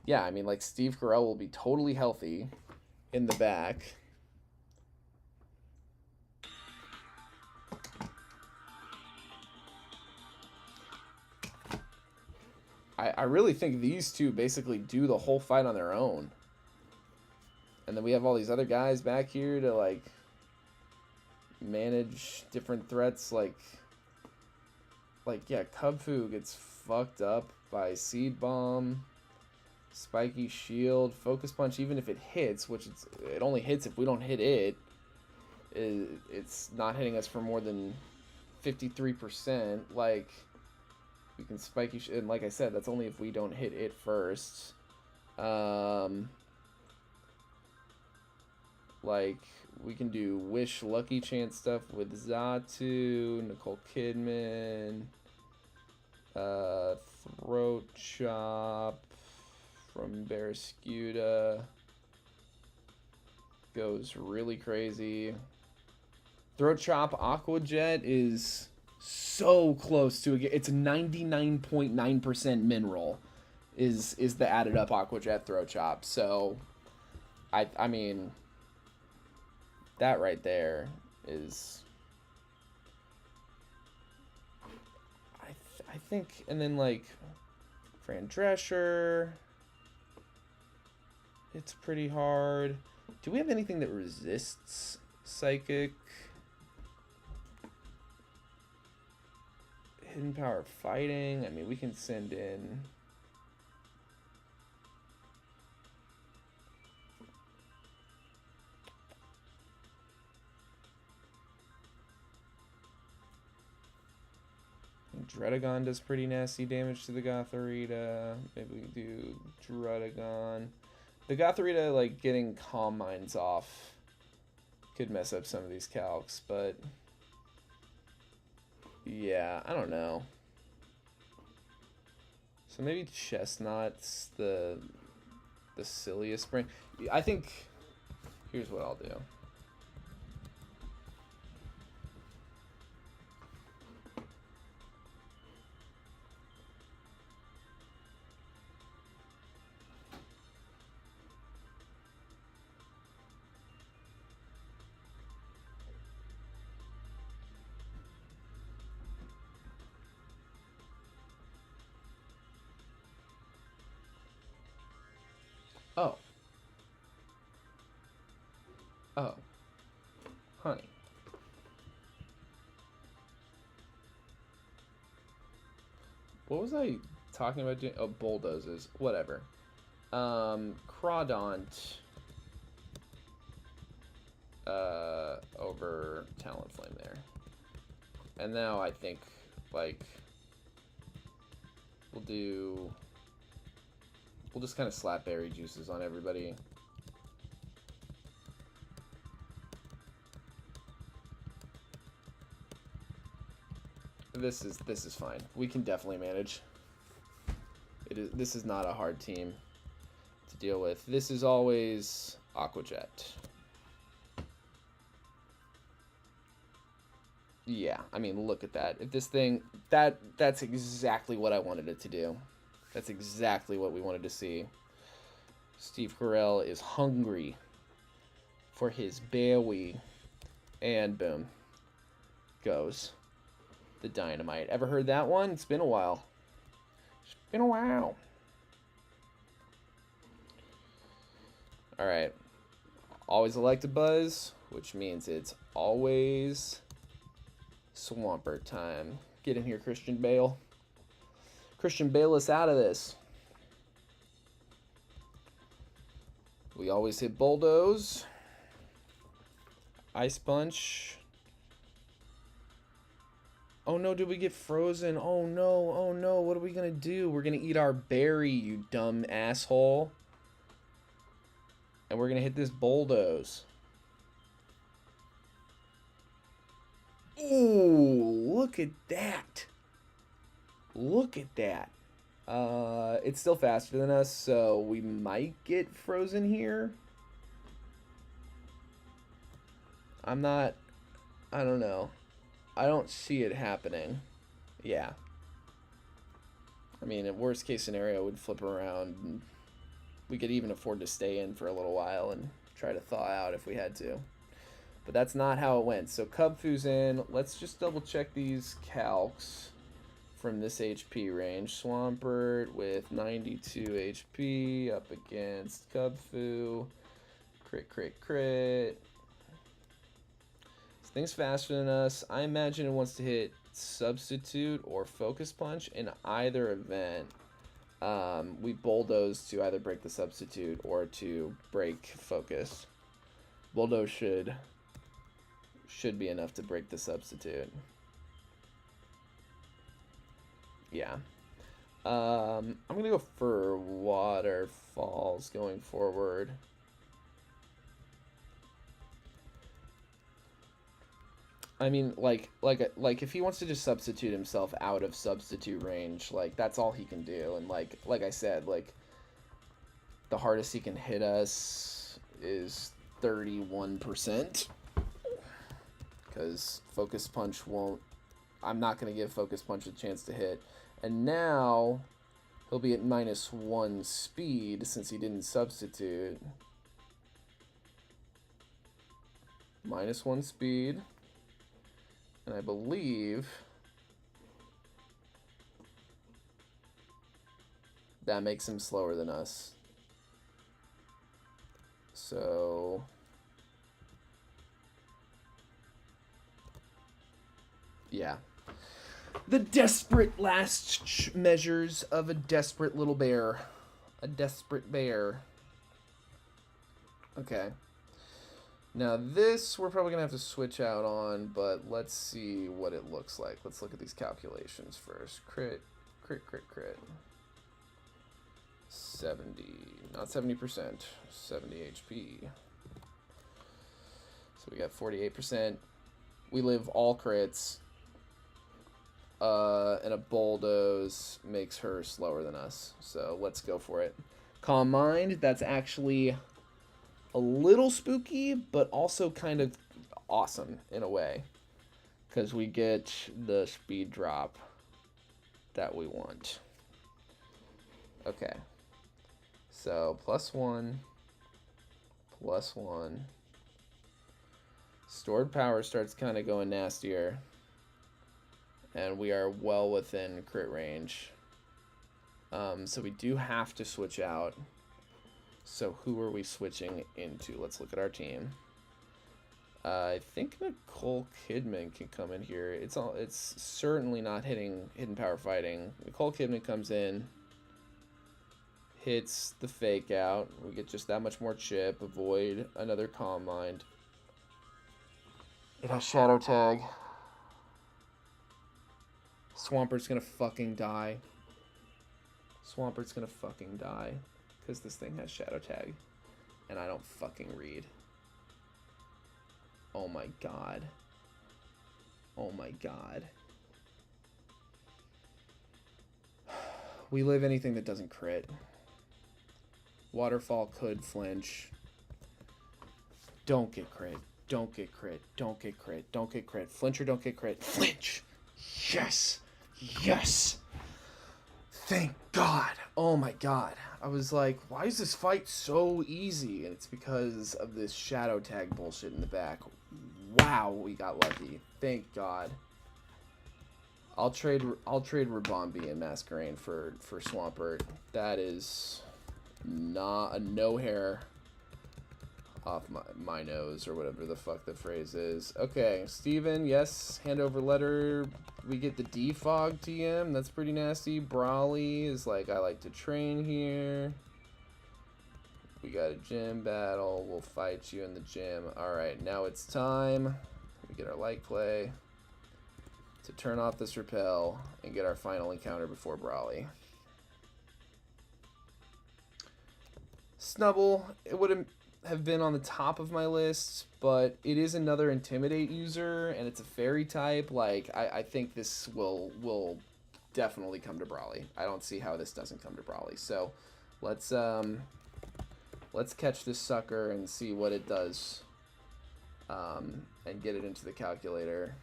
yeah, I mean, like, Steve Carell will be totally healthy in the back. I really think these two basically do the whole fight on their own. And then we have all these other guys back here to, like, manage different threats. Like yeah, Cubfu gets fucked up by Seed Bomb, Spiky Shield, Focus Punch, even if it hits, which it only hits if we don't hit it. It's not hitting us for more than 53%. Like, we can Spiky Shield, and like I said, that's only if we don't hit it first. Like, we can do Wish Lucky Chance stuff with Xatu, Nicole Kidman, Throat Chop from Barrascuda. Goes really crazy. Throat Chop Aqua Jet is so close to it. It's 99.9% mineral is the added up Aqua Jet Throat Chop. So I mean, that right there is, I think, and then like Fran Drescher, it's pretty hard. Do we have anything that resists Psychic? Hidden Power Fighting, I mean, we can send in Dredagon does pretty nasty damage to the Gotharita. Maybe we do Dredagon. The Gotharita, like, getting Calm Minds off could mess up some of these calcs, but yeah, I don't know. So maybe Chestnut's the silliest brain. I think, here's what I'll do. Oh. Oh. Honey. What was I talking about doing? Oh, bulldozes. Whatever. Crawdaunt. Over Talonflame there. And now I think, like, we'll just kind of slap berry juices on everybody. This is fine. We can definitely manage. This is not a hard team to deal with. This is always Aqua Jet. Yeah, I mean, look at that. If this thing, that's exactly what I wanted it to do. That's exactly what we wanted to see. Steve Carell is hungry for his berry. And boom. Goes the dynamite. Ever heard that one? It's been a while. It's been a while. Alright. Always Electabuzz, which means it's always Swampert time. Get in here, Christian Bale. Christian Bale us out of this. We always hit Bulldoze. Ice Punch. Oh no, did we get frozen? Oh no, what are we gonna do? We're gonna eat our berry, you dumb asshole. And we're gonna hit this Bulldoze. Ooh, look at that. Look at that. It's still faster than us, so we might get frozen here. I don't know. I don't see it happening. Yeah. I mean, in worst case scenario, we'd flip around. And we could even afford to stay in for a little while and try to thaw out if we had to. But that's not how it went. So Cubfu's in. Let's just double check these calcs from this HP range. Swampert with 92 HP up against Cubfu. Crit, crit, crit. This thing's faster than us. I imagine it wants to hit Substitute or Focus Punch in either event. We bulldoze to either break the Substitute or to break Focus. Bulldoze should be enough to break the Substitute. Yeah. I'm gonna go for Waterfalls going forward. I mean, like if he wants to just substitute himself out of substitute range, like that's all he can do. And like I said, like the hardest he can hit us is 31%, because Focus Punch won't. I'm not gonna give Focus Punch a chance to hit. And now he'll be at -1 speed since he didn't substitute. -1 speed. And I believe that makes him slower than us. So yeah. The desperate last measures of a desperate little bear. A desperate bear. Okay. Now this we're probably going to have to switch out on, but let's see what it looks like. Let's look at these calculations first. Crit, crit, crit, crit. 70, not 70%, 70 HP. So we got 48%. We live all crits. And a bulldoze makes her slower than us. So let's go for it. Calm Mind, that's actually a little spooky, but also kind of awesome in a way, because we get the speed drop that we want. Okay. So +1, +1. Stored power starts kind of going nastier. And we are well within crit range. So we do have to switch out. So who are we switching into? Let's look at our team. I think Nicole Kidman can come in here. It's certainly not hitting Hidden Power Fighting. Nicole Kidman comes in, hits the Fake Out. We get just that much more chip. Avoid another Calm Mind. It has Shadow Tag. Swampert's gonna fucking die. Swampert's gonna fucking die. Because this thing has Shadow Tag. And I don't fucking read. Oh my god. Oh my god. We live anything that doesn't crit. Waterfall could flinch. Don't get crit. Don't get crit. Don't get crit. Don't get crit. Flinch or don't get crit. Flinch! Yes! Yes! Thank God. Oh my god. I was like, why is this fight so easy? And it's because of this Shadow Tag bullshit in the back. Wow, we got lucky. Thank God. I'll trade Rabombi and Masquerain for Swampert. That is not a no hair off my nose, or whatever the fuck the phrase is. Okay, Steven, yes, hand over letter. We get the defog TM. That's pretty nasty. Brawly is like, I like to train here. We got a gym battle. We'll fight you in the gym. Alright, now it's time. We get our light clay to turn off this repel and get our final encounter before Brawly. Snubble, it would have been on the top of my list, but it is another Intimidate user, and it's a fairy type. Like, I think this will definitely come to Brawly. I don't see how this doesn't come to Brawly. So let's catch this sucker and see what it does, and get it into the calculator.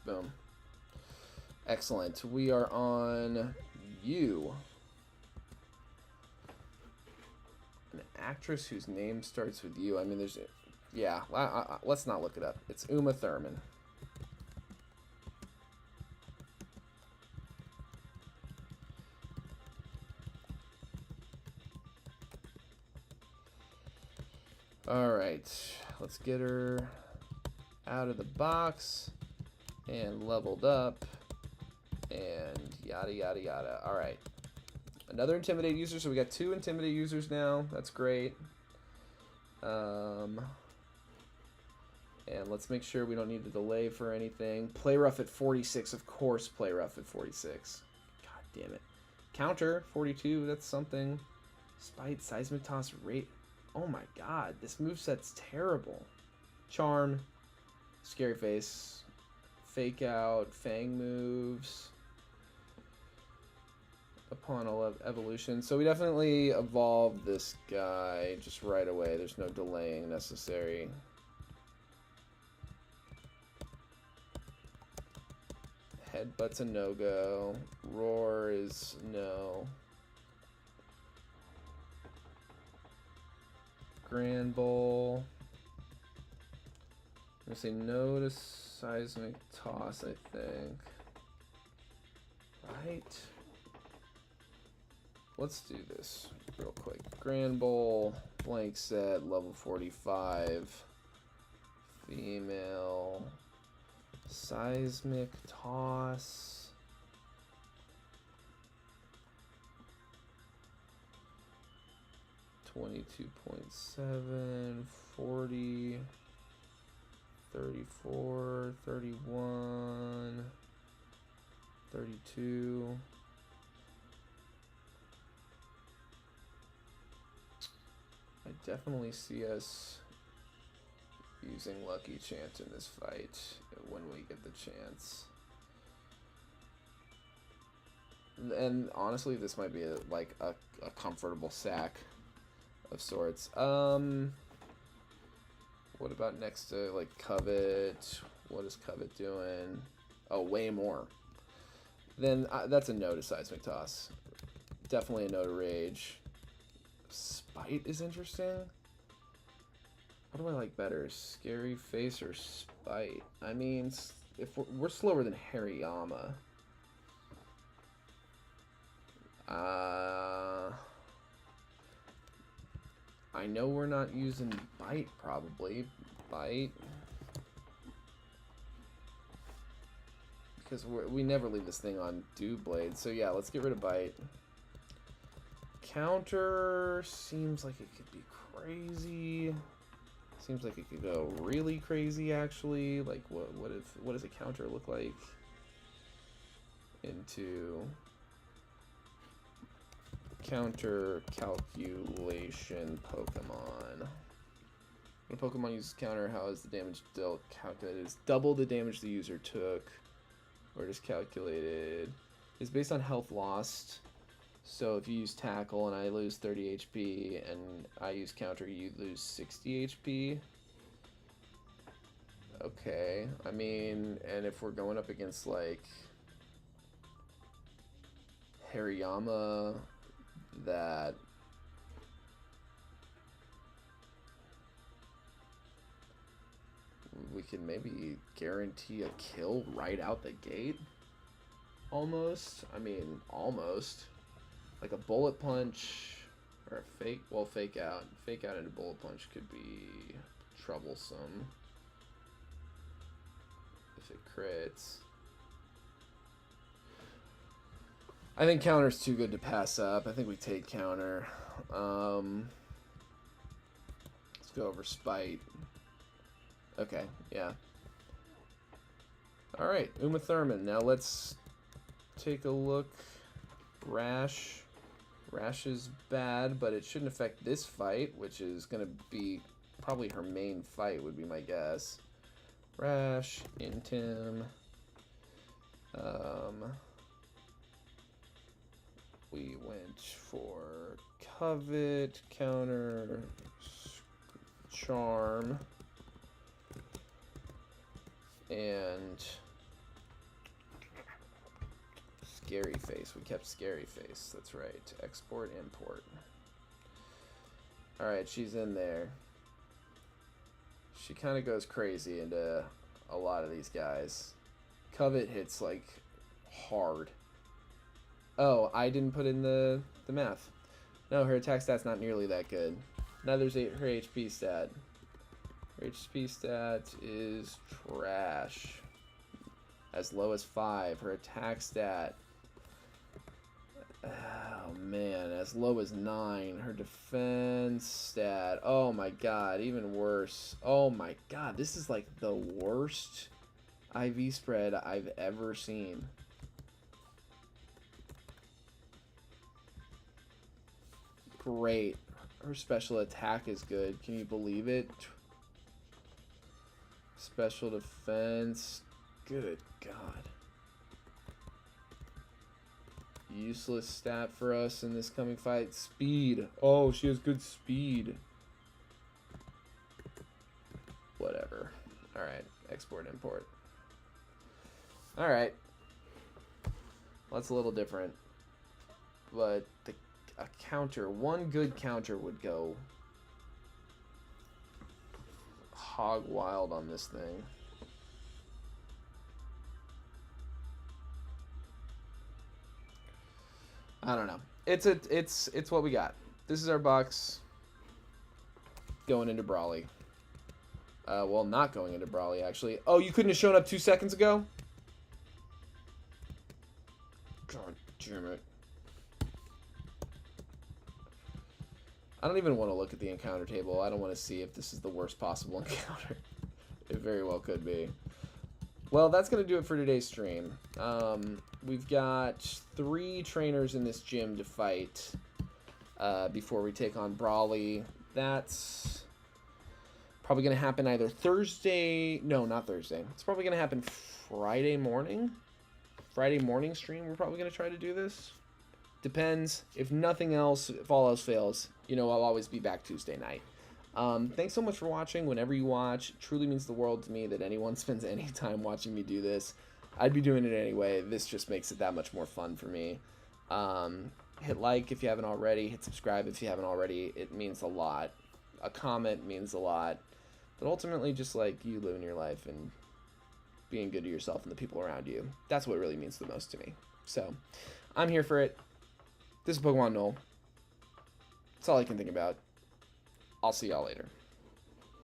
Boom. Excellent. We are on U. An actress whose name starts with U. I mean, there's... Yeah, let's not look it up. It's Uma Thurman. Alright. Let's get her out of the box and leveled up and yada yada yada. Alright. Another Intimidate user, so we got 2 Intimidate users now. That's great. And let's make sure we don't need to delay for anything. Play rough at 46. Of course, play rough at 46. God damn it. Counter, 42. That's something. Spite, Seismic Toss, rate. Oh my god. This moveset's terrible. Charm. Scary Face. Fake Out. Fang moves. Upon evolution. So we definitely evolved this guy just right away. There's no delaying necessary. Headbutt's a no-go. Roar is no. Grand Bowl. I'm going to say no to Seismic Toss, I think. Right? Let's do this real quick. Grand Bowl, blank set, level 45. Female. Seismic Toss. $22.7, 40, 34, 31, 32. I definitely see us using Lucky Chant in this fight when we get the chance. And honestly, this might be a comfortable sack of sorts. What about next to like Covet? What is Covet doing? Oh, way more. Then that's a no to Seismic Toss. Definitely a no to Rage. Spite is interesting. What do I like better, Scary Face or Spite? I mean, if we're slower than Hariyama. I know we're not using Bite, probably. Bite. Because we never leave this thing on Dew Blade. So yeah, let's get rid of Bite. Counter seems like it could be crazy. Seems like it could go really crazy, actually. Like, what does a counter look like into counter calculation Pokemon? When a Pokemon uses counter, how is the damage dealt calculated? It's double the damage the user took, or just calculated. It's based on health lost. So if you use Tackle and I lose 30 HP and I use Counter, you lose 60 HP. Okay, I mean, and if we're going up against like Hariyama, that we can maybe guarantee a kill right out the gate. Almost. I mean, almost. Like a Bullet Punch or a fake out. Fake out into Bullet Punch could be troublesome if it crits. I think counter's too good to pass up. I think we take counter. Let's go over Spite. Okay, yeah. Alright, Uma Thurman. Now let's take a look. Rash. Rash is bad, but it shouldn't affect this fight, which is going to be probably her main fight, would be my guess. Rash, Intim. We went for Covet, Counter, Charm, and Scary Face. We kept Scary Face. That's right. Export, import. Alright, she's in there. She kind of goes crazy into a lot of these guys. Covet hits, like, hard. Oh, I didn't put in the math. No, her attack stat's not nearly that good. Neither's her HP stat. Her HP stat is trash. As low as 5. Her attack stat, oh man, as low as 9. Her defense stat, oh my god, even worse. Oh my god, this is like the worst IV spread I've ever seen. Great. Her special attack is good. Can you believe it? Special defense. Good god. Useless stat for us in this coming fight. Speed. Oh, she has good speed. Whatever. Alright. Export, import. Alright. Well, that's a little different. But a counter, one good counter would go hog wild on this thing. I don't know. It's what we got. This is our box going into Brawly. Well, not going into Brawly, actually. Oh, you couldn't have shown up 2 seconds ago? God damn it. I don't even want to look at the encounter table. I don't want to see if this is the worst possible encounter. It very well could be. Well, that's going to do it for today's stream. We've got 3 trainers in this gym to fight before we take on Brawly. That's probably going to happen either Thursday. No, not Thursday. It's probably going to happen Friday morning. Friday morning stream, we're probably going to try to do this. Depends. If nothing else, if all else fails, you know, I'll always be back Tuesday night. Thanks so much for watching. Whenever you watch, it truly means the world to me that anyone spends any time watching me do this. I'd be doing it anyway. This just makes it that much more fun for me. Hit like if you haven't already. Hit subscribe if you haven't already. It means a lot. A comment means a lot. But ultimately, just like you living your life and being good to yourself and the people around you. That's what really means the most to me. So, I'm here for it. This is Pokemon Null. That's all I can think about. I'll see y'all later.